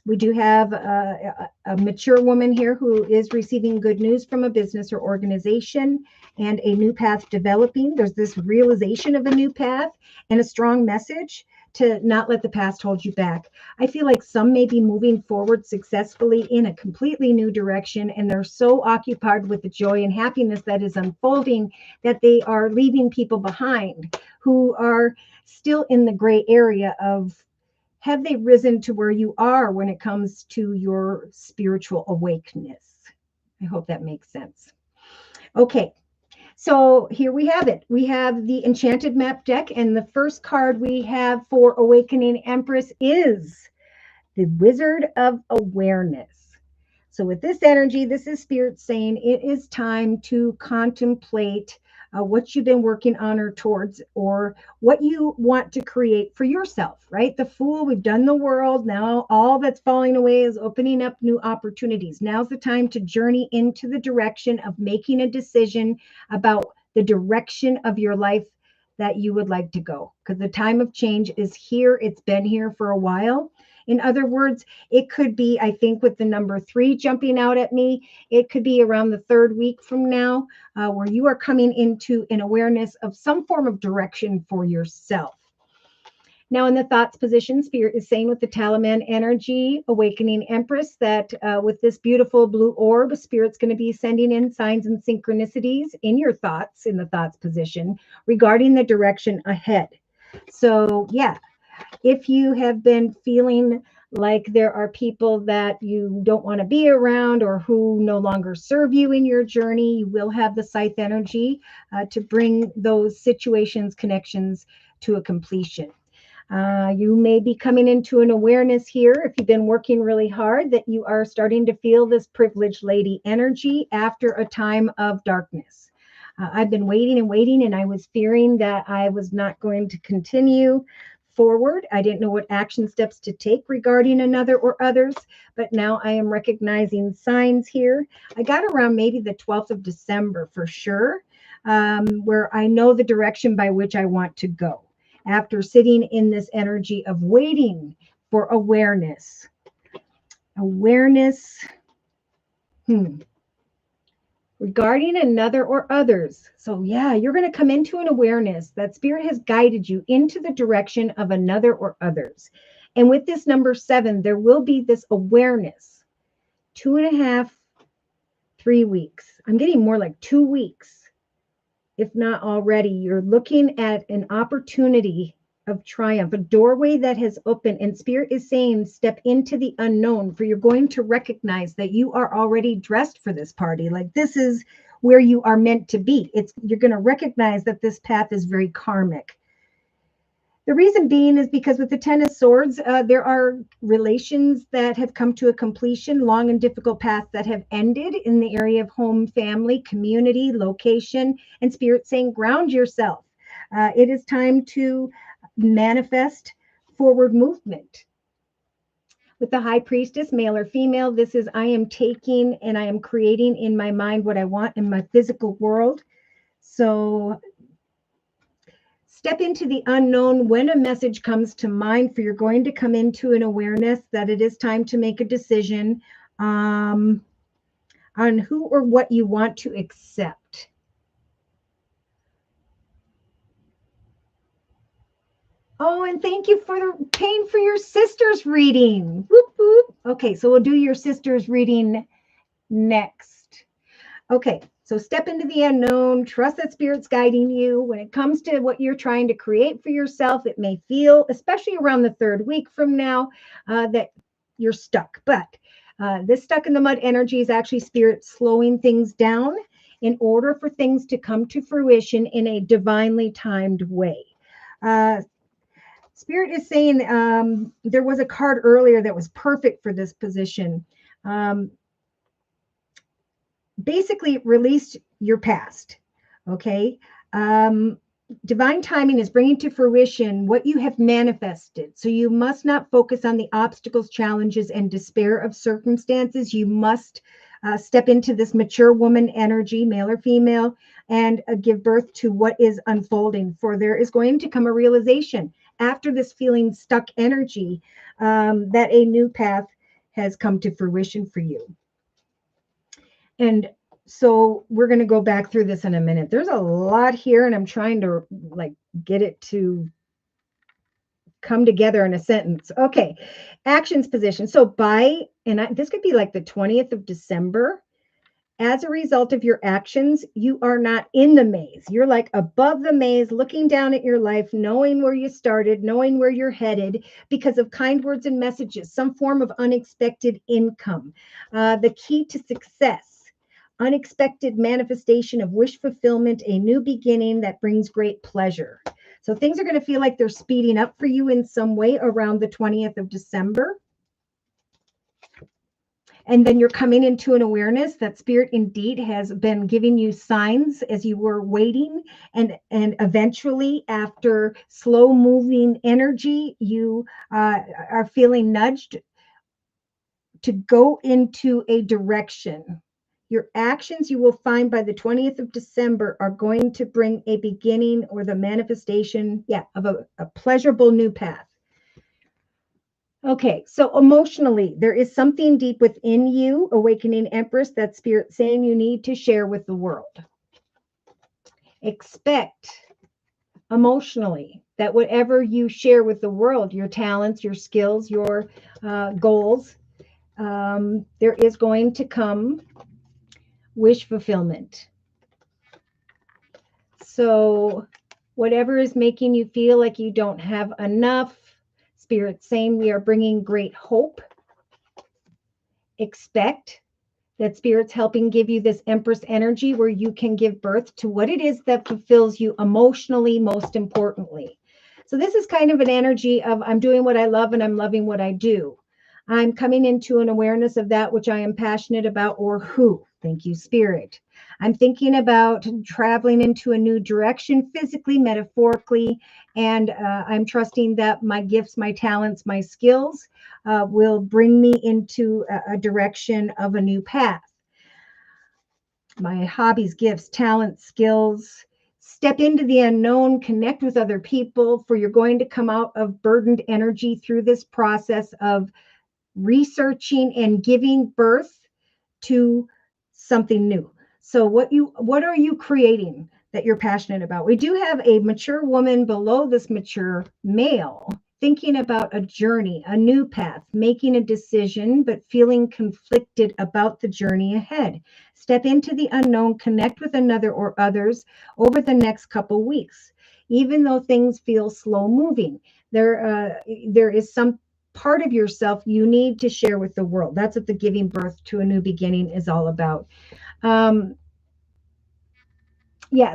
We do have a mature woman here who is receiving good news from a business or organization, and a new path developing. There's this realization of a new path and a strong message to not let the past hold you back. I feel like some may be moving forward successfully in a completely new direction, and they're so occupied with the joy and happiness that is unfolding that they are leaving people behind who are still in the gray area of, have they risen to where you are when it comes to your spiritual awakeness? I hope that makes sense. Okay, so here we have it. We have the Enchanted Map deck, and the first card we have for Awakening Empress is the Wizard of Awareness. So with this energy, this is Spirit saying it is time to contemplate what you've been working on or towards, or what you want to create for yourself, right? The Fool, we've done the world. Now all that's falling away is opening up new opportunities. Now's the time to journey into the direction of making a decision about the direction of your life that you would like to go, because the time of change is here. It's been here for a while. In other words, it could be, I think with the number 3 jumping out at me, it could be around the 3rd week from now, where you are coming into an awareness of some form of direction for yourself. Now, in the thoughts position, Spirit is saying with the Talisman energy, Awakening Empress, that with this beautiful blue orb, Spirit's going to be sending in signs and synchronicities in your thoughts, in the thoughts position, regarding the direction ahead. So, yeah. If you have been feeling like there are people that you don't want to be around, or who no longer serve you in your journey, you will have the Scythe energy to bring those situations, connections to a completion. You may be coming into an awareness here, if you've been working really hard, that you are starting to feel this privileged lady energy after a time of darkness. I've been waiting and waiting, and I was fearing that I was not going to continue forward. I didn't know what action steps to take regarding another or others, but now I am recognizing signs here. I got around maybe the 12th of December for sure, where I know the direction by which I want to go after sitting in this energy of waiting for awareness. Awareness. Regarding another or others. So yeah, you're going to come into an awareness that Spirit has guided you into the direction of another or others. And with this number 7, there will be this awareness. 2.5, 3 weeks. I'm getting more like 2 weeks, if not already. You're looking at an opportunity of triumph, a doorway that has opened, and Spirit is saying step into the unknown, for you're going to recognize that you are already dressed for this party. Like, this is where you are meant to be. You're going to recognize that this path is very karmic. The reason being is because with the 10 of Swords, there are relations that have come to a completion, long and difficult paths that have ended in the area of home, family, community, location, and Spirit saying ground yourself. It is time to manifest forward movement. With the High Priestess, male or female, this is I am taking and I am creating in my mind what I want in my physical world. So step into the unknown when a message comes to mind, for you're going to come into an awareness that it is time to make a decision on who or what you want to accept. Oh, and thank you for paying for your sister's reading. Whoop, whoop. Okay, so we'll do your sister's reading next. Okay, so step into the unknown, trust that spirit's guiding you. When it comes to what you're trying to create for yourself, it may feel, especially around the third week from now, that you're stuck. But this stuck in the mud energy is actually spirit slowing things down in order for things to come to fruition in a divinely timed way. Uh, Spirit is saying there was a card earlier that was perfect for this position. Um, Basically, release your past. Okay. Divine timing is bringing to fruition what you have manifested. So you must not focus on the obstacles, challenges, and despair of circumstances. You must step into this mature woman energy, male or female, and give birth to what is unfolding. For there is going to come a realization after this feeling stuck energy that a new path has come to fruition for you. And so we're going to go back through this in a minute. There's a lot here, and I'm trying to like get it to come together in a sentence. Okay, actions position. So this could be like the 20th of December. As a result of your actions, you are not in the maze. You're like above the maze, looking down at your life, knowing where you started, knowing where you're headed because of kind words and messages, some form of unexpected income. The key to success, unexpected manifestation of wish fulfillment, a new beginning that brings great pleasure. So things are going to feel like they're speeding up for you in some way around the 20th of December. And then you're coming into an awareness that spirit indeed has been giving you signs as you were waiting. And eventually, after slow moving energy, you are feeling nudged to go into a direction. Your actions, you will find by the 20th of December, are going to bring a beginning or the manifestation, of a pleasurable new path. Okay, so emotionally, there is something deep within you, awakening Empress, that spirit saying you need to share with the world. Expect emotionally that whatever you share with the world, your talents, your skills, your goals, there is going to come wish fulfillment. So whatever is making you feel like you don't have enough, spirit saying we are bringing great hope. Expect that spirit's helping give you this Empress energy where you can give birth to what it is that fulfills you emotionally, most importantly. So this is kind of an energy of I'm doing what I love and I'm loving what I do. I'm coming into an awareness of that which I am passionate about or who. Thank you, Spirit. I'm thinking about traveling into a new direction, physically, metaphorically, and I'm trusting that my gifts, my talents, my skills will bring me into a direction of a new path. My hobbies, gifts, talents, skills. Step into the unknown, connect with other people, for you're going to come out of burdened energy through this process of researching and giving birth to something new. So what are you creating that you're passionate about? We do have a mature woman below this mature male thinking about a journey, a new path, making a decision, but feeling conflicted about the journey ahead. Step into the unknown, connect with another or others over the next couple weeks. Even though things feel slow moving, there is some part of yourself you need to share with the world. That's what the giving birth to a new beginning is all about.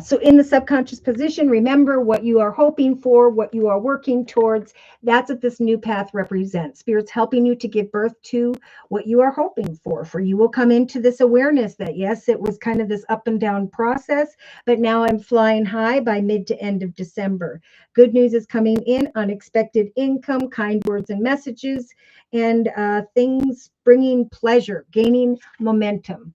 So in the subconscious position, remember what you are hoping for, what you are working towards. That's what this new path represents. Spirit's helping you to give birth to what you are hoping for. For you will come into this awareness that, yes, it was kind of this up and down process, but now I'm flying high by mid to end of December. Good news is coming in, unexpected income, kind words and messages, and things bringing pleasure, gaining momentum.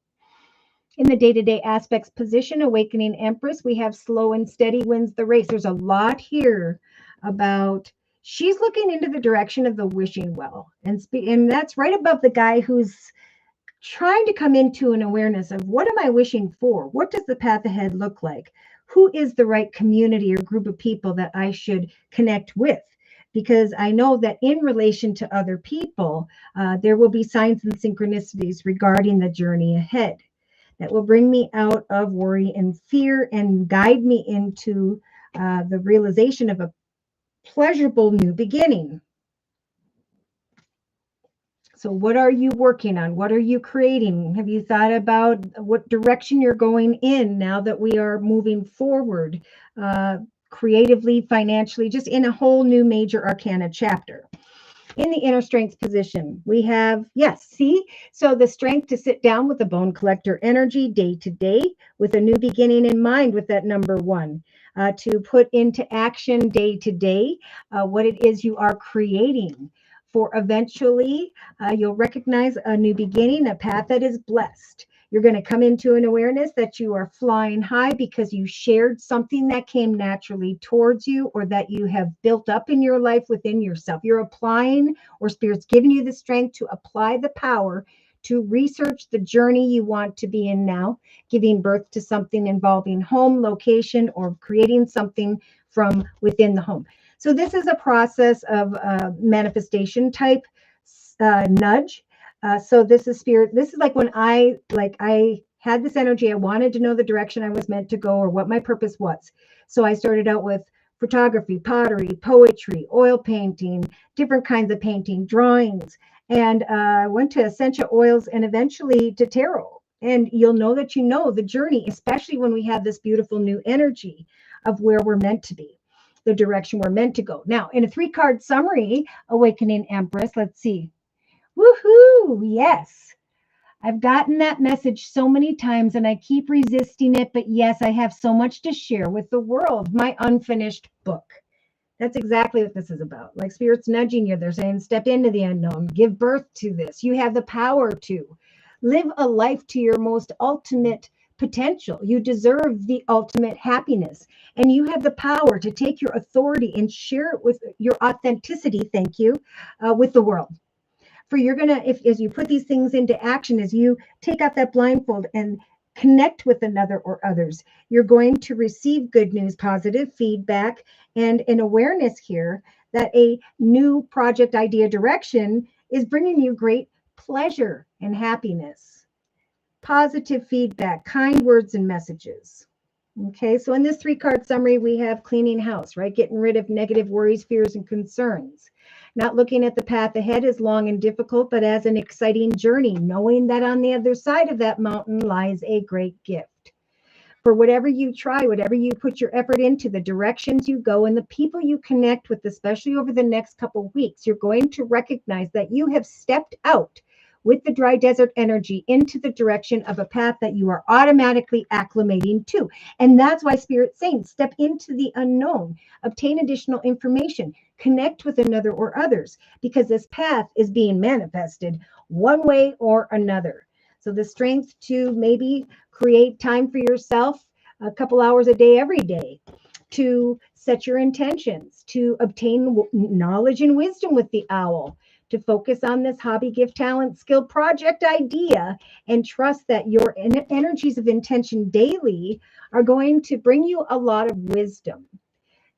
In the day-to-day aspects position, awakening Empress, we have slow and steady wins the race. There's a lot here about she's looking into the direction of the wishing well. And that's right above the guy who's trying to come into an awareness of what am I wishing for? What does the path ahead look like? Who is the right community or group of people that I should connect with? because I know that in relation to other people, there will be signs and synchronicities regarding the journey ahead that will bring me out of worry and fear and guide me into the realization of a pleasurable new beginning. So, what are you working on? What are you creating? Have you thought about what direction you're going in now that we are moving forward, creatively, financially, just in a whole new major arcana chapter? In the inner strength position, we have, yes, see? So the strength to sit down with the bone collector energy day to day with a new beginning in mind with that number one, to put into action day to day what it is you are creating. For eventually, you'll recognize a new beginning, a path that is blessed. You're going to come into an awareness that you are flying high because you shared something that came naturally towards you or that you have built up in your life within yourself. You're applying, or Spirit's giving you the strength to apply the power to research the journey you want to be in now, giving birth to something involving home, location, or creating something from within the home. So this is a process of manifestation type nudge. So this is Spirit. This is like when I had this energy. I wanted to know the direction I was meant to go or what my purpose was. So I started out with photography, pottery, poetry, oil painting, different kinds of painting, drawings, and went to essential oils and eventually to tarot. And you'll know that you know the journey, especially when we have this beautiful new energy of where we're meant to be, the direction we're meant to go. Now, in a 3-card summary, Awakening Empress, let's see. Woohoo! Yes. I've gotten that message so many times and I keep resisting it, but yes, I have so much to share with the world. My unfinished book. That's exactly what this is about. Like Spirit's nudging you. They're saying, step into the unknown, give birth to this. You have the power to live a life to your most ultimate potential. You deserve the ultimate happiness. And you have the power to take your authority and share it with your authenticity, thank you, with the world. For you're going to, if as you put these things into action, as you take off that blindfold and connect with another or others, you're going to receive good news, positive feedback, and an awareness here that a new project idea direction is bringing you great pleasure and happiness. Positive feedback, kind words and messages. Okay, so in this 3-card summary, we have cleaning house, right? Getting rid of negative worries, fears, and concerns. Not looking at the path ahead as long and difficult, but as an exciting journey, knowing that on the other side of that mountain lies a great gift. For whatever you try, whatever you put your effort into, the directions you go, and the people you connect with, especially over the next couple of weeks, you're going to recognize that you have stepped out with the dry desert energy into the direction of a path that you are automatically acclimating to. And that's why Spirit's saying, step into the unknown, obtain additional information, connect with another or others, because this path is being manifested one way or another. So the strength to maybe create time for yourself a couple hours a day, every day, to set your intentions, to obtain knowledge and wisdom with the owl, to focus on this hobby, gift, talent, skill, project idea, and trust that your energies of intention daily are going to bring you a lot of wisdom.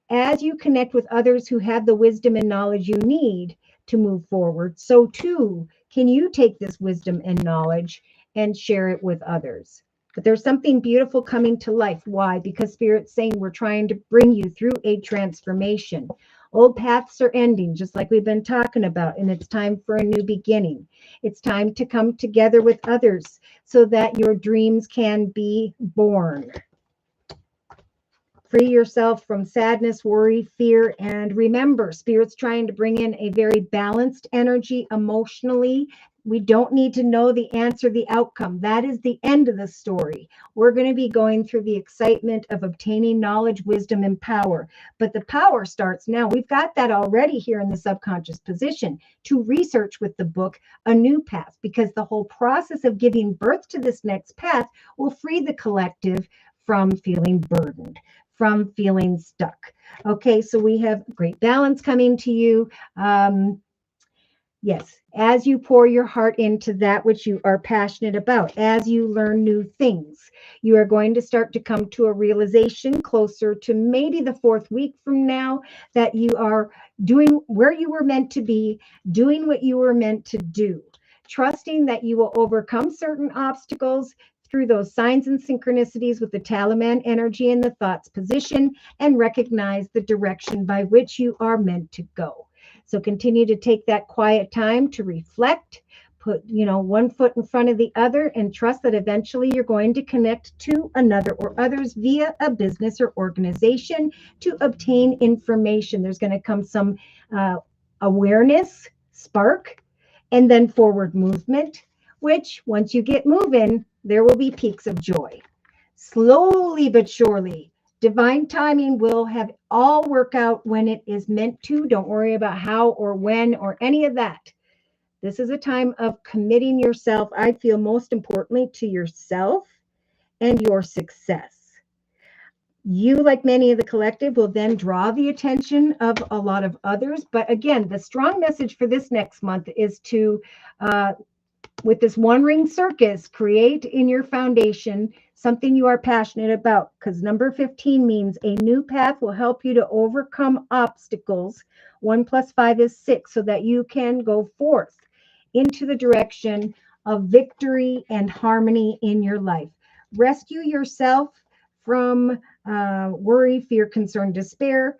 As you connect with others who have the wisdom and knowledge you need to move forward, so too can you take this wisdom and knowledge and share it with others. But there's something beautiful coming to life. Why? Because Spirit's saying we're trying to bring you through a transformation. Old paths are ending, just like we've been talking about, and it's time for a new beginning. It's time to come together with others so that your dreams can be born. Free yourself from sadness, worry, fear, and remember, Spirit's trying to bring in a very balanced energy emotionally. We don't need to know the answer, the outcome. That is the end of the story. We're going to be going through the excitement of obtaining knowledge, wisdom, and power. But the power starts now. We've got that already here in the subconscious position to research with the book a new path, because the whole process of giving birth to this next path will free the collective from feeling burdened, from feeling stuck. Okay, so we have great balance coming to you. Yes, as you pour your heart into that which you are passionate about, as you learn new things, you are going to start to come to a realization closer to maybe the fourth week from now that you are doing where you were meant to be, doing what you were meant to do, trusting that you will overcome certain obstacles through those signs and synchronicities with the Taliban energy in the thoughts position, and recognize the direction by which you are meant to go. So continue to take that quiet time to reflect, put, one foot in front of the other, and trust that eventually you're going to connect to another or others via a business or organization to obtain information. There's going to come some awareness, spark, and then forward movement, which once you get moving, there will be peaks of joy. Slowly but surely, divine timing will have all work out when it is meant to. Don't worry about how or when or any of that. This is a time of committing yourself, I feel most importantly, to yourself and your success. You, like many of the collective, will then draw the attention of a lot of others. But again, the strong message for this next month is to with this one ring circus, create in your foundation something you are passionate about, because number 15 means a new path will help you to overcome obstacles. 1 + 5 is 6, so that you can go forth into the direction of victory and harmony in your life. Rescue yourself from worry, fear, concern, despair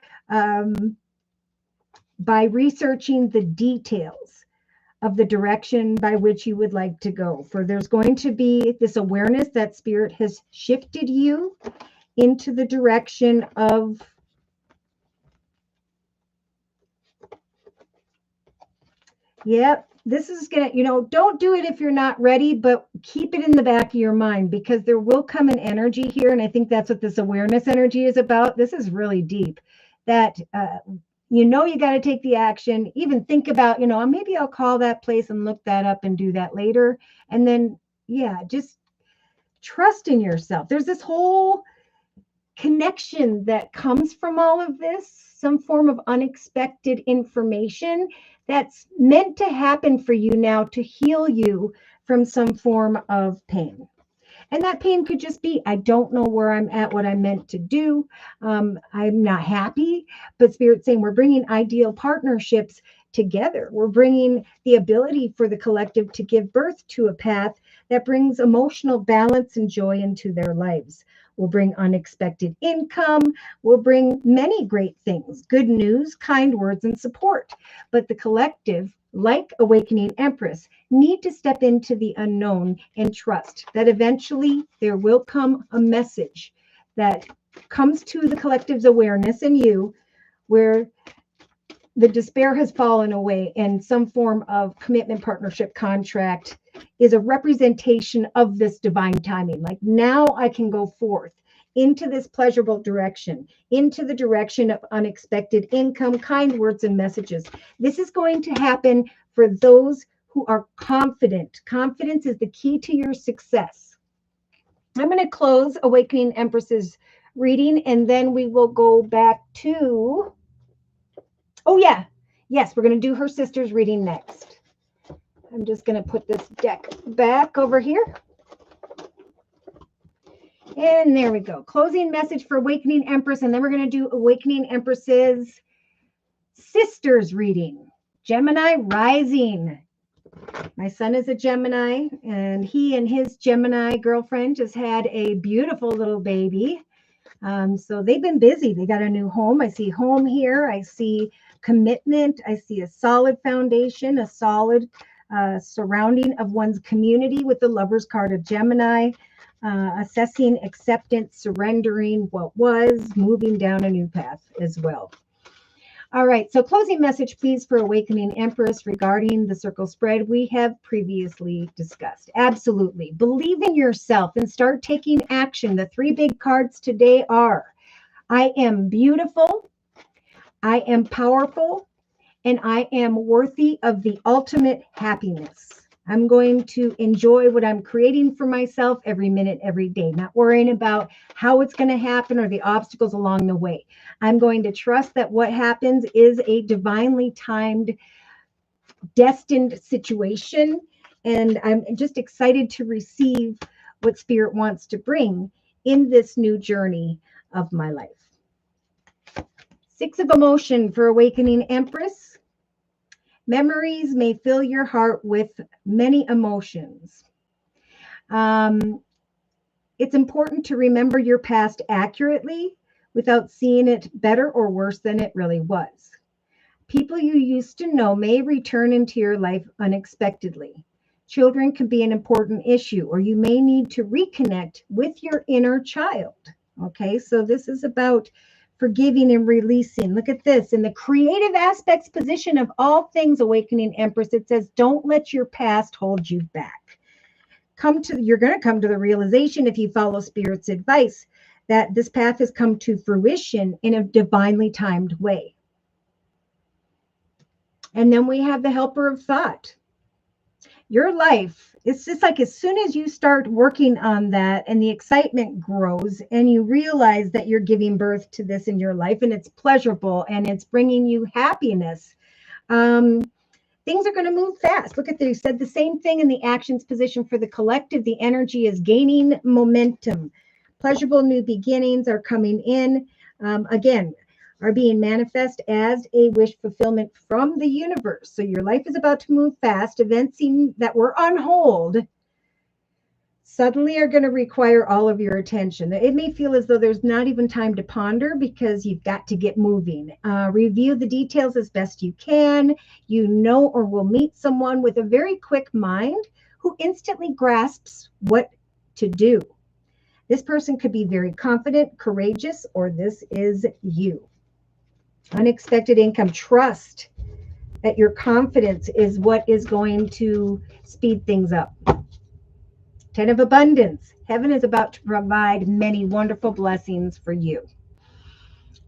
by researching the details of the direction by which you would like to go. For there's going to be this awareness that spirit has shifted you into the direction of this is going to, don't do it if you're not ready, but keep it in the back of your mind, because there will come an energy here. And I think that's what this awareness energy is about. This is really deep, that you got to take the action, even think about, maybe I'll call that place and look that up and do that later. And then, just trust in yourself. There's this whole connection that comes from all of this, some form of unexpected information that's meant to happen for you now to heal you from some form of pain. And that pain could just be, I don't know where I'm at, what I'm meant to do. I'm not happy, but Spirit's saying we're bringing ideal partnerships together. We're bringing the ability for the collective to give birth to a path that brings emotional balance and joy into their lives. We'll bring unexpected income. We'll bring many great things, good news, kind words, and support. But the collective, like Awakening Empress, need to step into the unknown and trust that eventually there will come a message that comes to the collective's awareness and you, where the despair has fallen away and some form of commitment, partnership, contract is a representation of this divine timing. Like, now I can go forth into this pleasurable direction, into the direction of unexpected income, kind words, and messages. This is going to happen for those who are confident. Confidence is the key to your success. I'm going to close Awakening Empress's reading, and then we will go back to, yes, we're going to do her sister's reading next. I'm just going to put this deck back over here. And there we go. Closing message for Awakening Empress. And then we're going to do Awakening Empress's sister's reading. Gemini rising. My son is a Gemini, and he and his Gemini girlfriend just had a beautiful little baby. So they've been busy. They got a new home. I see home here. I see commitment. I see a solid foundation, a solid surrounding of one's community with the Lover's card of Gemini. Assessing, acceptance, surrendering what was, moving down a new path as well. All right, so closing message, please, for Awakening Empress regarding the circle spread we have previously discussed. Absolutely. Believe in yourself and start taking action. The 3 big cards today are, I am beautiful, I am powerful, and I am worthy of the ultimate happiness. I'm going to enjoy what I'm creating for myself every minute, every day, not worrying about how it's going to happen or the obstacles along the way. I'm going to trust that what happens is a divinely timed destined situation. And I'm just excited to receive what Spirit wants to bring in this new journey of my life. Six of Emotion for Awakening Empress. Memories may fill your heart with many emotions. It's important to remember your past accurately without seeing it better or worse than it really was. People you used to know may return into your life unexpectedly. Children can be an important issue, or you may need to reconnect with your inner child. Okay, so this is about forgiving and releasing. Look at this. In the creative aspects position of all things, Awakening Empress, it says, don't let your past hold you back. You're going to come to the realization, if you follow Spirit's advice, that this path has come to fruition in a divinely timed way. And then we have the Helper of Thought. Your life, it's just like as soon as you start working on that and the excitement grows and you realize that you're giving birth to this in your life and it's pleasurable and it's bringing you happiness, things are going to move fast. Look at this. You said the same thing in the actions position for the collective. The energy is gaining momentum. Pleasurable new beginnings are coming in. Again, are being manifest as a wish fulfillment from the universe. So your life is about to move fast. Events that were on hold suddenly are going to require all of your attention. It may feel as though there's not even time to ponder because you've got to get moving. Review the details as best you can. You know or will meet someone with a very quick mind who instantly grasps what to do. This person could be very confident, courageous, or this is you. Unexpected income. Trust that your confidence is what is going to speed things up. 10 of Abundance. Heaven is about to provide many wonderful blessings for you.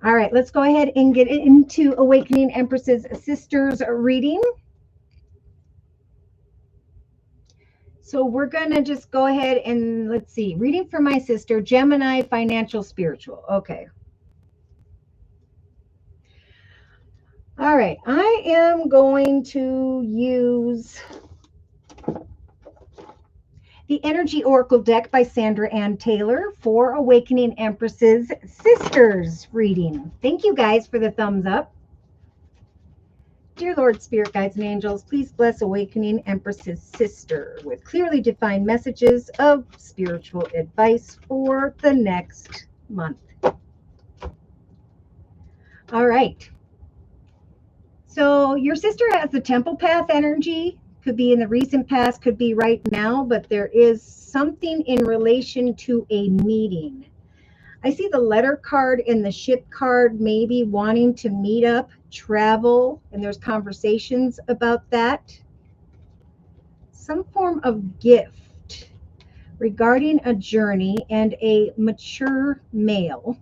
All right, let's go ahead and get into Awakening Empress's Sisters reading. So we're going to just go ahead and let's see. Reading for my sister, Gemini, Financial, Spiritual. Okay. All right, I am going to use the Energy Oracle deck by Sandra Ann Taylor for Awakening Empress's Sisters reading. Thank you guys for the thumbs up. Dear Lord, Spirit Guides and Angels, please bless Awakening Empress's sister with clearly defined messages of spiritual advice for the next month. All right. So your sister has the Temple Path energy. Could be in the recent past, could be right now, but there is something in relation to a meeting. I see the letter card and the ship card, maybe wanting to meet up, travel, and there's conversations about that. Some form of gift regarding a journey and a mature male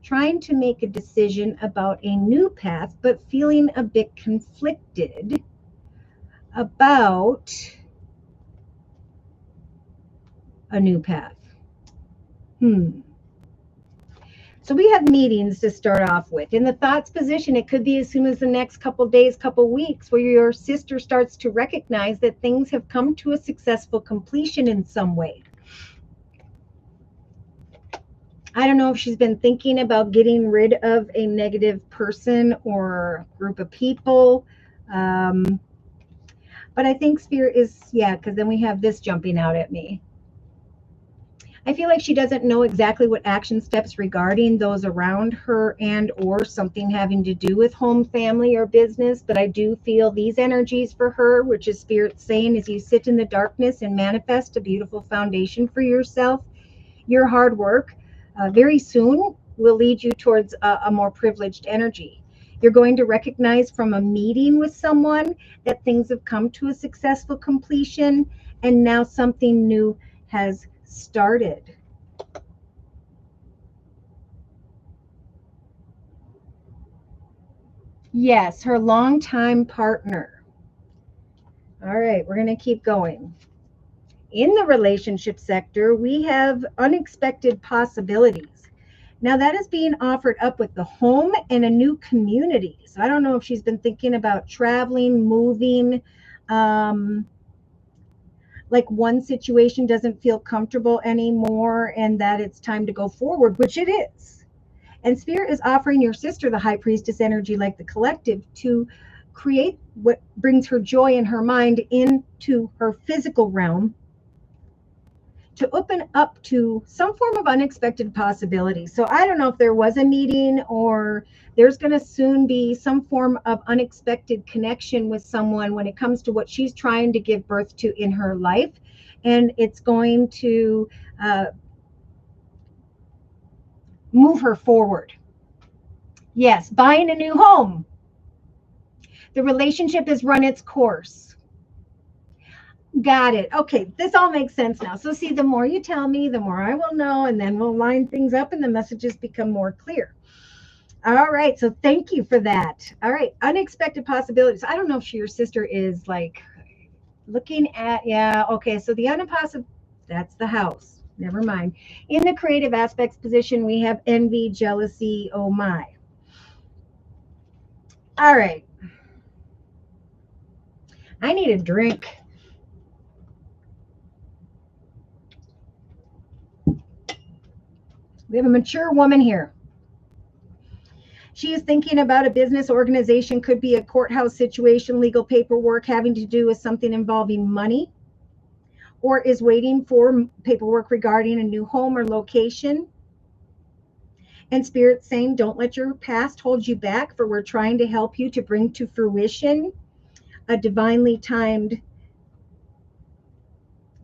trying to make a decision about a new path, but feeling a bit conflicted about a new path. So we have meetings to start off with. In the thoughts position, it could be as soon as the next couple days, couple weeks, where your sister starts to recognize that things have come to a successful completion in some way. I don't know if she's been thinking about getting rid of a negative person or group of people. But I think Spirit is, because then we have this jumping out at me. I feel like she doesn't know exactly what action steps regarding those around her and or something having to do with home, family, or business. But I do feel these energies for her, which is Spirit saying, as you sit in the darkness and manifest a beautiful foundation for yourself, your hard work very soon will lead you towards a more privileged energy. You're going to recognize from a meeting with someone that things have come to a successful completion and now something new has started. Yes, her longtime partner. All right, we're going to keep going. In the relationship sector, we have unexpected possibilities. Now that is being offered up with the home and a new community. So I don't know if she's been thinking about traveling, moving. Um, like one situation doesn't feel comfortable anymore and that it's time to go forward, which it is. And Spirit is offering your sister the High Priestess energy, like the collective, to create what brings her joy in her mind into her physical realm, to open up to some form of unexpected possibility. So I don't know if there was a meeting or there's going to soon be some form of unexpected connection with someone when it comes to what she's trying to give birth to in her life. And it's going to move her forward. Yes, buying a new home. The relationship has run its course. Got it. Okay, this all makes sense now. So see, the more you tell me, the more I will know, and then we'll line things up and the messages become more clear. All right, so thank you for that. All right, unexpected possibilities. I don't know if your sister is like looking at, yeah, okay, so the unimpossible, that's the house. Never mind. In the creative aspects position, we have envy, jealousy, oh my. All right. I need a drink. We have a mature woman here. She is thinking about a business organization, could be a courthouse situation, legal paperwork having to do with something involving money, or is waiting for paperwork regarding a new home or location. And Spirit's saying, don't let your past hold you back, for we're trying to help you to bring to fruition a divinely timed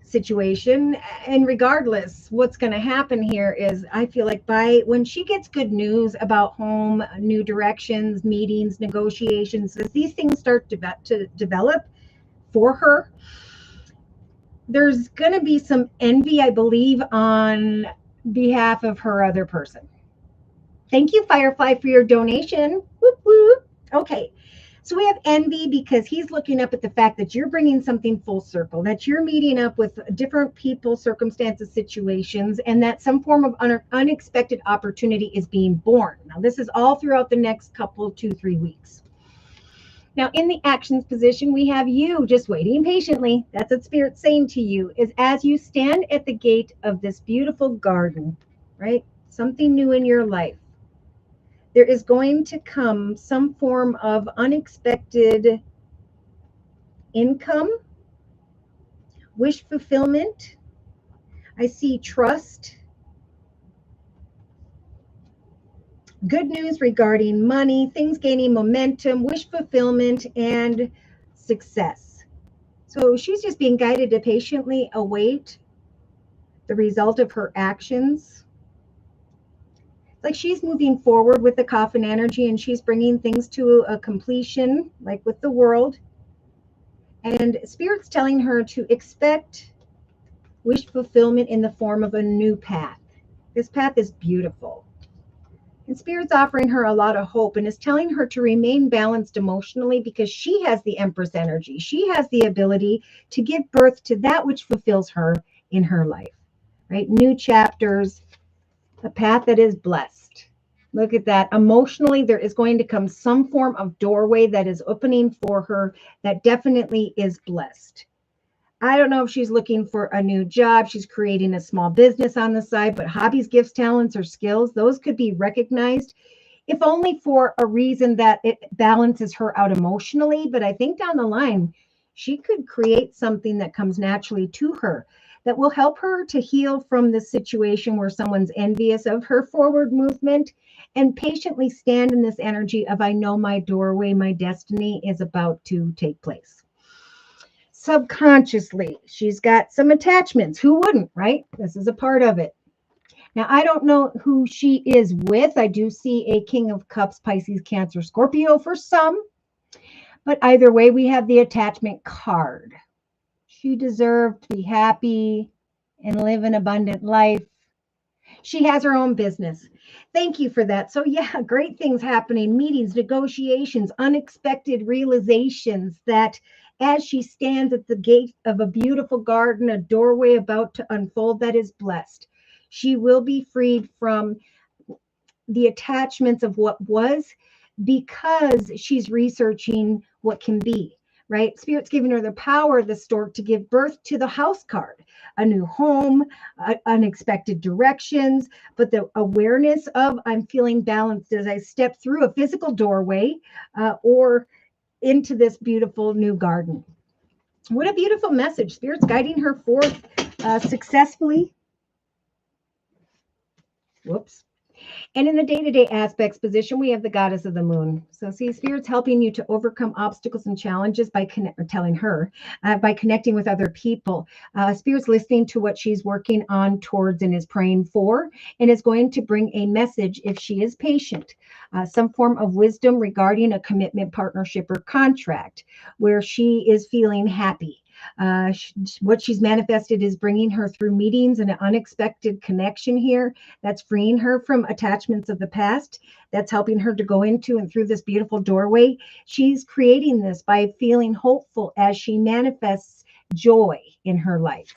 situation. And regardless, what's going to happen here is, I feel like when she gets good news about home, new directions, meetings, negotiations, as these things start to develop for her, there's going to be some envy, I believe, on behalf of her other person. Thank you, Firefly, for your donation. Whoop, whoop. Okay. So we have envy because he's looking up at the fact that you're bringing something full circle, that you're meeting up with different people, circumstances, situations, and that some form of unexpected opportunity is being born. Now, this is all throughout the next couple, 2-3 weeks. Now, in the actions position, we have you just waiting patiently. That's what Spirit's saying to you, is as you stand at the gate of this beautiful garden, right? Something new in your life. There is going to come some form of unexpected income, wish fulfillment. I see trust, good news regarding money, things gaining momentum, wish fulfillment, and success. So she's just being guided to patiently await the result of her actions. Like she's moving forward with the coffin energy and she's bringing things to a completion, like with the world. And Spirit's telling her to expect wish fulfillment in the form of a new path. This path is beautiful. And Spirit's offering her a lot of hope and is telling her to remain balanced emotionally because she has the Empress energy. She has the ability to give birth to that which fulfills her in her life, right? New chapters, a path that is blessed. Look at that. Emotionally, there is going to come some form of doorway that is opening for her that definitely is blessed. I don't know if she's looking for a new job. She's creating a small business on the side, but hobbies, gifts, talents, or skills, those could be recognized, if only for a reason that it balances her out emotionally. But I think down the line, she could create something that comes naturally to her that will help her to heal from this situation where someone's envious of her forward movement and patiently stand in this energy of, I know my doorway, my destiny is about to take place. Subconsciously, she's got some attachments. Who wouldn't, right? This is a part of it. Now, I don't know who she is with. I do see a King of Cups, Pisces, Cancer, Scorpio for some. But either way, we have the attachment card. She deserved to be happy and live an abundant life. She has her own business. Thank you for that. So yeah, great things happening, meetings, negotiations, unexpected realizations that as she stands at the gate of a beautiful garden, a doorway about to unfold that is blessed. She will be freed from the attachments of what was, because she's researching what can be, right? Spirit's giving her the power of the stork to give birth to the house card, a new home, unexpected directions, but the awareness of I'm feeling balanced as I step through a physical doorway or into this beautiful new garden. What a beautiful message. Spirit's guiding her forth successfully. Whoops. And in the day-to-day aspects position, we have the goddess of the moon. So see, Spirit's helping you to overcome obstacles and challenges by telling her, by connecting with other people. Spirit's listening to what she's working on towards and is praying for, and is going to bring a message, if she is patient, some form of wisdom regarding a commitment, partnership, or contract where she is feeling happy. What she's manifested is bringing her through meetings and an unexpected connection here that's freeing her from attachments of the past, that's helping her to go into and through this beautiful doorway. She's creating this by feeling hopeful as she manifests joy in her life.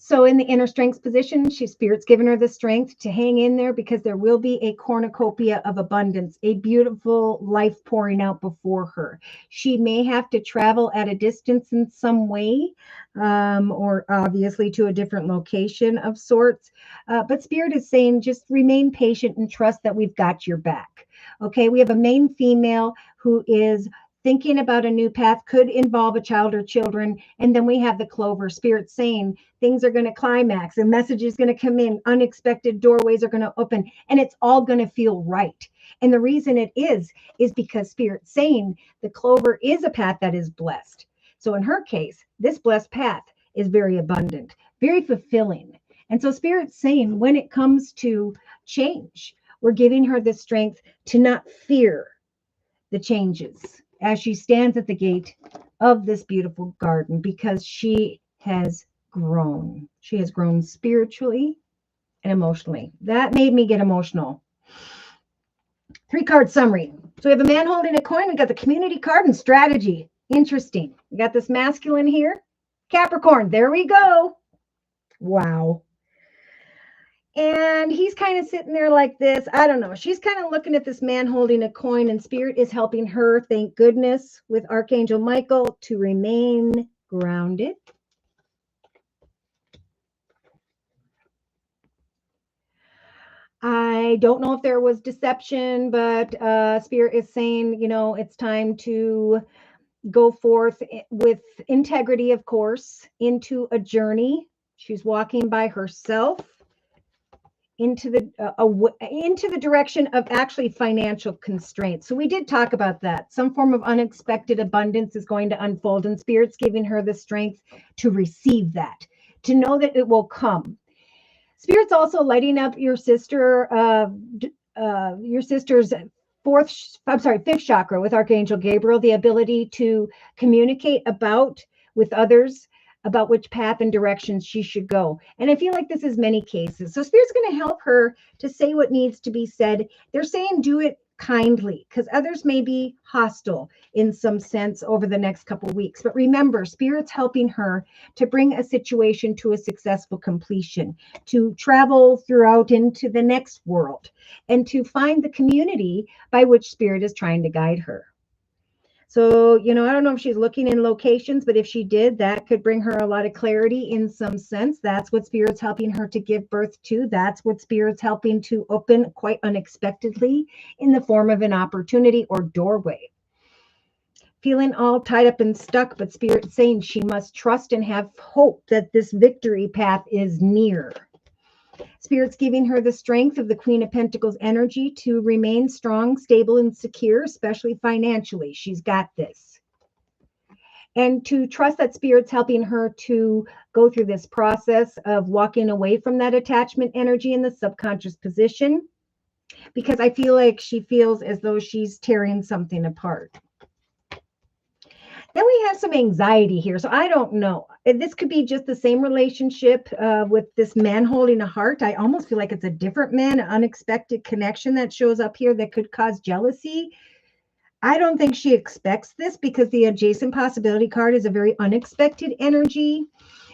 So in the inner strength position, Spirit's given her the strength to hang in there, because there will be a cornucopia of abundance, a beautiful life pouring out before her. She may have to travel at a distance in some way, or obviously to a different location of sorts. But Spirit is saying just remain patient and trust that we've got your back. Okay, we have a main female who is thinking about a new path, could involve a child or children. And then we have the Clover. Spirit saying things are going to climax, a message is going to come in, unexpected doorways are going to open, and it's all going to feel right. And the reason it is because Spirit's saying the Clover is a path that is blessed. So in her case, this blessed path is very abundant, very fulfilling. And so Spirit's saying when it comes to change, we're giving her the strength to not fear the changes as she stands at the gate of this beautiful garden, because she has grown. She has grown spiritually and emotionally. That made me get emotional. 3-card summary. So we have a man holding a coin. We got the community card and strategy. Interesting. We got this masculine here. Capricorn. There we go. Wow. And he's kind of sitting there like this. I don't know. She's kind of looking at this man holding a coin, and Spirit is helping her, thank goodness, with Archangel Michael to remain grounded. I don't know if there was deception, but Spirit is saying, it's time to go forth with integrity, of course, into a journey. She's walking by herself into the direction of actually financial constraints. So we did talk about that. Some form of unexpected abundance is going to unfold, and Spirit's giving her the strength to receive that, to know that it will come. Spirit's also lighting up your sister's fifth chakra with Archangel Gabriel, the ability to communicate with others about which path and directions she should go. And I feel like this is many cases. So Spirit's going to help her to say what needs to be said. They're saying do it kindly, because others may be hostile in some sense over the next couple of weeks. But remember, Spirit's helping her to bring a situation to a successful completion, to travel throughout into the next world, and to find the community by which Spirit is trying to guide her. So, I don't know if she's looking in locations, but if she did, that could bring her a lot of clarity in some sense. That's what Spirit's helping her to give birth to. That's what Spirit's helping to open quite unexpectedly in the form of an opportunity or doorway. Feeling all tied up and stuck, but Spirit's saying she must trust and have hope that this victory path is near. Spirit's giving her the strength of the Queen of Pentacles energy to remain strong, stable, and secure, especially financially. She's got this. And to trust that Spirit's helping her to go through this process of walking away from that attachment energy in the subconscious position, because I feel like she feels as though she's tearing something apart. Then we have some anxiety here. So I don't know. This could be just the same relationship with this man holding a heart. I almost feel like it's a different man, an unexpected connection that shows up here that could cause jealousy. I don't think she expects this, because the adjacent possibility card is a very unexpected energy.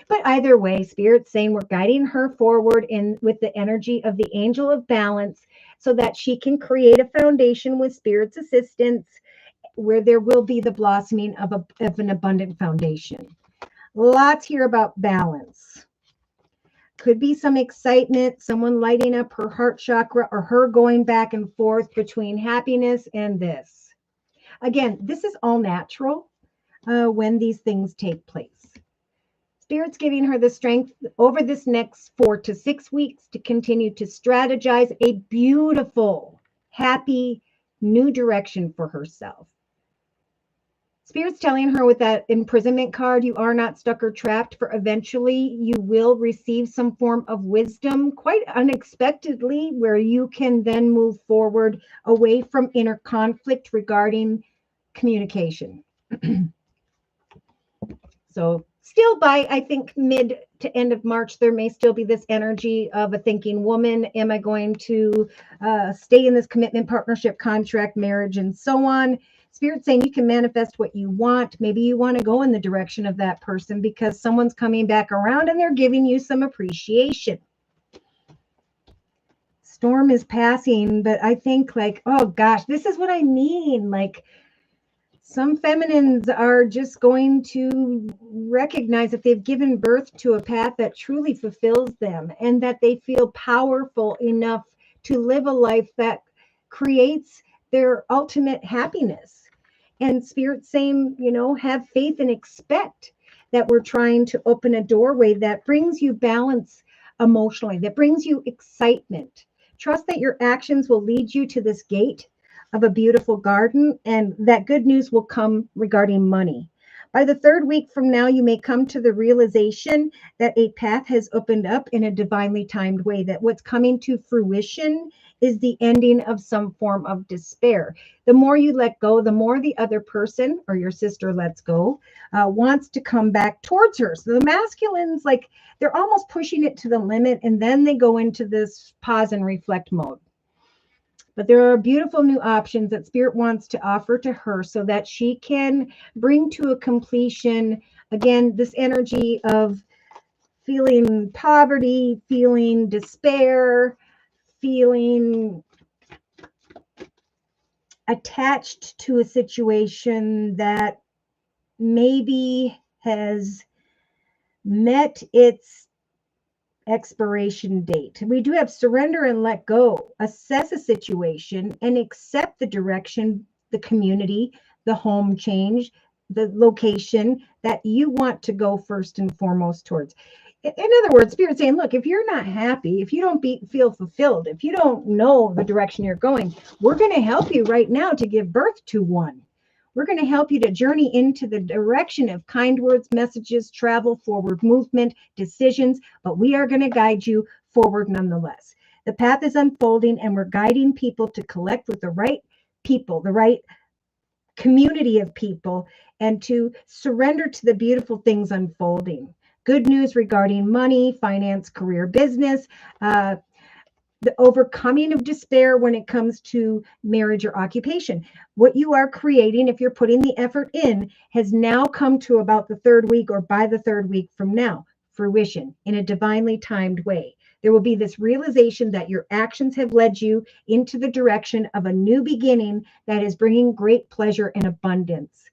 But either way, Spirit's saying we're guiding her forward in with the energy of the angel of balance so that she can create a foundation with Spirit's assistance where there will be the blossoming of an abundant foundation. Lots here about balance. Could be some excitement, someone lighting up her heart chakra, or her going back and forth between happiness and this. Again, this is all natural when these things take place. Spirit's giving her the strength over this next 4 to 6 weeks to continue to strategize a beautiful, happy, new direction for herself. Spirit's telling her with that imprisonment card, you are not stuck or trapped, for eventually you will receive some form of wisdom quite unexpectedly, where you can then move forward away from inner conflict regarding communication. So still by, I think, mid to end of March, there may still be this energy of a thinking woman. Am I going to stay in this commitment, partnership, contract, marriage, and so on? Spirit's saying you can manifest what you want. Maybe you want to go in the direction of that person because someone's coming back around and they're giving you some appreciation. Storm is passing, but I think like, oh gosh, this is what I mean. Like, some feminines are just going to recognize that they've given birth to a path that truly fulfills them and that they feel powerful enough to live a life that creates their ultimate happiness. And Spirit saying, have faith and expect that we're trying to open a doorway that brings you balance emotionally, that brings you excitement. Trust that your actions will lead you to this gate of a beautiful garden, and that good news will come regarding money. By the 3rd week from now, you may come to the realization that a path has opened up in a divinely timed way, that what's coming to fruition is the ending of some form of despair. The more you let go, the more the other person or your sister lets go, wants to come back towards her. So the masculines, like, they're almost pushing it to the limit, and then they go into this pause and reflect mode. But there are beautiful new options that Spirit wants to offer to her so that she can bring to a completion, again, this energy of feeling poverty, feeling despair, feeling attached to a situation that maybe has met its expiration date. We do have surrender and let go, assess a situation and accept the direction, the community, the home change, the location that you want to go first and foremost towards. In other words, Spirit saying, look, if you're not happy, if you don't feel fulfilled, if you don't know the direction you're going, we're going to help you right now to give birth to one. We're going to help you to journey into the direction of kind words, messages, travel, forward movement, decisions, but we are going to guide you forward nonetheless. The path is unfolding, and we're guiding people to collect with the right people, the right community of people, and to surrender to the beautiful things unfolding. Good news regarding money, finance, career, business, the overcoming of despair when it comes to marriage or occupation. What you are creating, if you're putting the effort in, has now come to about the 3rd week or by the 3rd week from now, fruition in a divinely timed way. There will be this realization that your actions have led you into the direction of a new beginning that is bringing great pleasure and abundance.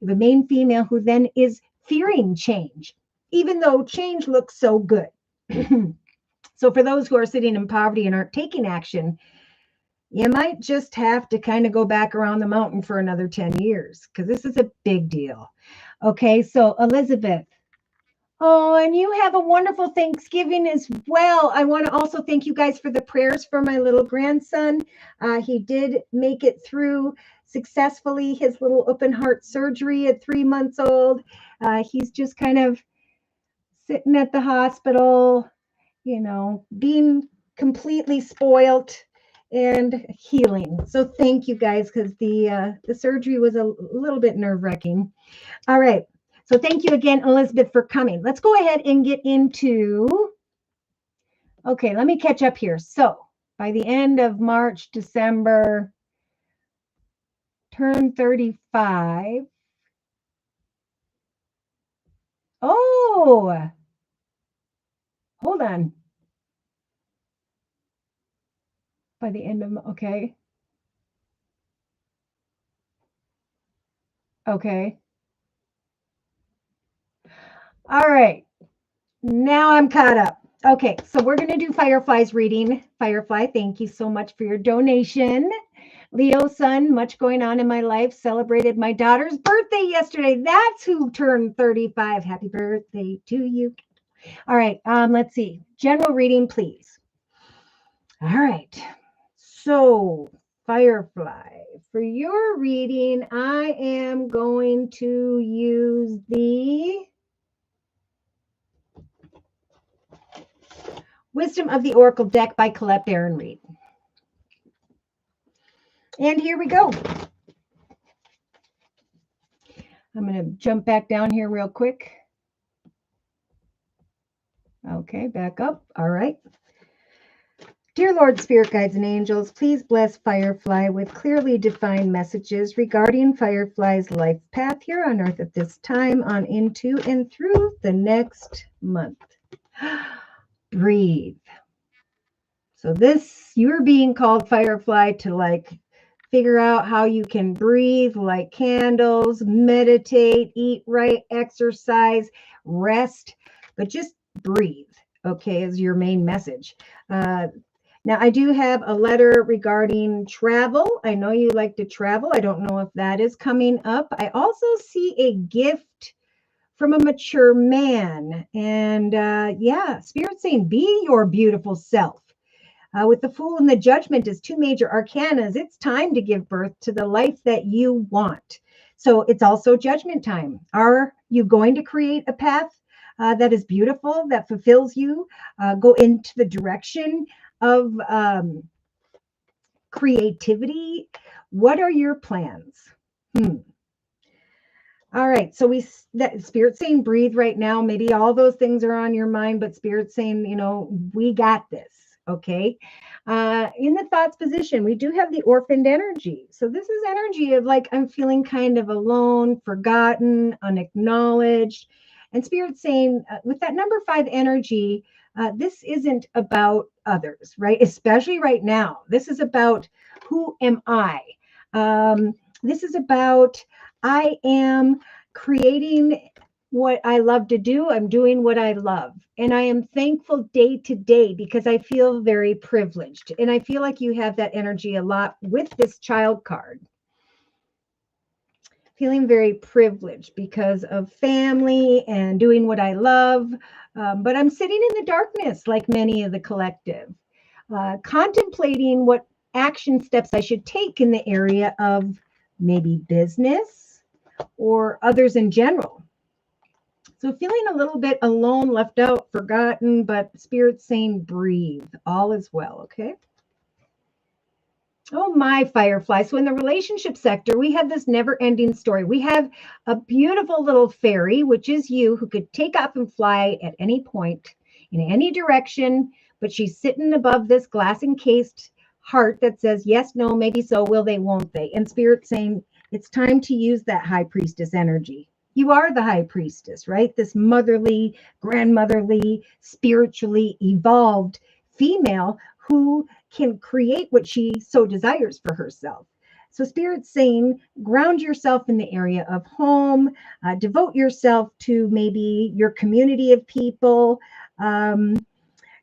The main female who then is fearing change, even though change looks so good. So for those who are sitting in poverty and aren't taking action, you might just have to kind of go back around the mountain for another 10 years because this is a big deal. Okay, so Elizabeth. Oh, and you have a wonderful Thanksgiving as well. I want to also thank you guys for the prayers for my little grandson. He did make it through successfully his little open heart surgery at 3 months old. He's just kind of sitting at the hospital, being completely spoiled and healing. So thank you guys, because the surgery was a little bit nerve-wracking. All right. So thank you again, Elizabeth, for coming. Let's go ahead and get into, okay, let me catch up here. So by the end of March, December, turn 35. Oh, Hold on. By the end of, okay. Okay. All right. Now I'm caught up. Okay, so we're going to do Firefly's reading. Firefly, thank you so much for your donation. Leo sun, much going on in my life. Celebrated my daughter's birthday yesterday. That's who turned 35. Happy birthday to you. All right, let's see. General reading, please. All right. So, Firefly, for your reading, I am going to use the Wisdom of the Oracle deck by Colette Baron Reed. And here we go. I'm going to jump back down here real quick. Okay, back up. All right. Dear Lord, Spirit Guides, and Angels, please bless Firefly with clearly defined messages regarding Firefly's life path here on Earth at this time, on into and through the next month. Breathe. So you're being called, Firefly, to figure out how you can breathe, light candles, meditate, eat right, exercise, rest, but just breathe, okay, is your main message. Now, I do have a letter regarding travel. I know you like to travel. I don't know if that is coming up. I also see a gift from a mature man. And yeah, Spirit saying, be your beautiful self. With the Fool and the Judgment as two major arcanas, it's time to give birth to the life that you want. So it's also judgment time. Are you going to create a path that is beautiful, that fulfills you? Go into the direction of creativity? What are your plans? All right, so that Spirit saying breathe right now. Maybe all those things are on your mind, but Spirit saying, we got this. Okay. In the thoughts position, we do have the orphaned energy. So this is energy of I'm feeling kind of alone, forgotten, unacknowledged. And Spirit saying with that number 5 energy, this isn't about others, right? Especially right now. This is about who am I? This is about I am creating what I love to do. I'm doing what I love. And I am thankful day to day because I feel very privileged. And I feel like you have that energy a lot with this child card. Feeling very privileged because of family and doing what I love. But I'm sitting in the darkness like many of the collective, contemplating what action steps I should take in the area of maybe business or others in general. So feeling a little bit alone, left out, forgotten, but Spirit saying breathe. All is well, okay? Oh, my Firefly. So in the relationship sector, we have this never-ending story. We have a beautiful little fairy, which is you, who could take off and fly at any point, in any direction, but she's sitting above this glass-encased heart that says, yes, no, maybe so, will they, won't they? And Spirit saying, it's time to use that high priestess energy. You are the high priestess, right? This motherly, grandmotherly, spiritually evolved female who can create what she so desires for herself. So Spirit's saying, ground yourself in the area of home, devote yourself to maybe your community of people.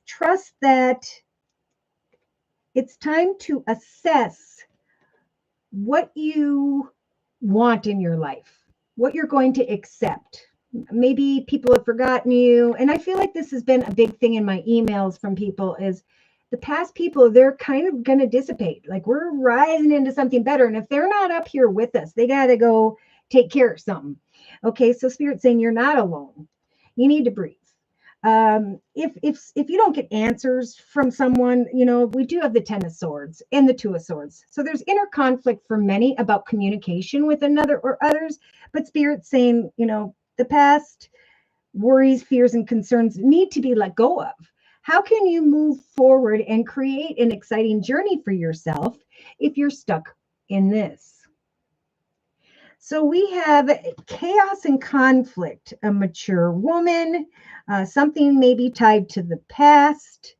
Trust that it's time to assess what you want in your life, what you're going to accept. Maybe people have forgotten you. And I feel like this has been a big thing in my emails from people is the past people, they're kind of going to dissipate. Like we're rising into something better. And if they're not up here with us, they got to go take care of something. Okay. So Spirit's saying you're not alone. You need to breathe. If you don't get answers from someone, we do have the 10 of Swords and the 2 of Swords. So there's inner conflict for many about communication with another or others, but Spirit's saying, the past worries, fears, and concerns need to be let go of. How can you move forward and create an exciting journey for yourself if you're stuck in this? So we have chaos and conflict, a mature woman, something maybe tied to the past,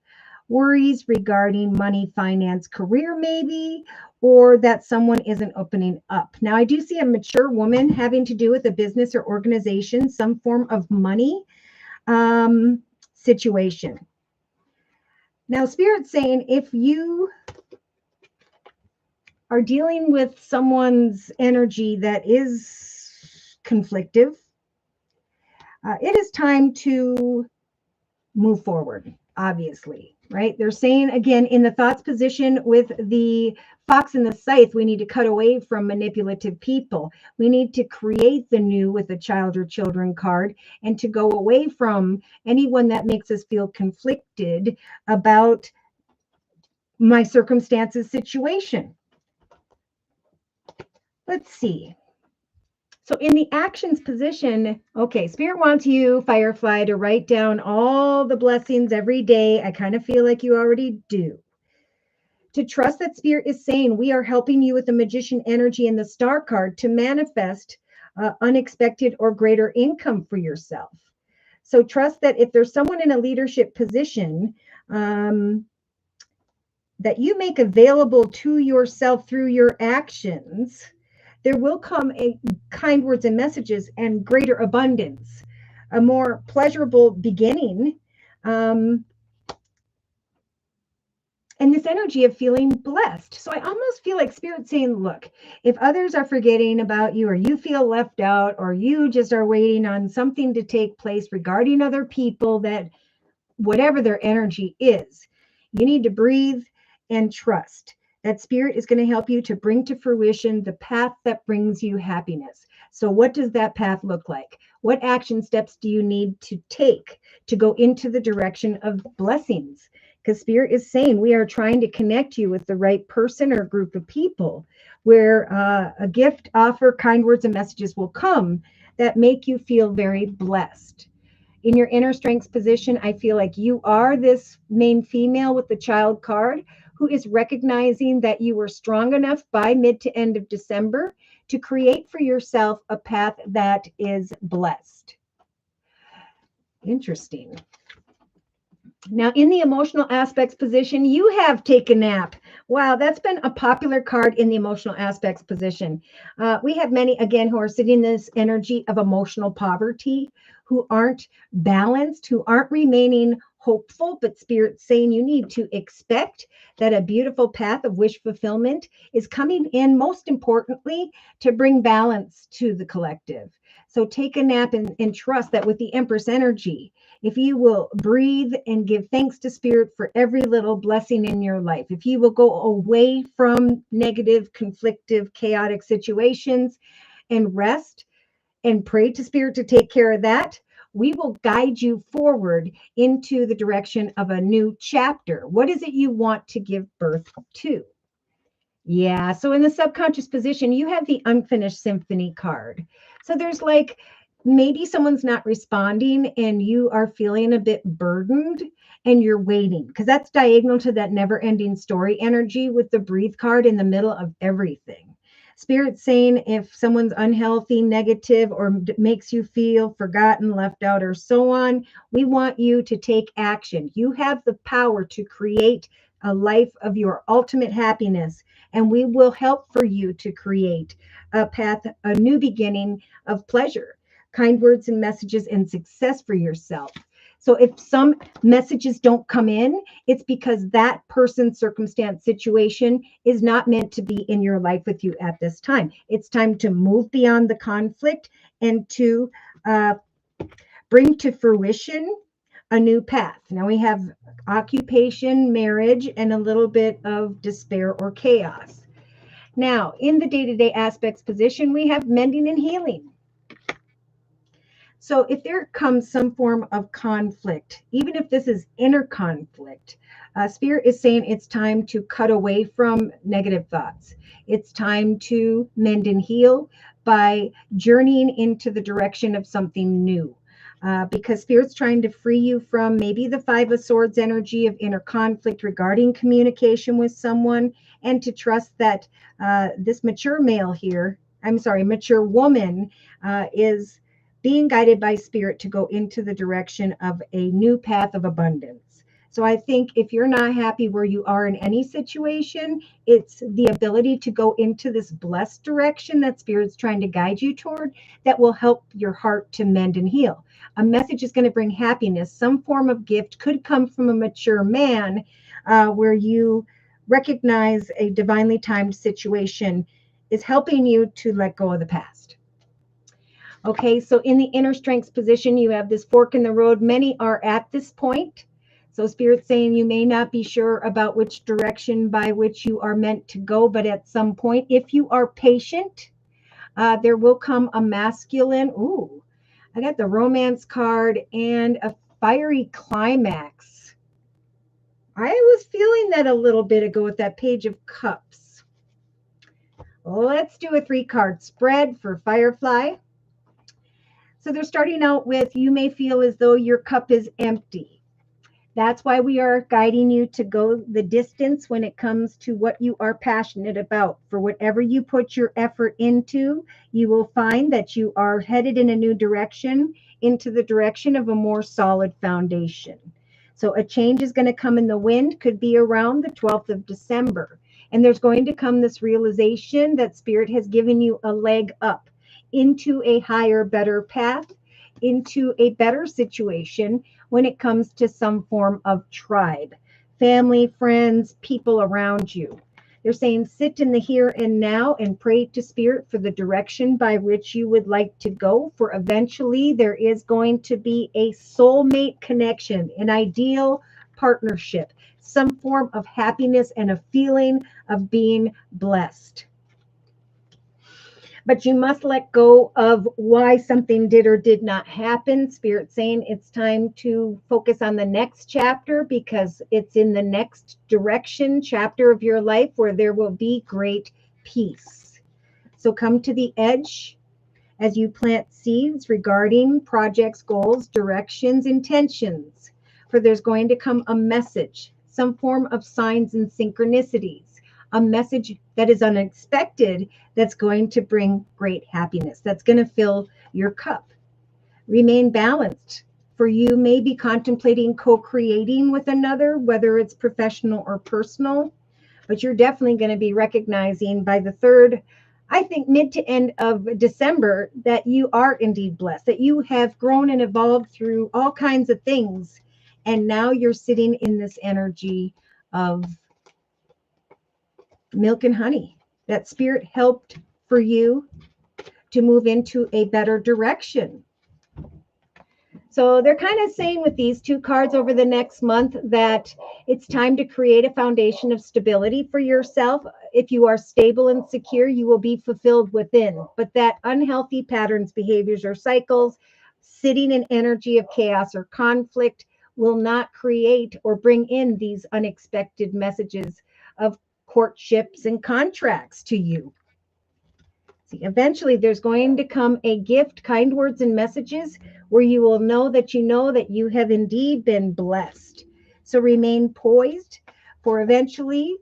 worries regarding money, finance, career, maybe, or that someone isn't opening up. Now, I do see a mature woman having to do with a business or organization, some form of money situation. Now, Spirit's saying if you are dealing with someone's energy that is conflictive, it is time to move forward, obviously, right? They're saying again in the thoughts position with the fox and the scythe, we need to cut away from manipulative people. We need to create the new with the child or children card and to go away from anyone that makes us feel conflicted about my circumstances situation. Let's see. So in the actions position, okay, Spirit wants you, Firefly, to write down all the blessings every day. I kind of feel like you already do. To trust that Spirit is saying we are helping you with the Magician energy and the Star card to manifest unexpected or greater income for yourself. So trust that if there's someone in a leadership position that you make available to yourself through your actions, there will come a kind words and messages and greater abundance, a more pleasurable beginning, and this energy of feeling blessed. So I almost feel like Spirit saying, look, if others are forgetting about you, or you feel left out, or you just are waiting on something to take place regarding other people, that whatever their energy is, you need to breathe and trust that Spirit is going to help you to bring to fruition the path that brings you happiness. So what does that path look like? What action steps do you need to take to go into the direction of blessings? Because Spirit is saying we are trying to connect you with the right person or group of people where a gift, offer, kind words, and messages will come that make you feel very blessed. In your inner strengths position, I feel like you are this main female with the child card who is recognizing that you were strong enough by mid to end of December to create for yourself a path that is blessed. Interesting. Now, in the emotional aspects position, you have Take a Nap. Wow, that's been a popular card in the emotional aspects position. We have many, again, who are sitting in this energy of emotional poverty, who aren't balanced, who aren't remaining hopeful, but Spirit's saying you need to expect that a beautiful path of wish fulfillment is coming in, most importantly, to bring balance to the collective. So take a nap and trust that with the Empress energy, if you will breathe and give thanks to Spirit for every little blessing in your life, if you will go away from negative, conflictive, chaotic situations and rest and pray to Spirit to take care of that, we will guide you forward into the direction of a new chapter. What is it you want to give birth to? Yeah, so in the subconscious position, you have the Unfinished Symphony card. So there's like maybe someone's not responding and you are feeling a bit burdened and you're waiting, because that's diagonal to that never ending story energy with the Breathe card in the middle of everything. Spirit's saying if someone's unhealthy, negative, or makes you feel forgotten, left out, or so on, we want you to take action. You have the power to create a life of your ultimate happiness, and we will help for you to create a path, a new beginning of pleasure, kind words and messages, and success for yourself. So if some messages don't come in, it's because that person's circumstance situation is not meant to be in your life with you at this time. It's time to move beyond the conflict and to bring to fruition a new path. Now we have occupation, marriage, and a little bit of despair or chaos. Now, in the day-to-day aspects position, we have mending and healing. So if there comes some form of conflict, even if this is inner conflict, Spirit is saying it's time to cut away from negative thoughts. It's time to mend and heal by journeying into the direction of something new. Because Spirit's trying to free you from maybe the Five of Swords energy of inner conflict regarding communication with someone, and to trust that this mature male here mature woman is being guided by spirit to go into the direction of a new path of abundance. So I think if you're not happy where you are in any situation, it's the ability to go into this blessed direction that spirit's trying to guide you toward that will help your heart to mend and heal. A message is going to bring happiness. Some form of gift could come from a mature man where you recognize a divinely timed situation is helping you to let go of the past. Okay, so in the inner strengths position, you have this fork in the road. Many are at this point. So Spirit's saying you may not be sure about which direction by which you are meant to go, but at some point, if you are patient, there will come a masculine. Ooh, I got the romance card and a fiery climax. I was feeling that a little bit ago with that Page of Cups. Let's do a 3-card spread for Firefly. So they're starting out with, you may feel as though your cup is empty. That's why we are guiding you to go the distance when it comes to what you are passionate about. For whatever you put your effort into, you will find that you are headed in a new direction, into the direction of a more solid foundation. So a change is going to come in the wind, could be around the 12th of December. And there's going to come this realization that Spirit has given you a leg up into a higher, better path, into a better situation when it comes to some form of tribe, family, friends, people around you. They're saying sit in the here and now and pray to Spirit for the direction by which you would like to go, for eventually there is going to be a soulmate connection, an ideal partnership, some form of happiness and a feeling of being blessed. But you must let go of why something did or did not happen. Spirit saying it's time to focus on the next chapter because it's in the next direction, chapter of your life where there will be great peace. So come to the edge as you plant seeds regarding projects, goals, directions, intentions. For there's going to come a message, some form of signs and synchronicities. A message that is unexpected that's going to bring great happiness, that's going to fill your cup. Remain balanced. For you may be contemplating co-creating with another, whether it's professional or personal, but you're definitely going to be recognizing by the 3rd, I think mid to end of December, that you are indeed blessed, that you have grown and evolved through all kinds of things. And now you're sitting in this energy of milk and honey, that Spirit helped for you to move into a better direction. So they're kind of saying with these 2 cards over the next month that it's time to create a foundation of stability for yourself. If you are stable and secure, you will be fulfilled within. But that unhealthy patterns, behaviors, or cycles, sitting in energy of chaos or conflict will not create or bring in these unexpected messages of courtships and contracts to you. See, eventually there's going to come a gift, kind words and messages where you will know that you have indeed been blessed. So remain poised for eventually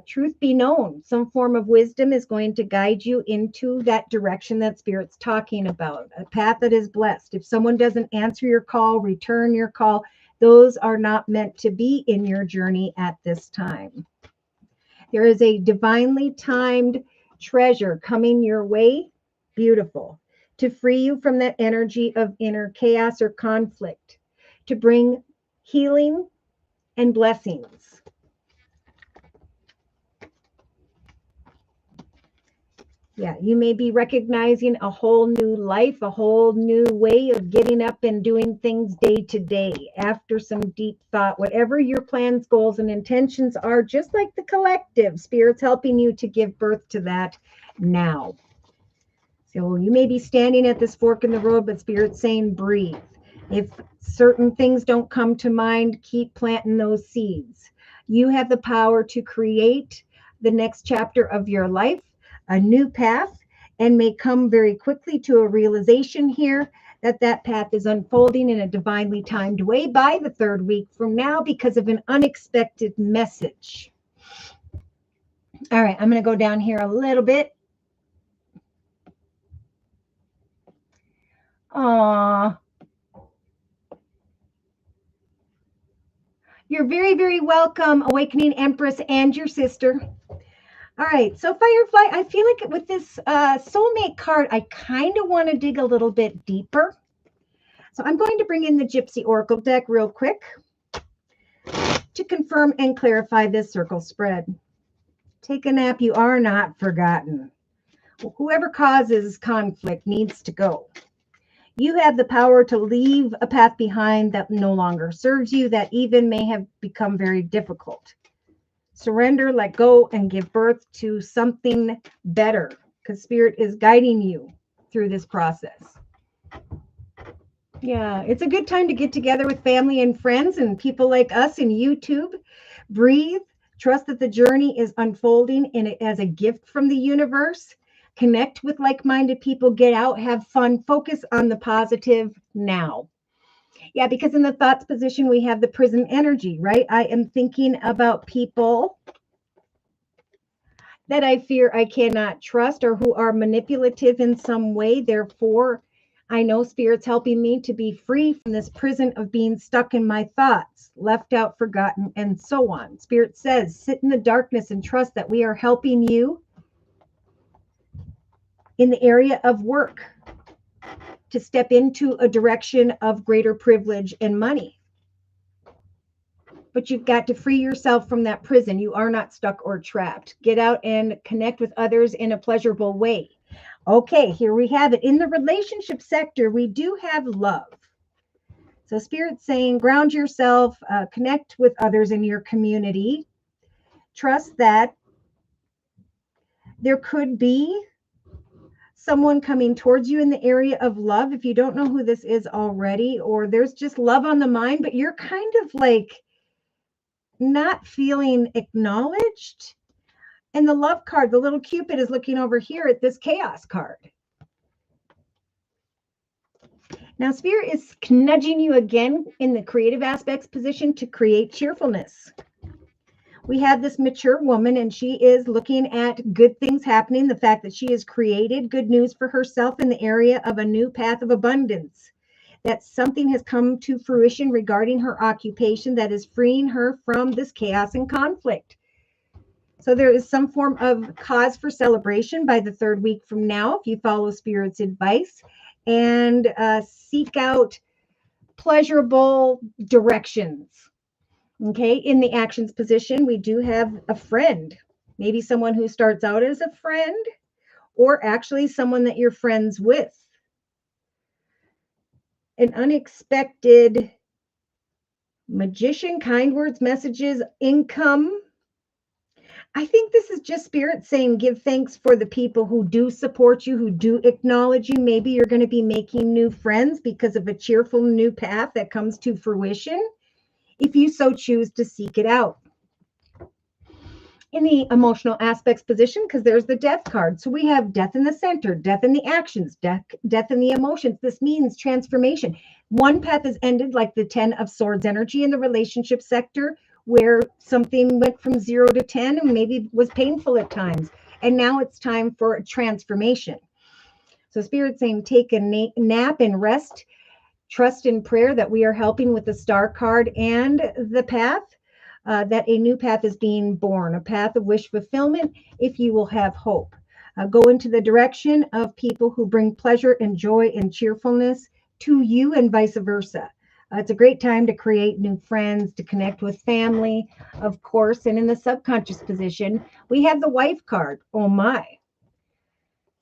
truth be known. Some form of wisdom is going to guide you into that direction that Spirit's talking about, a path that is blessed. If someone doesn't answer your call, return your call, those are not meant to be in your journey at this time. There is a divinely timed treasure coming your way, beautiful, to free you from that energy of inner chaos or conflict, to bring healing and blessings. Yeah, you may be recognizing a whole new life, a whole new way of getting up and doing things day to day after some deep thought. Whatever your plans, goals, and intentions are, just like the collective, Spirit's helping you to give birth to that now. So you may be standing at this fork in the road, but Spirit's saying breathe. If certain things don't come to mind, keep planting those seeds. You have the power to create the next chapter of your life, a new path, and may come very quickly to a realization here that that path is unfolding in a divinely timed way by the 3rd week from now because of an unexpected message. All right, I'm going to go down here a little bit. Aw, you're very, very welcome, Awakening Empress and your sister. All right, so Firefly, I feel like with this soulmate card, I kind of want to dig a little bit deeper. So I'm going to bring in the Gypsy Oracle deck real quick to confirm and clarify this circle spread. Take a nap, you are not forgotten. Whoever causes conflict needs to go. You have the power to leave a path behind that no longer serves you, that even may have become very difficult. Surrender, let go, and give birth to something better, because Spirit is guiding you through this process. Yeah, it's a good time to get together with family and friends and people like us in YouTube. Breathe, trust that the journey is unfolding as a gift from the universe. Connect with like-minded people, get out, have fun, focus on the positive now. Yeah, because in the thoughts position, we have the prison energy, right? I am thinking about people that I fear I cannot trust or who are manipulative in some way. Therefore, I know Spirit's helping me to be free from this prison of being stuck in my thoughts, left out, forgotten, and so on. Spirit says, sit in the darkness and trust that we are helping you in the area of work to step into a direction of greater privilege and money. But you've got to free yourself from that prison. You are not stuck or trapped. Get out and connect with others in a pleasurable way. Okay, here we have it. In the relationship sector, we do have love. So Spirit's saying, ground yourself, connect with others in your community. Trust that there could be someone coming towards you in the area of love. If you don't know who this is already, or there's just love on the mind, but you're kind of like not feeling acknowledged. And the love card, the little Cupid, is looking over here at this chaos card. Now, Spirit is nudging you again in the creative aspects position to create cheerfulness. We have this mature woman, and she is looking at good things happening. The fact that she has created good news for herself in the area of a new path of abundance. That something has come to fruition regarding her occupation that is freeing her from this chaos and conflict. So there is some form of cause for celebration by the third week from now, if you follow Spirit's advice and seek out pleasurable directions. Okay, in the actions position, we do have a friend, maybe someone who starts out as a friend or actually someone that you're friends with. An unexpected magician, kind words, messages, income. I think this is just Spirit saying give thanks for the people who do support you, who do acknowledge you. Maybe you're going to be making new friends because of a cheerful new path that comes to fruition, if you so choose to seek it out. In the emotional aspects position, because there's the death card. So we have death in the center, death in the actions, death in the emotions. This means transformation. One path is ended, like the 10 of Swords energy in the relationship sector, where something went from 0 to 10 and maybe was painful at times. And now it's time for a transformation. So Spirit's saying take a nap and rest. Trust in prayer that we are helping with the star card and the path. That a new path is being born, a path of wish fulfillment, if you will have hope. Go into the direction of people who bring pleasure and joy and cheerfulness to you and vice versa. It's a great time to create new friends, to connect with family, of course. And in the subconscious position, we have the wife card. Oh my.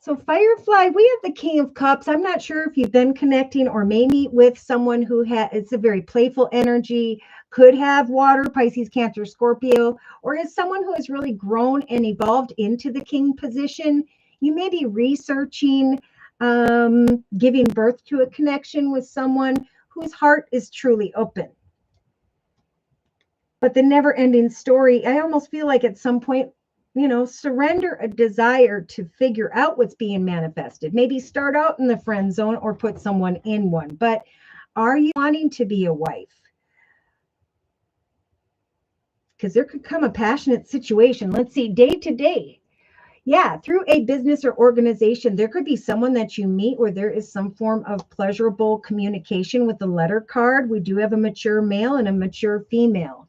So Firefly, we have the King of Cups. I'm not sure if you've been connecting or maybe with someone who it's a very playful energy, could have water, Pisces, Cancer, Scorpio, or is someone who has really grown and evolved into the King position. You may be researching, giving birth to a connection with someone whose heart is truly open. But the never-ending story, I almost feel like at some point, surrender a desire to figure out what's being manifested. Maybe start out in the friend zone or put someone in one. But are you wanting to be a wife? Because there could come a passionate situation. Let's see, day to day. Yeah, through a business or organization, there could be someone that you meet where there is some form of pleasurable communication with the letter card. We do have a mature male and a mature female.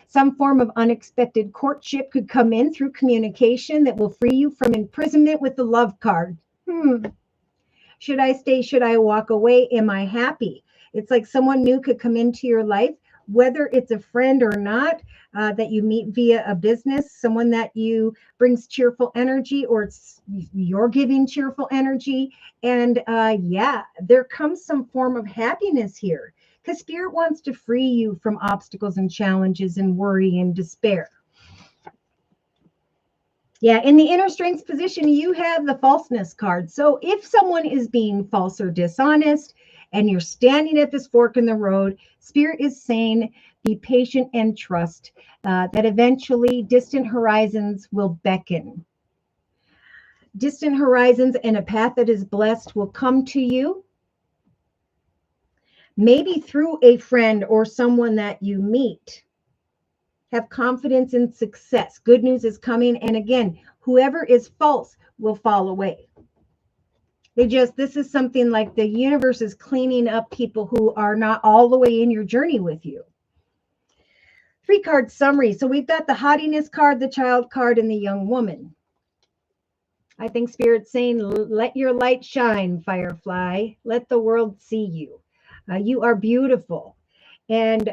Some form of unexpected courtship could come in through communication that will free you from imprisonment with the love card. Should I stay? Should I walk away? Am I happy? It's like someone new could come into your life, whether it's a friend or not, that you meet via a business, someone that you brings cheerful energy, or it's you're giving cheerful energy. And yeah, there comes some form of happiness here because spirit wants to free you from obstacles and challenges and worry and despair. Yeah, in the inner strength position, you have the falseness card. So if someone is being false or dishonest and you're standing at this fork in the road, Spirit is saying, be patient and trust that eventually distant horizons will beckon. Distant horizons and a path that is blessed will come to you, maybe through a friend or someone that you meet. Have confidence in success. Good news is coming. And again, whoever is false will fall away. This is something like the universe is cleaning up people who are not all the way in your journey with you. 3-card summary. So we've got the haughtiness card, the child card, and the young woman. I think Spirit's saying, let your light shine, Firefly. Let the world see you. You are beautiful. And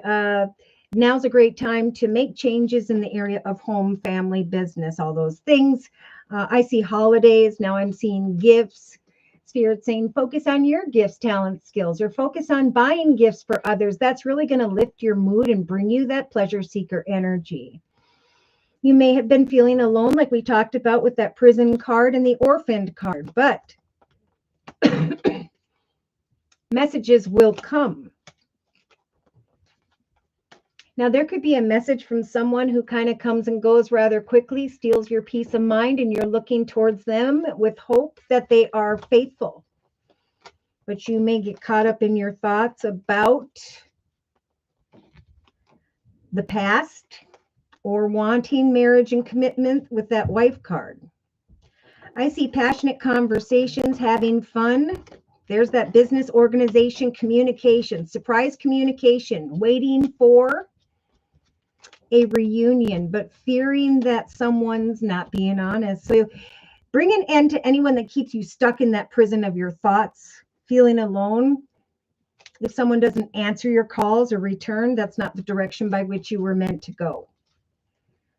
now's a great time to make changes in the area of home, family, business, all those things. I see holidays. Now I'm seeing gifts. Spirit saying, focus on your gifts, talents, skills, or focus on buying gifts for others. That's really going to lift your mood and bring you that pleasure seeker energy. You may have been feeling alone, like we talked about with that prison card and the orphaned card, but messages will come. Now, there could be a message from someone who kind of comes and goes rather quickly, steals your peace of mind, and you're looking towards them with hope that they are faithful. But you may get caught up in your thoughts about the past or wanting marriage and commitment with that wife card. I see passionate conversations, having fun. There's that business, organization, communication, surprise communication, waiting for a reunion, but fearing that someone's not being honest. So bring an end to anyone that keeps you stuck in that prison of your thoughts, feeling alone. If someone doesn't answer your calls or return, that's not the direction by which you were meant to go.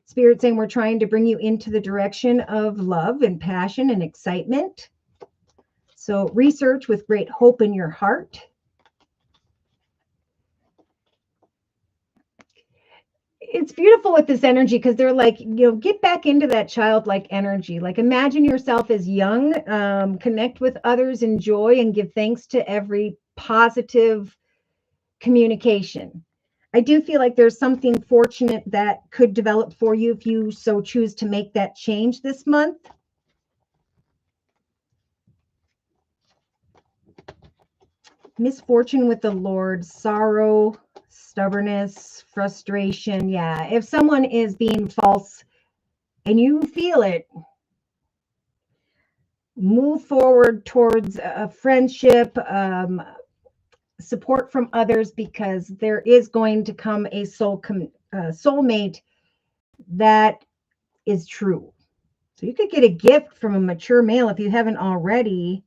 Spirit saying we're trying to bring you into the direction of love and passion and excitement. So research with great hope in your heart. It's beautiful with this energy because they're like, get back into that childlike energy. Like imagine yourself as young, connect with others, enjoy, and give thanks to every positive communication. I do feel like there's something fortunate that could develop for you if you so choose to make that change this month. Misfortune with the Lord, sorrow, stubbornness, frustration. Yeah, if someone is being false and you feel it, move forward towards a friendship, support from others, because there is going to come a soulmate that is true. So you could get a gift from a mature male if you haven't already.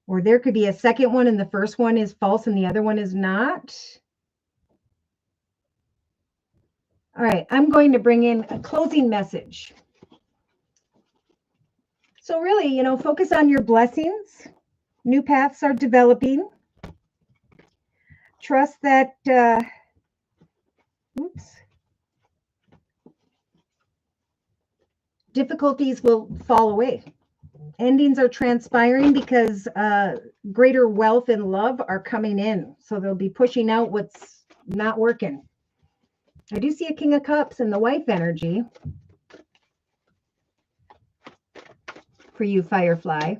Or there could be a second one and the first one is false and the other one is not. All right, I'm going to bring in a closing message. So really, focus on your blessings. New paths are developing. Trust that, difficulties will fall away. Endings are transpiring because greater wealth and love are coming in. So they'll be pushing out what's not working. I do see a King of Cups and the wife energy for you, Firefly.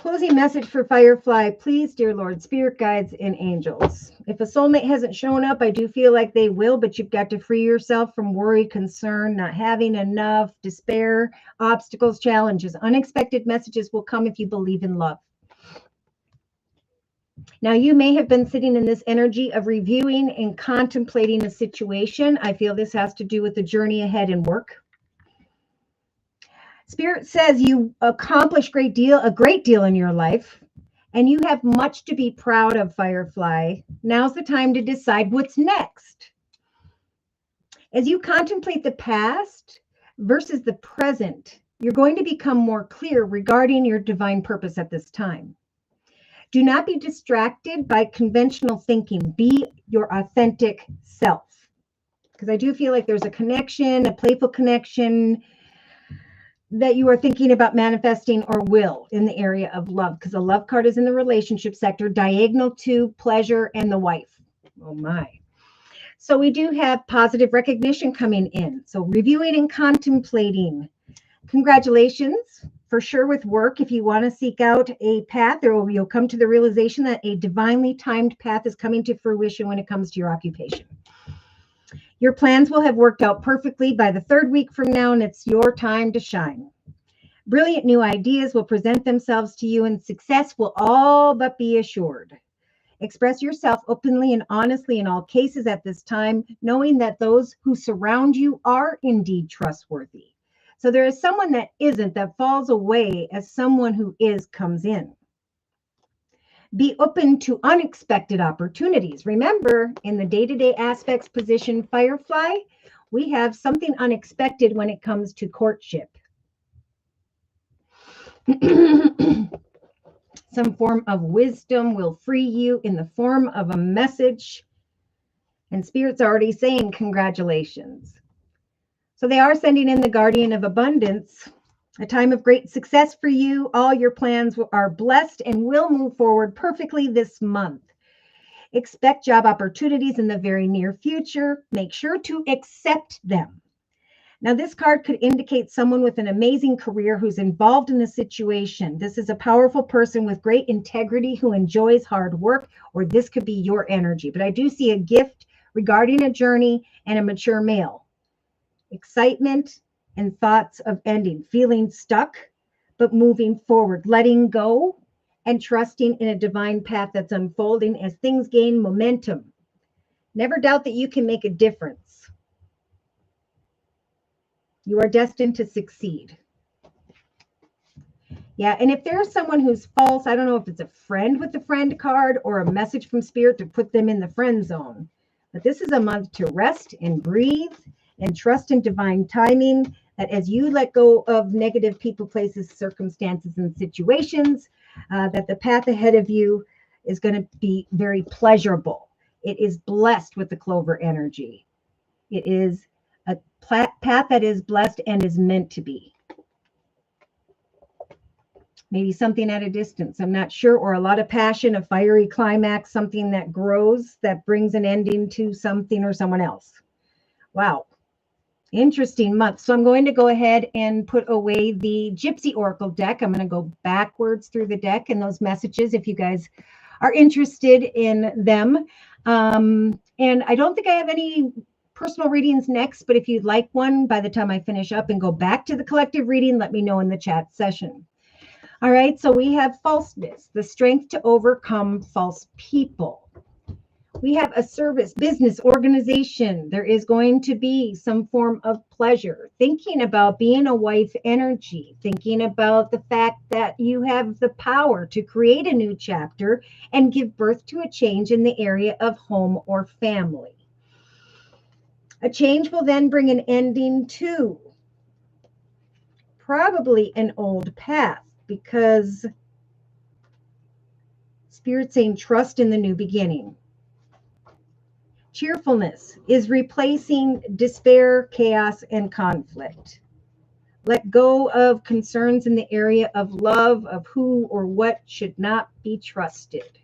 closing message for Firefly, please, dear Lord, spirit guides and angels. If a soulmate hasn't shown up, I do feel like they will, but you've got to free yourself from worry, concern, not having enough, despair, obstacles, challenges. Unexpected messages will come if you believe in love. Now, you may have been sitting in this energy of reviewing and contemplating a situation. I feel this has to do with the journey ahead in work. Spirit says you accomplish a great deal in your life, and you have much to be proud of, Firefly. Now's the time to decide what's next. As you contemplate the past versus the present, you're going to become more clear regarding your divine purpose at this time. Do not be distracted by conventional thinking. Be your authentic self. Because I do feel like there's a connection, a playful connection that you are thinking about manifesting or will in the area of love, because the love card is in the relationship sector, diagonal to pleasure and the wife. Oh my. So we do have positive recognition coming in. So reviewing and contemplating. Congratulations for sure with work. If you want to seek out a path, you'll come to the realization that a divinely timed path is coming to fruition when it comes to your occupation. Your plans will have worked out perfectly by the 3rd week from now, and it's your time to shine. Brilliant new ideas will present themselves to you, and success will all but be assured. Express yourself openly and honestly in all cases at this time, knowing that those who surround you are indeed trustworthy. So there is someone that isn't, that falls away as someone who is comes in. Be open to unexpected opportunities. Remember, in the day-to-day aspects position, Firefly, we have something unexpected when it comes to courtship. Some form of wisdom will free you in the form of a message. And Spirit's already saying congratulations. So they are sending in the Guardian of Abundance. A time of great success for you. All your plans are blessed and will move forward perfectly this month. Expect job opportunities in the very near future. Make sure to accept them. Now, this card could indicate someone with an amazing career who's involved in a situation. This is a powerful person with great integrity who enjoys hard work, or this could be your energy. But I do see a gift regarding a journey and a mature male. Excitement and thoughts of ending, feeling stuck, but moving forward, letting go and trusting in a divine path that's unfolding as things gain momentum. Never doubt that you can make a difference. You are destined to succeed. Yeah, and if there's someone who's false, I don't know if it's a friend with the friend card or a message from Spirit to put them in the friend zone. But this is a month to rest and breathe and trust in divine timing, that as you let go of negative people, places, circumstances, and situations, that the path ahead of you is going to be very pleasurable. It is blessed with the clover energy. It is a path that is blessed and is meant to be. Maybe something at a distance, I'm not sure, or a lot of passion, a fiery climax, something that grows, that brings an ending to something or someone else. Wow. Interesting month. So I'm going to go ahead and put away the Gypsy Oracle deck. I'm going to go backwards through the deck and those messages if you guys are interested in them. And I don't think I have any personal readings next, but if you'd like one by the time I finish up and go back to the collective reading, let me know in the chat session. All right, so we have falseness, the strength to overcome false people. We have a service, business, organization. There is going to be some form of pleasure. Thinking about being a wife energy. Thinking about the fact that you have the power to create a new chapter and give birth to a change in the area of home or family. A change will then bring an ending to probably an old path, because Spirit's saying trust in the new beginning. Cheerfulness is replacing despair, chaos, and conflict. Let go of concerns in the area of love, of who or what should not be trusted.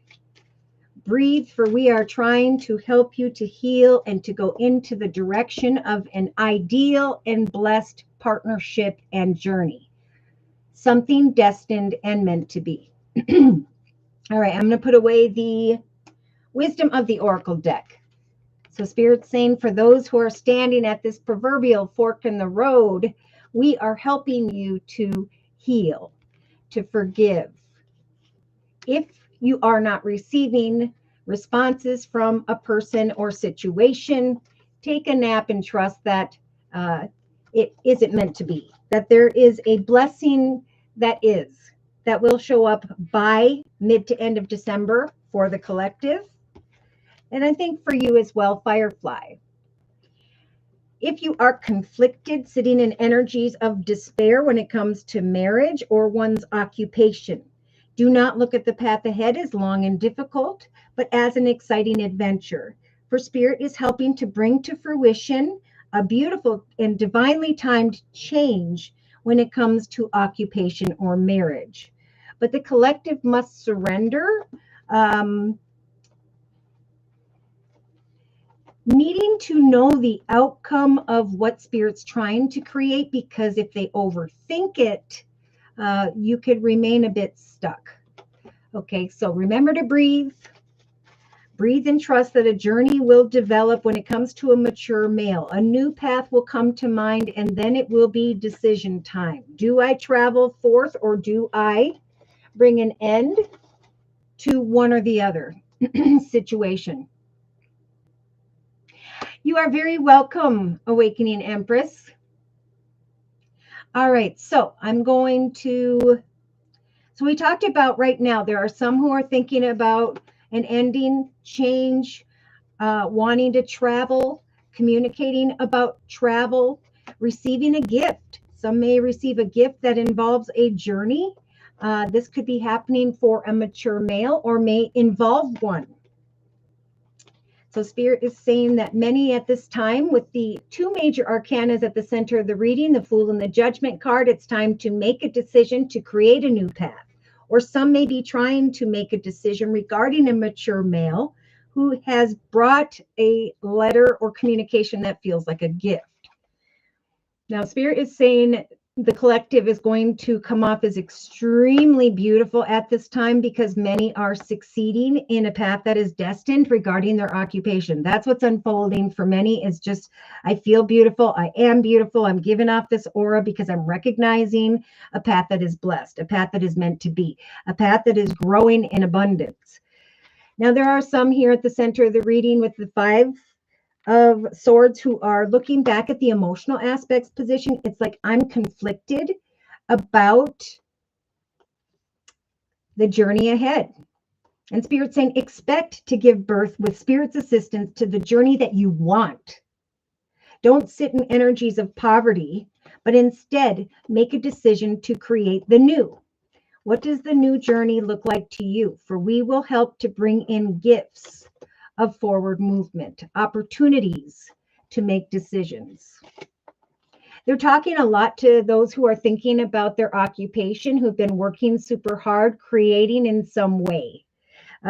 Breathe, for we are trying to help you to heal and to go into the direction of an ideal and blessed partnership and journey. Something destined and meant to be. All right, I'm going to put away the Wisdom of the Oracle deck. So Spirit's saying for those who are standing at this proverbial fork in the road, we are helping you to heal, to forgive. If you are not receiving responses from a person or situation, take a nap and trust that it isn't meant to be, that there is a blessing that will show up by mid to end of December for the collective. And I think for you as well, Firefly. If you are conflicted, sitting in energies of despair when it comes to marriage or one's occupation, do not look at the path ahead as long and difficult, but as an exciting adventure. For Spirit is helping to bring to fruition a beautiful and divinely timed change when it comes to occupation or marriage. But the collective must surrender. Needing to know the outcome of what Spirit's trying to create, because if they overthink it, you could remain a bit stuck. Okay, so remember to breathe. Breathe and trust that a journey will develop when it comes to a mature male. A new path will come to mind, and then it will be decision time. Do I travel forth, or do I bring an end to one or the other situation? You are very welcome, Awakening Empress. All right, so we talked about right now, there are some who are thinking about an ending, change, wanting to travel, communicating about travel, receiving a gift. Some may receive a gift that involves a journey. This could be happening for a mature male or may involve one. So Spirit is saying that many at this time, with the two major arcanas at the center of the reading, the Fool and the Judgment card, it's time to make a decision to create a new path. Or some may be trying to make a decision regarding a mature male who has brought a letter or communication that feels like a gift. Now, Spirit is saying the collective is going to come off as extremely beautiful at this time because many are succeeding in a path that is destined regarding their occupation. That's what's unfolding for many, is just, I feel beautiful. I am beautiful. I'm giving off this aura because I'm recognizing a path that is blessed, a path that is meant to be, a path that is growing in abundance. Now, there are some here at the center of the reading with the Five of Swords who are looking back at the emotional aspects position. It's like, I'm conflicted about the journey ahead. And Spirit's saying, expect to give birth with Spirit's assistance to the journey that you want. Don't sit in energies of poverty, but instead make a decision to create the new. What does the new journey look like to you? For we will help to bring in gifts of forward movement, opportunities to make decisions. They're talking a lot to those who are thinking about their occupation, who've been working super hard, creating in some way.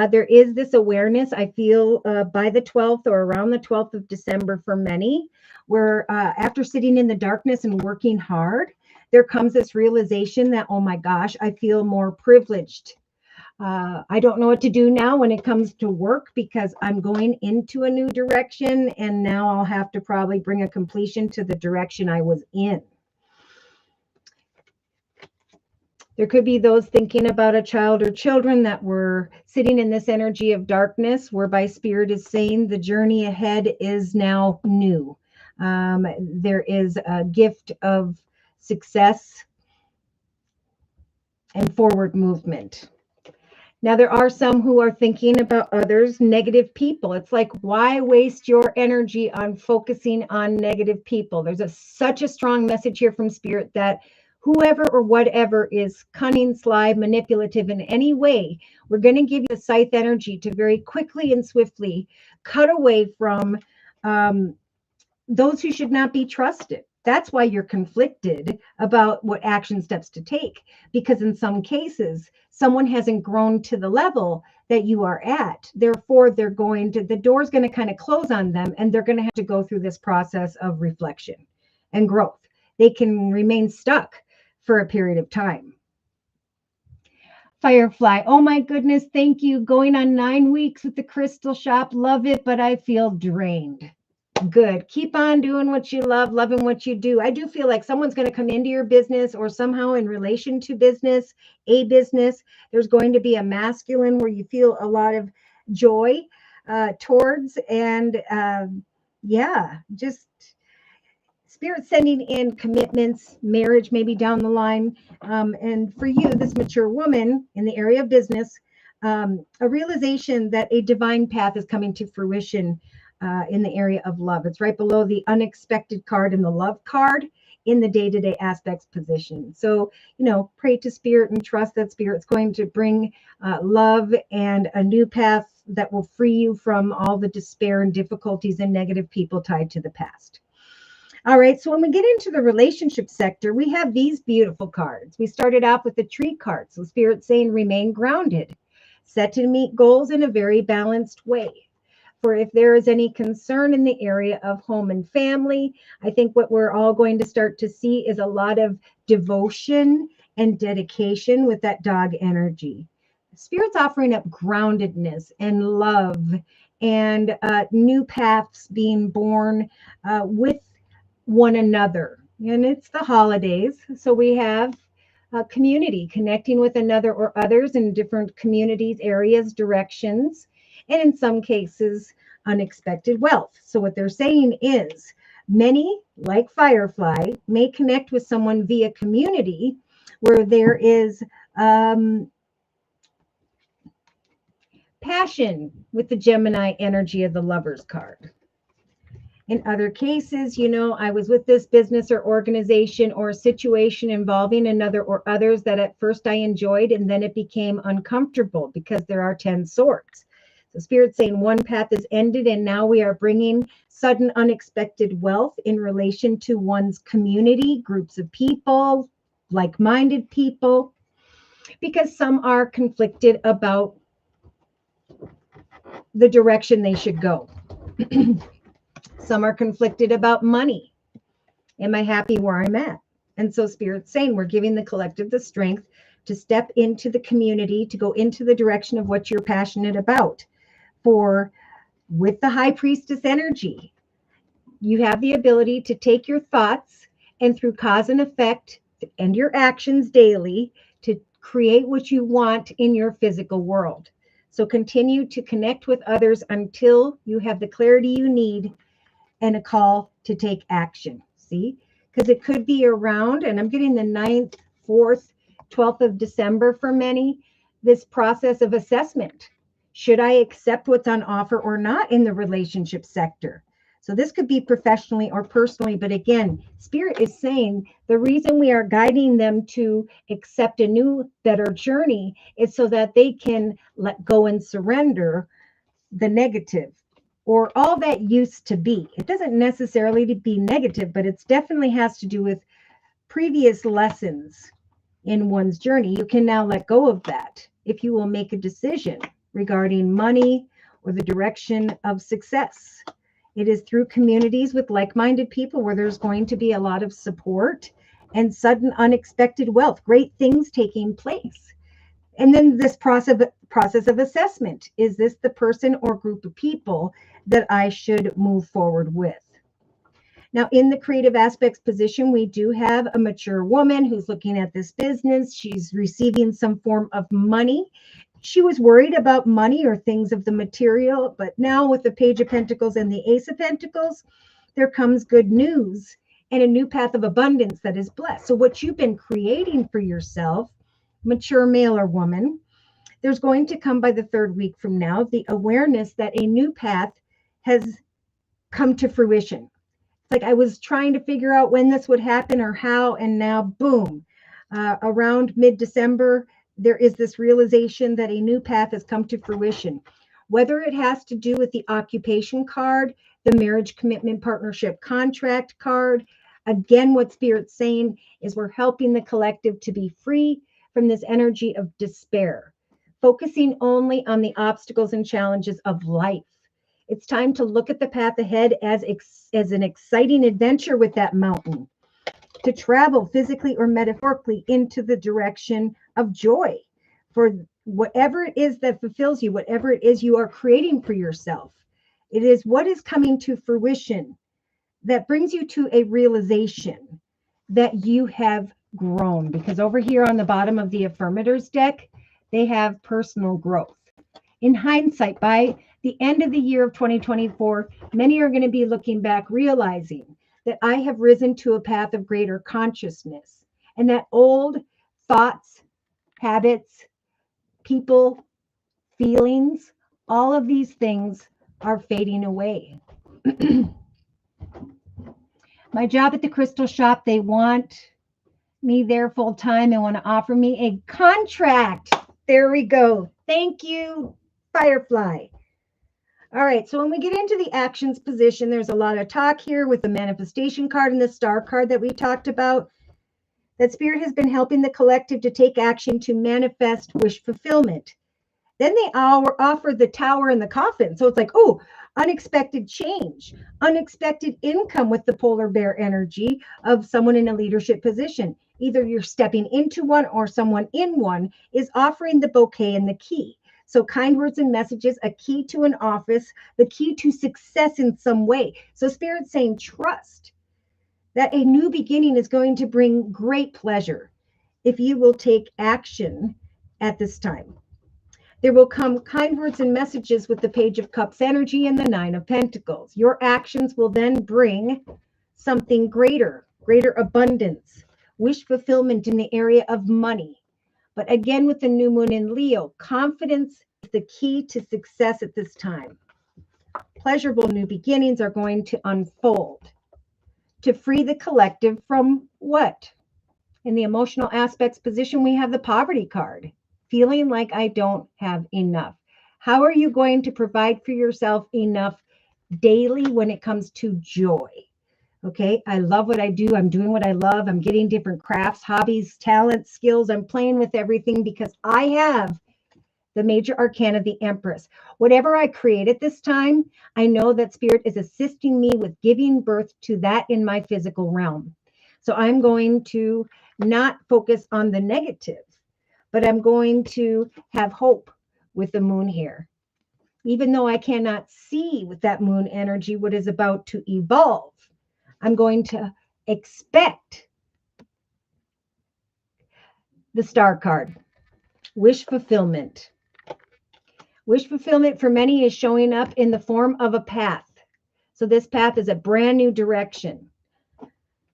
There is this awareness, I feel, by the 12th or around the 12th of December for many, where after sitting in the darkness and working hard, there comes this realization that, oh my gosh, I feel more privileged. I don't know what to do now when it comes to work because I'm going into a new direction, and now I'll have to probably bring a completion to the direction I was in. There could be those thinking about a child or children that were sitting in this energy of darkness, whereby Spirit is saying the journey ahead is now new. There is a gift of success and forward movement. Now, there are some who are thinking about others, negative people. It's like, why waste your energy on focusing on negative people? There's such a strong message here from Spirit that whoever or whatever is cunning, sly, manipulative in any way, we're going to give you a scythe energy to very quickly and swiftly cut away from those who should not be trusted. That's why you're conflicted about what action steps to take, because in some cases, someone hasn't grown to the level that you are at. Therefore, the door's going to kind of close on them, and they're going to have to go through this process of reflection and growth. They can remain stuck for a period of time. Firefly. Oh my goodness. Thank you. Going on 9 weeks with the crystal shop. Love it, but I feel drained. Good. Keep on doing what you love, loving what you do. I do feel like someone's going to come into your business or somehow in relation to business, a business. There's going to be a masculine where you feel a lot of joy towards. And yeah, just spirit sending in commitments, marriage maybe down the line. And for you, this mature woman in the area of business, a realization that a divine path is coming to fruition in the area of love. It's right below the unexpected card and the love card in the day-to-day aspects position. So, pray to spirit and trust that spirit's going to bring love and a new path that will free you from all the despair and difficulties and negative people tied to the past. All right, so when we get into the relationship sector, we have these beautiful cards. We started off with the tree card. So spirit saying remain grounded, set to meet goals in a very balanced way. For if there is any concern in the area of home and family, I think what we're all going to start to see is a lot of devotion and dedication with that dog energy. Spirit's offering up groundedness and love and new paths being born with one another. And it's the holidays. So we have a community connecting with another or others in different communities, areas, directions, and in some cases, unexpected wealth. So what they're saying is many, like Firefly, may connect with someone via community where there is passion with the Gemini energy of the Lovers card. In other cases, I was with this business or organization or a situation involving another or others that at first I enjoyed, and then it became uncomfortable because there are 10 swords. So Spirit's saying one path is ended, and now we are bringing sudden unexpected wealth in relation to one's community, groups of people, like-minded people, because some are conflicted about the direction they should go. Some are conflicted about money. Am I happy where I'm at? And so Spirit's saying we're giving the collective the strength to step into the community, to go into the direction of what you're passionate about. For with the High Priestess energy, you have the ability to take your thoughts and through cause and effect and your actions daily to create what you want in your physical world. So continue to connect with others until you have the clarity you need and a call to take action. See, because it could be around, and I'm getting the 9th, 4th, 12th of December for many, this process of assessment. Should I accept what's on offer or not in the relationship sector? So this could be professionally or personally, but again, Spirit is saying the reason we are guiding them to accept a new, better journey is so that they can let go and surrender the negative or all that used to be. It doesn't necessarily be negative, but it definitely has to do with previous lessons in one's journey. You can now let go of that if you will make a decision regarding money or the direction of success. It is through communities with like-minded people where there's going to be a lot of support and sudden unexpected wealth, great things taking place. And then this process of assessment. Is this the person or group of people that I should move forward with? Now, in the creative aspects position, we do have a mature woman who's looking at this business. She's receiving some form of money. She was worried about money or things of the material, but now with the Page of Pentacles and the Ace of Pentacles, there comes good news and a new path of abundance that is blessed. So what you've been creating for yourself, mature male or woman, there's going to come by the 3rd week from now, the awareness that a new path has come to fruition. It's like I was trying to figure out when this would happen or how, and now boom, around mid-December, there is this realization that a new path has come to fruition. Whether it has to do with the occupation card, the marriage commitment partnership contract card, again, what Spirit's saying is we're helping the collective to be free from this energy of despair, focusing only on the obstacles and challenges of life. It's time to look at the path ahead as an exciting adventure with that mountain, to travel physically or metaphorically into the direction of joy. for whatever it is that fulfills you, whatever it is you are creating for yourself. It is what is coming to fruition that brings you to a realization that you have grown. Because over here on the bottom of the affirmators deck, they have personal growth. In hindsight, by the end of the year of 2024, many are going to be looking back, realizing that I have risen to a path of greater consciousness, and that old thoughts, habits, people, feelings, all of these things are fading away. My job at the crystal shop, they want me there full time. They want to offer me a contract. There we go. Thank you, Firefly. All right, so when we get into the actions position, there's a lot of talk here with the manifestation card and the star card that we talked about. That Spirit has been helping the collective to take action to manifest wish fulfillment. Then they offer the tower and the coffin. So it's like, oh, unexpected change, unexpected income with the polar bear energy of someone in a leadership position. Either you're stepping into one or someone in one is offering the bouquet and the key. So kind words and messages, a key to an office, the key to success in some way. So Spirit's saying trust that a new beginning is going to bring great pleasure if you will take action at this time. There will come kind words and messages with the Page of Cups energy and the Nine of Pentacles. Your actions will then bring something greater, greater abundance, wish fulfillment in the area of money. But again, with the new moon in Leo, confidence is the key to success at this time. Pleasurable new beginnings are going to unfold to free the collective from what? In the emotional aspects position, we have the poverty card. Feeling like I don't have enough. How are you going to provide for yourself enough daily when it comes to joy? Okay, I love what I do. I'm doing what I love. I'm getting different crafts, hobbies, talents, skills. I'm playing with everything because I have the major arcana, the Empress. Whatever I create at this time, I know that Spirit is assisting me with giving birth to that in my physical realm. So I'm going to not focus on the negative, but I'm going to have hope with the moon here. Even though I cannot see with that moon energy what is about to evolve, I'm going to expect the star card. Wish fulfillment. Wish fulfillment for many is showing up in the form of a path. So this path is a brand new direction.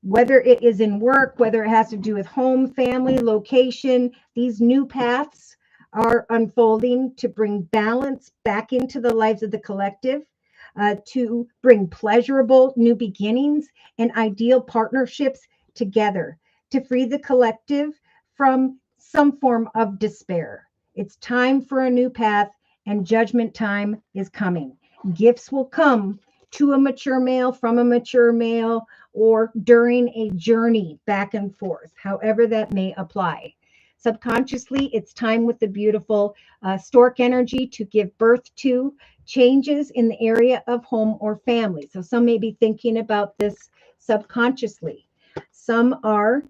Whether it is in work, whether it has to do with home, family, location, these new paths are unfolding to bring balance back into the lives of the collective, to bring pleasurable new beginnings and ideal partnerships together, to free the collective from some form of despair. It's time for a new path, and judgment time is coming. Gifts will come to a mature male, from a mature male, or during a journey back and forth, however that may apply. Subconsciously, it's time with the beautiful stork energy to give birth to changes in the area of home or family. So some may be thinking about this subconsciously. Some are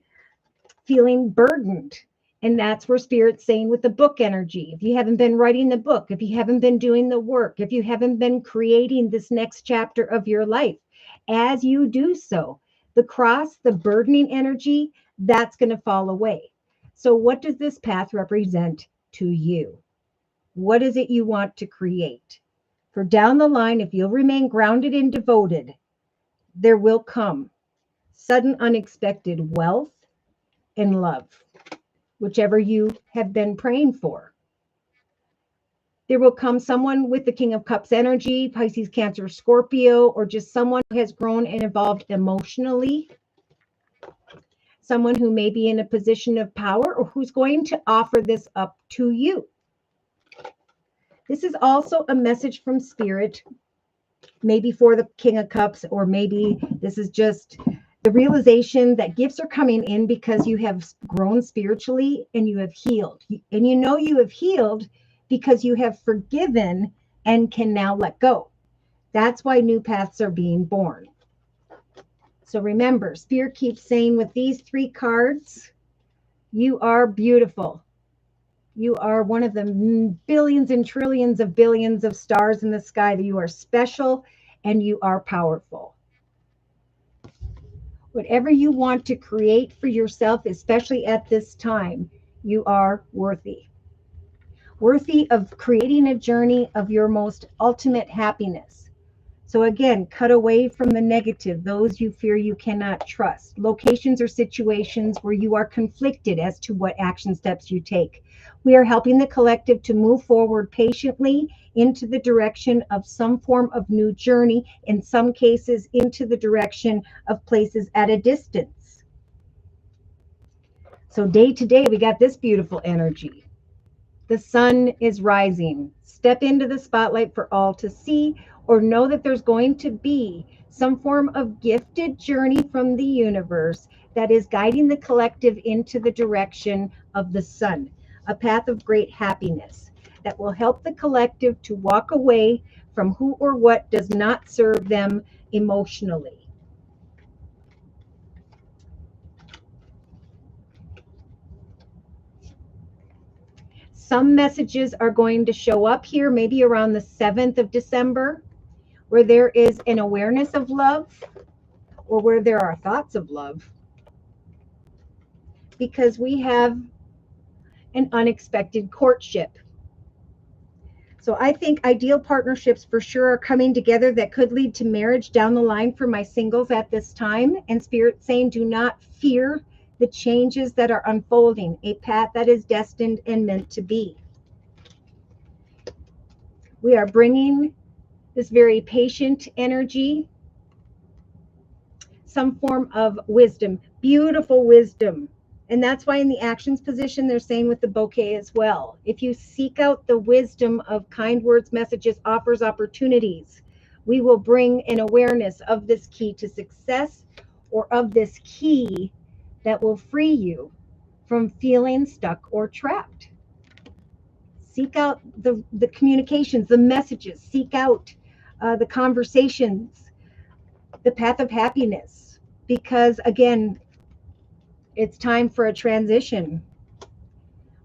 feeling burdened. And that's where Spirit's saying with the book energy, if you haven't been writing the book, if you haven't been doing the work, if you haven't been creating this next chapter of your life, as you do so, the cross, the burdening energy, that's going to fall away. So what does this path represent to you? What is it you want to create? For down the line, if you'll remain grounded and devoted, there will come sudden unexpected wealth and love, whichever you have been praying for. There will come someone with the King of Cups energy, Pisces, Cancer, Scorpio, or just someone who has grown and evolved emotionally. Someone who may be in a position of power or who's going to offer this up to you. This is also a message from Spirit, maybe for the King of Cups, or maybe this is just the realization that gifts are coming in because you have grown spiritually and you have healed. And you know you have healed because you have forgiven and can now let go. That's why new paths are being born. So remember, Spirit keeps saying with these three cards, you are beautiful. You are one of the billions and trillions of billions of stars in the sky. That you are special and you are powerful. Whatever you want to create for yourself, especially at this time, you are worthy of creating a journey of your most ultimate happiness. So again, cut away from the negative, those you fear you cannot trust, locations or situations where you are conflicted as to what action steps you take. We are helping the collective to move forward patiently into the direction of some form of new journey, in some cases into the direction of places at a distance. So day to day, we got this beautiful energy. The sun is rising. Step into the spotlight for all to see, or know that there's going to be some form of gifted journey from the universe that is guiding the collective into the direction of the sun, a path of great happiness that will help the collective to walk away from who or what does not serve them emotionally. Some messages are going to show up here maybe around the 7th of December, where there is an awareness of love, or where there are thoughts of love, because we have an unexpected courtship. So I think ideal partnerships for sure are coming together that could lead to marriage down the line for my singles at this time. And Spirit saying, do not fear the changes that are unfolding, a path that is destined and meant to be. We are bringing this very patient energy, some form of wisdom, beautiful wisdom. And that's why in the actions position, they're saying with the bouquet as well. If you seek out the wisdom of kind words, messages, offers, opportunities, we will bring an awareness of this key to success, or of this key that will free you from feeling stuck or trapped. Seek out the communications, the messages, seek out the conversations, the path of happiness, because again, it's time for a transition.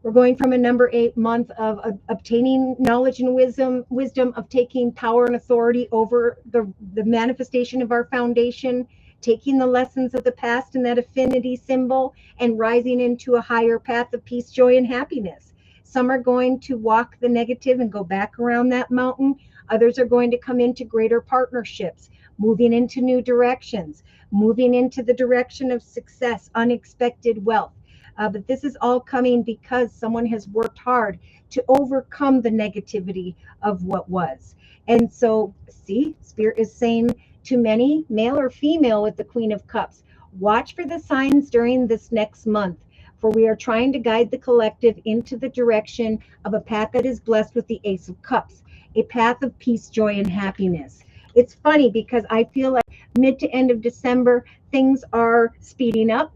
We're going from a number 8 month of obtaining knowledge and wisdom of taking power and authority over the manifestation of our foundation, taking the lessons of the past and that affinity symbol, and rising into a higher path of peace, joy, and happiness. Some are going to walk the negative and go back around that mountain. Others are going to come into greater partnerships, moving into new directions, moving into the direction of success, unexpected wealth. But this is all coming because someone has worked hard to overcome the negativity of what was. And so, see, Spirit is saying to many, male or female with the Queen of Cups, watch for the signs during this next month, for we are trying to guide the collective into the direction of a path that is blessed with the Ace of Cups, a path of peace, joy, and happiness. It's funny because I feel like mid to end of December, things are speeding up.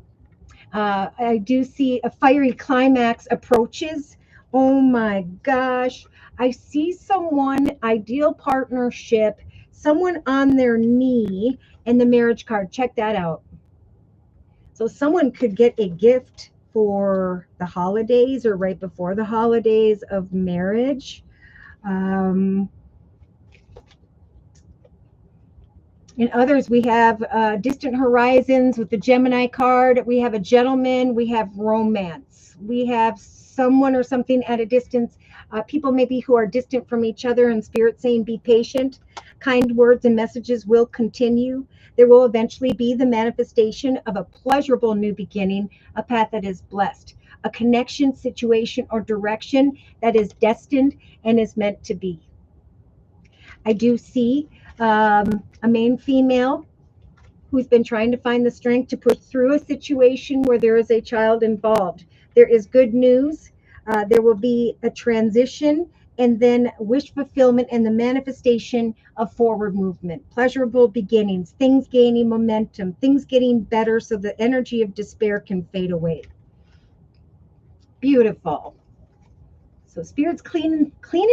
I do see a fiery climax approaches. Oh my gosh. I see someone, ideal partnership, someone on their knee, and the marriage card. Check that out. So someone could get a gift for the holidays or right before the holidays of marriage. In others, we have distant horizons with the Gemini card. We have a gentleman. We have romance. We have someone or something at a distance. People maybe who are distant from each other, and Spirit saying, be patient. Kind words and messages will continue. There will eventually be the manifestation of a pleasurable new beginning, a path that is blessed, a connection, situation, or direction that is destined and is meant to be. I do see a main female who's been trying to find the strength to push through a situation where there is a child involved. There is good news. There will be a transition, and then wish fulfillment and the manifestation of forward movement, pleasurable beginnings, things gaining momentum, things getting better so the energy of despair can fade away. Beautiful. So Spirit's cleaning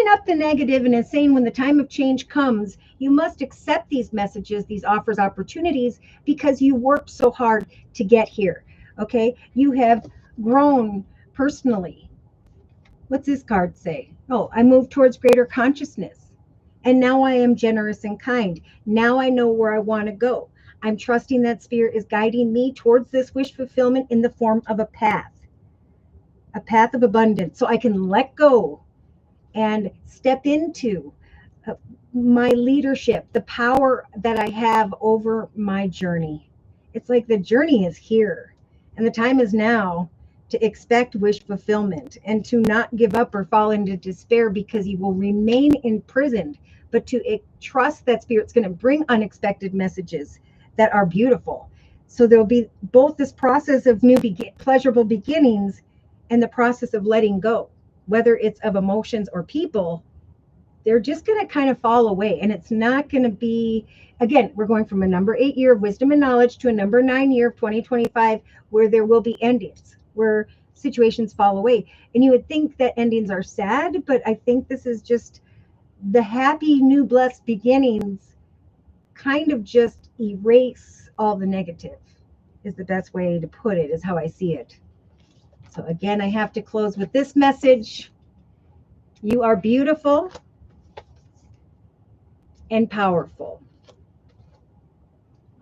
up the negative and is saying when the time of change comes, you must accept these messages, these offers, opportunities, because you worked so hard to get here. Okay? You have grown personally What's this card say? Oh, I move towards greater consciousness. And now I am generous and kind. Now I know where I want to go. I'm trusting that spirit is guiding me towards this wish fulfillment in the form of a path of abundance. So I can let go and step into uh, my leadership, the power that I have over my journey. It's like the journey is here, and the time is now to expect wish fulfillment and to not give up or fall into despair because you will remain imprisoned, but to trust that spirit's going to bring unexpected messages that are beautiful. So there'll be both this process of pleasurable beginnings and the process of letting go, whether it's of emotions or people. They're just going to kind of fall away. And it's not going to be, again, we're going from a number 8 year of wisdom and knowledge to a number 9 year of 2025, where there will be endings, where situations fall away. And you would think that endings are sad, but I think this is just the happy, new, blessed beginnings kind of just erase all the negative, is the best way to put it, is how I see it. So again, I have to close with this message. You are beautiful and powerful,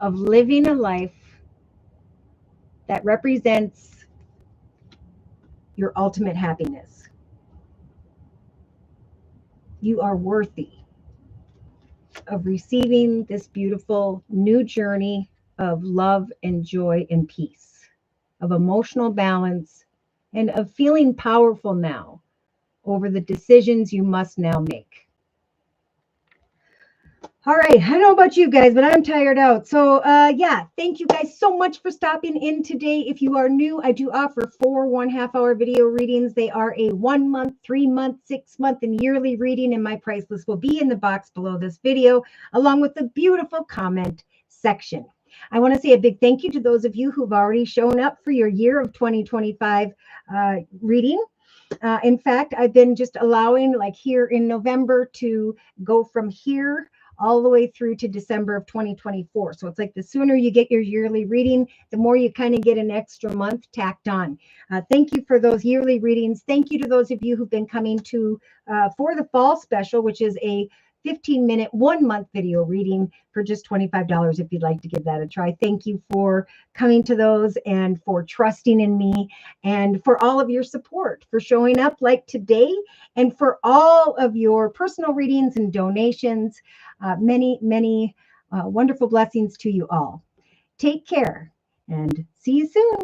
of living a life that represents your ultimate happiness. You are worthy of receiving this beautiful new journey of love and joy and peace, of emotional balance, and of feeling powerful now over the decisions you must now make. All right. I don't know about you guys, but I'm tired out. So yeah, thank you guys so much for stopping in today. If you are new, I do offer 4 1/2-hour video readings. They are a 1 month, 3 month, 6 month, and yearly reading, and my price list will be in the box below this video, along with the beautiful comment section. I want to say a big thank you to those of you who've already shown up for your year of 2025 reading. In fact, I've been just allowing, like here in November, to go from here all the way through to December of 2024. So it's like the sooner you get your yearly reading, the more you kind of get an extra month tacked on. Thank you for those yearly readings. Thank you to those of you who've been coming to for the fall special, which is a 15-minute, 1 month video reading for just $25 if you'd like to give that a try. Thank you for coming to those and for trusting in me and for all of your support, for showing up like today, and for all of your personal readings and donations. Many, many wonderful blessings to you all. Take care and see you soon.